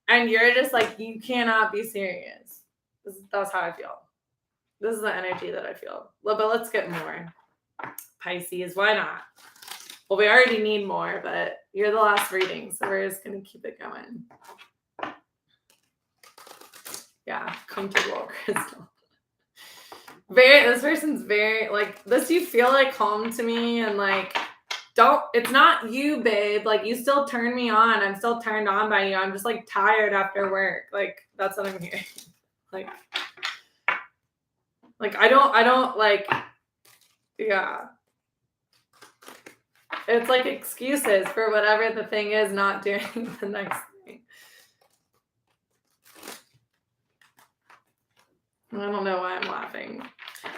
and you're just like you cannot be serious. That's how I feel. This is the energy that I feel. But let's get more. Pisces, why not? Well, we already need more, but you're the last reading, so we're just gonna keep it going. Yeah, comfortable, Crystal. This person's very like this. You feel like home to me, and like it's not you, babe. Like you still turn me on. I'm still turned on by you. I'm just like tired after work. Like that's what I'm hearing. Like I don't like, yeah. It's like excuses for whatever the thing is not doing the next thing. I don't know why I'm laughing.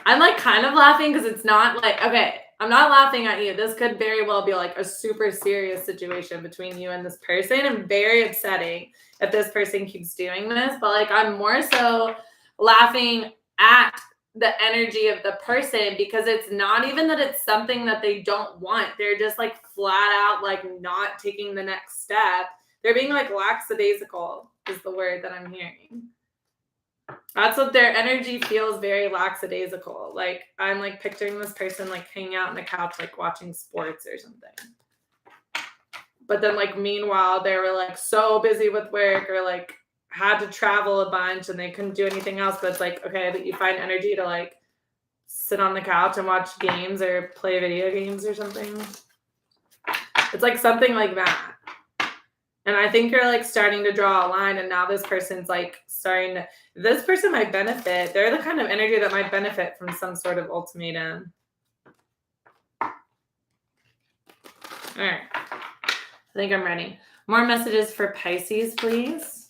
I'm like kind of laughing because it's not like, okay, I'm not laughing at you. This could very well be like a super serious situation between you and this person and very upsetting if this person keeps doing this. But like, I'm more so laughing at the energy of the person because it's not even that it's something that they don't want. They're just like flat out like not taking the next step. They're being like lackadaisical is the word that I'm hearing. That's what their energy feels, very lackadaisical. Like I'm like picturing this person like hanging out on the couch, like watching sports or something. But then like meanwhile, they were like so busy with work or like had to travel a bunch and they couldn't do anything else. But it's like, okay, that you find energy to like sit on the couch and watch games or play video games or something. It's like something like that. And I think you're like starting to draw a line, and now this person's like this person might benefit. They're the kind of energy that might benefit from some sort of ultimatum. All right. I think I'm ready. More messages for Pisces, please.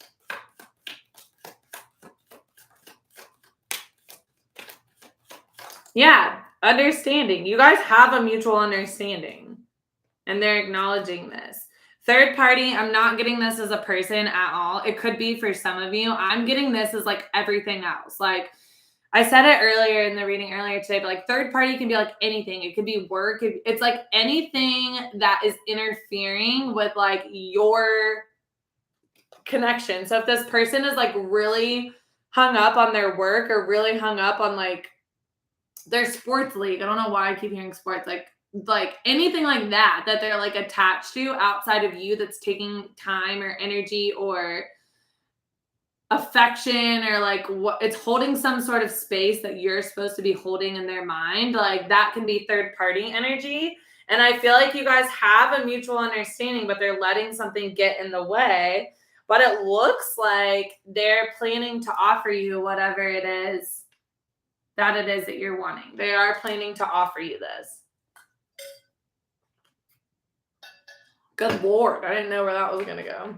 Yeah, understanding. You guys have a mutual understanding, and they're acknowledging this. Third party, I'm not getting this as a person at all. It could be for some of you. I'm getting this as like everything else. Like I said it earlier in the reading earlier today, but like third party can be like anything. It could be work. It's like anything that is interfering with like your connection. So if this person is like really hung up on their work or really hung up on like their sports league, I don't know why I keep hearing sports, like anything like that they're like attached to outside of you that's taking time or energy or affection or like what it's holding some sort of space that you're supposed to be holding in their mind, like that can be third party energy. And I feel like you guys have a mutual understanding, but they're letting something get in the way. But it looks like they're planning to offer you whatever it is that you're wanting. They are planning to offer you this. Good Lord, I didn't know where that was going to go.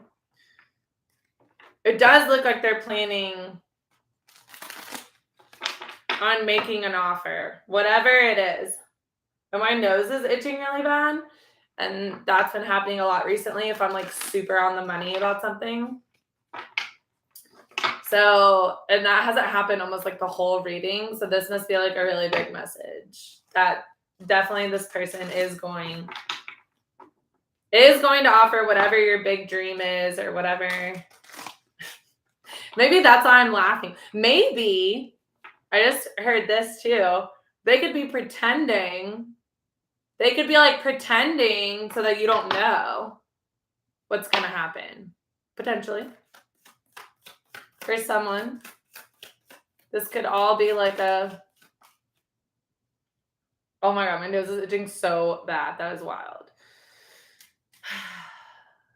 It does look like they're planning on making an offer, whatever it is. And my nose is itching really bad. And that's been happening a lot recently if I'm like super on the money about something. So, and that hasn't happened almost like the whole reading. So this must be like a really big message that definitely this person is going to offer whatever your big dream is or whatever. Maybe that's why I'm laughing. Maybe I just heard this too. They could be pretending. They could be like pretending so that you don't know what's going to happen. Potentially. For someone. This could all be like a... Oh my God, my nose is itching so bad. That is wild.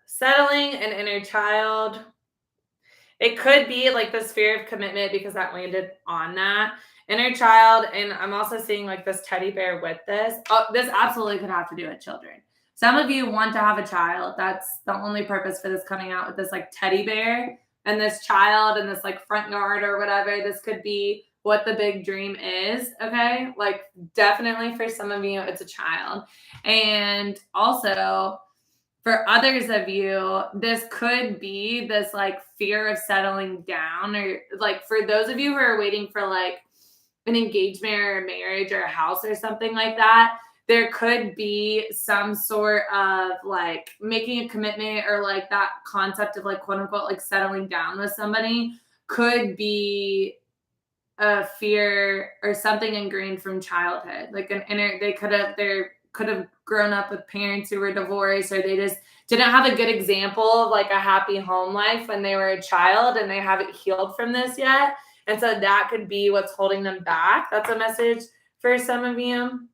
Settling an inner child. It could be like this fear of commitment because that landed on that. Inner child, and I'm also seeing like this teddy bear with this. Oh, this absolutely could have to do with children. Some of you want to have a child. That's the only purpose for this coming out with this like teddy bear and this child and this like front yard or whatever. This could be what the big dream is, okay? Like definitely for some of you, it's a child. And also for others of you, this could be this like fear of settling down, or like for those of you who are waiting for like an engagement or a marriage or a house or something like that, there could be some sort of like making a commitment or like that concept of like quote unquote like settling down with somebody could be a fear or something ingrained from childhood. Like an inner, they could have grown up with parents who were divorced, or they just didn't have a good example of like a happy home life when they were a child and they haven't healed from this yet. And so that could be what's holding them back. That's a message for some of you.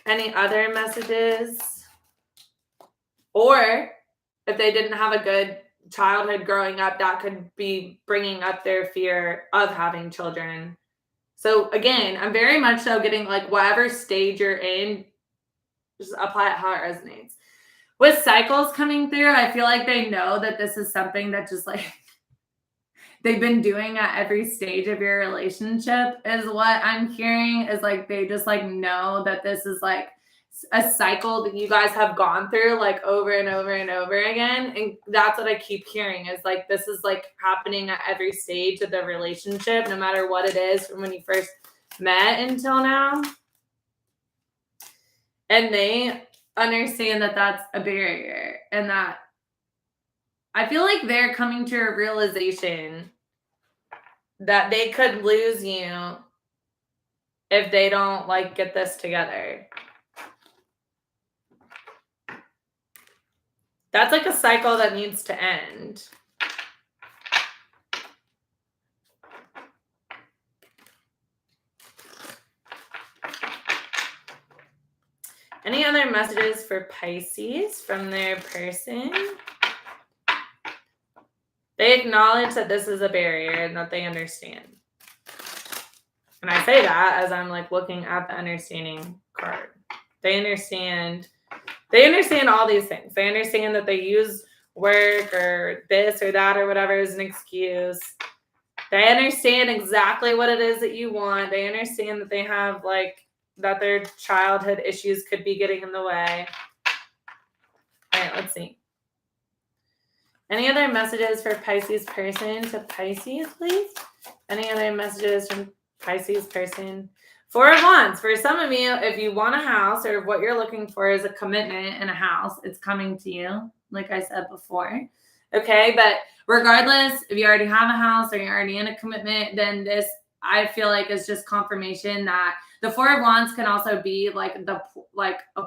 Any other messages? Or if they didn't have a good childhood growing up, that could be bringing up their fear of having children. So again, I'm very much so getting like whatever stage you're in, just apply it how it resonates. With cycles coming through, I feel like they know that this is something that just like they've been doing at every stage of your relationship is what I'm hearing, is like they just like know that this is like a cycle that you guys have gone through like over and over and over again. And that's what I keep hearing is like this is like happening at every stage of the relationship, no matter what it is from when you first met until now. And they understand that that's a barrier, and that I feel like they're coming to a realization that they could lose you if they don't like get this together. That's like a cycle that needs to end. Any other messages for Pisces from their person? They acknowledge that this is a barrier and that they understand. And I say that as I'm like looking at the understanding card. They understand all these things. They understand that they use work or this or that or whatever as an excuse. They understand exactly what it is that you want. They understand that they have like, that their childhood issues could be getting in the way. All right, let's see. Any other messages for Pisces person to Pisces, please? Any other messages from Pisces person? Four of Wands. For some of you, if you want a house or what you're looking for is a commitment in a house, it's coming to you, like I said before. Okay, but regardless, if you already have a house or you're already in a commitment, then this, I feel like, is just confirmation that the Four of Wands can also be like a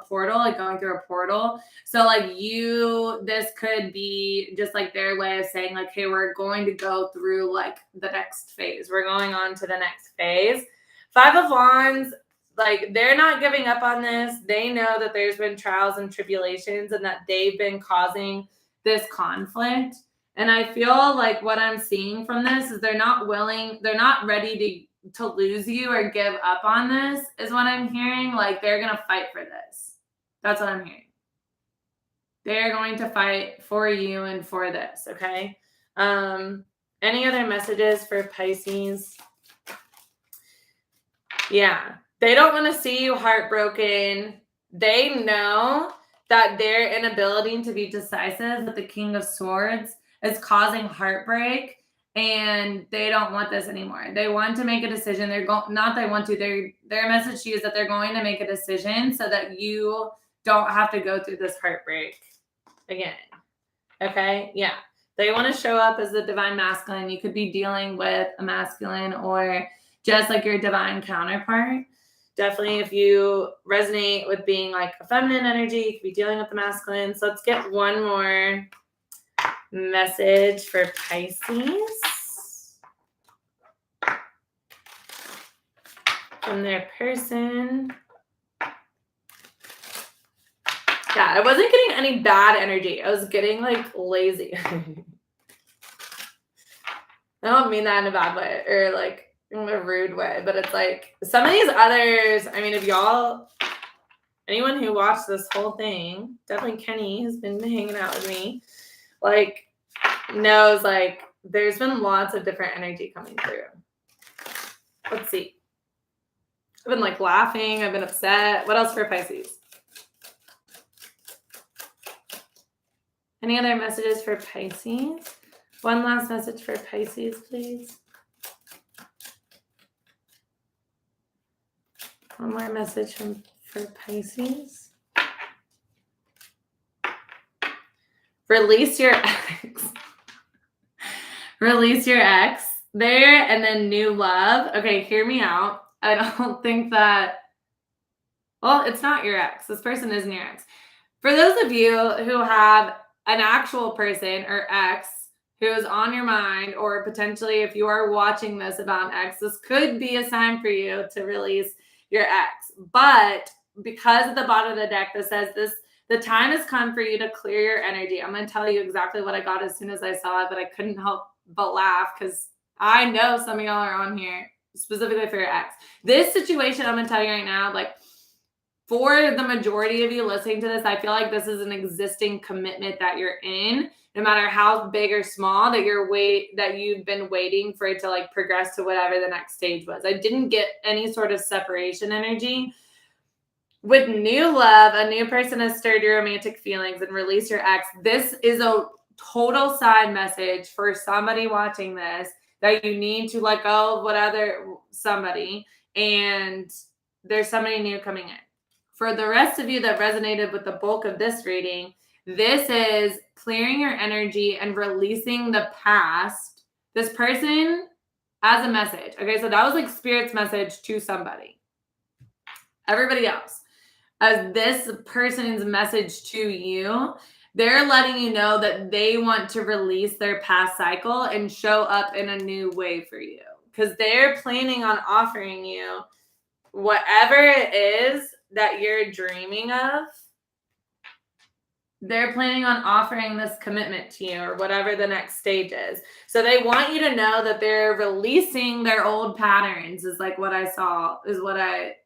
portal, like going through a portal. So like this could be just like their way of saying like, hey, we're going to go through like the next phase. We're going on to the next phase. Five of Wands, like they're not giving up on this. They know that there's been trials and tribulations and that they've been causing this conflict. And I feel like what I'm seeing from this is they're not ready to lose you or give up on this, is what I'm hearing. Like they're going to fight for this. That's what I'm hearing. They're going to fight for you and for this, okay? Any other messages for Pisces? Yeah. They don't want to see you heartbroken. They know that their inability to be decisive with the King of Swords is causing heartbreak, and they don't want this anymore. They want to make a decision. They're going not they want to. Their message to you is that they're going to make a decision so that you don't have to go through this heartbreak again. Okay? Yeah. They want to show up as the divine masculine. You could be dealing with a masculine or just like your divine counterpart. Definitely, if you resonate with being like a feminine energy, you could be dealing with the masculine. So let's get one more message for Pisces from their person. Yeah, I wasn't getting any bad energy. I was getting like lazy. I don't mean that in a bad way or like in a rude way, but it's like some of these others, I mean, if y'all, anyone who watched this whole thing, definitely Kenny has been hanging out with me, like knows like there's been lots of different energy coming through. Let's see. I've been like laughing. I've been upset. What else for Pisces? Any other messages for Pisces? One last message for Pisces, please. One more message for Pisces. Release your ex. Release your ex there, and then new love. Okay, hear me out. I don't think that, well, it's not your ex. This person isn't your ex. For those of you who have an actual person or ex who is on your mind, or potentially if you are watching this about an ex, this could be a sign for you to release your ex. But because of the bottom of the deck that says this, the time has come for you to clear your energy. I'm going to tell you exactly what I got as soon as I saw it, but I couldn't help but laugh because I know some of y'all are on here specifically for your ex. This situation, I'm going to tell you right now, like for the majority of you listening to this, I feel like this is an existing commitment that you're in, no matter how big or small, that you've been waiting for it to like progress to whatever the next stage was. I didn't get any sort of separation energy. With new love, a new person has stirred your romantic feelings and released your ex. This is a total side message for somebody watching this that you need to let go of somebody, and there's somebody new coming in. For the rest of you that resonated with the bulk of this reading, this is clearing your energy and releasing the past. This person as a message. Okay, so that was like Spirit's message to somebody. Everybody else, as this person's message to you, they're letting you know that they want to release their past cycle and show up in a new way for you, because they're planning on offering you whatever it is that you're dreaming of. They're planning on offering this commitment to you or whatever the next stage is. So they want you to know that they're releasing their old patterns, is like what I saw, is what I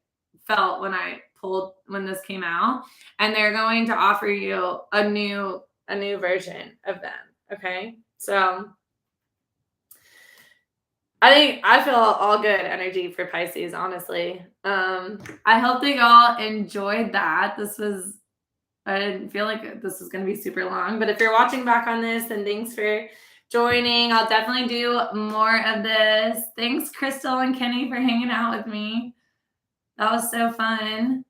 felt when this came out. And they're going to offer you a new version of them. Okay. So I feel all good energy for Pisces, honestly. I hope that y'all enjoyed that. I didn't feel like this was going to be super long, but if you're watching back on this, then thanks for joining. I'll definitely do more of this. Thanks, Crystal and Kenny, for hanging out with me. That was so fun.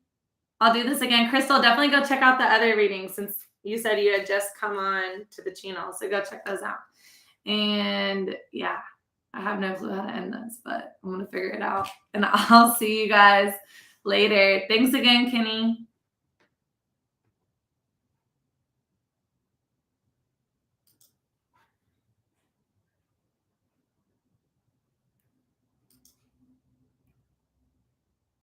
I'll do this again. Crystal, definitely go check out the other readings since you said you had just come on to the channel. So go check those out. And yeah, I have no clue how to end this, but I'm going to figure it out. And I'll see you guys later. Thanks again, Kenny.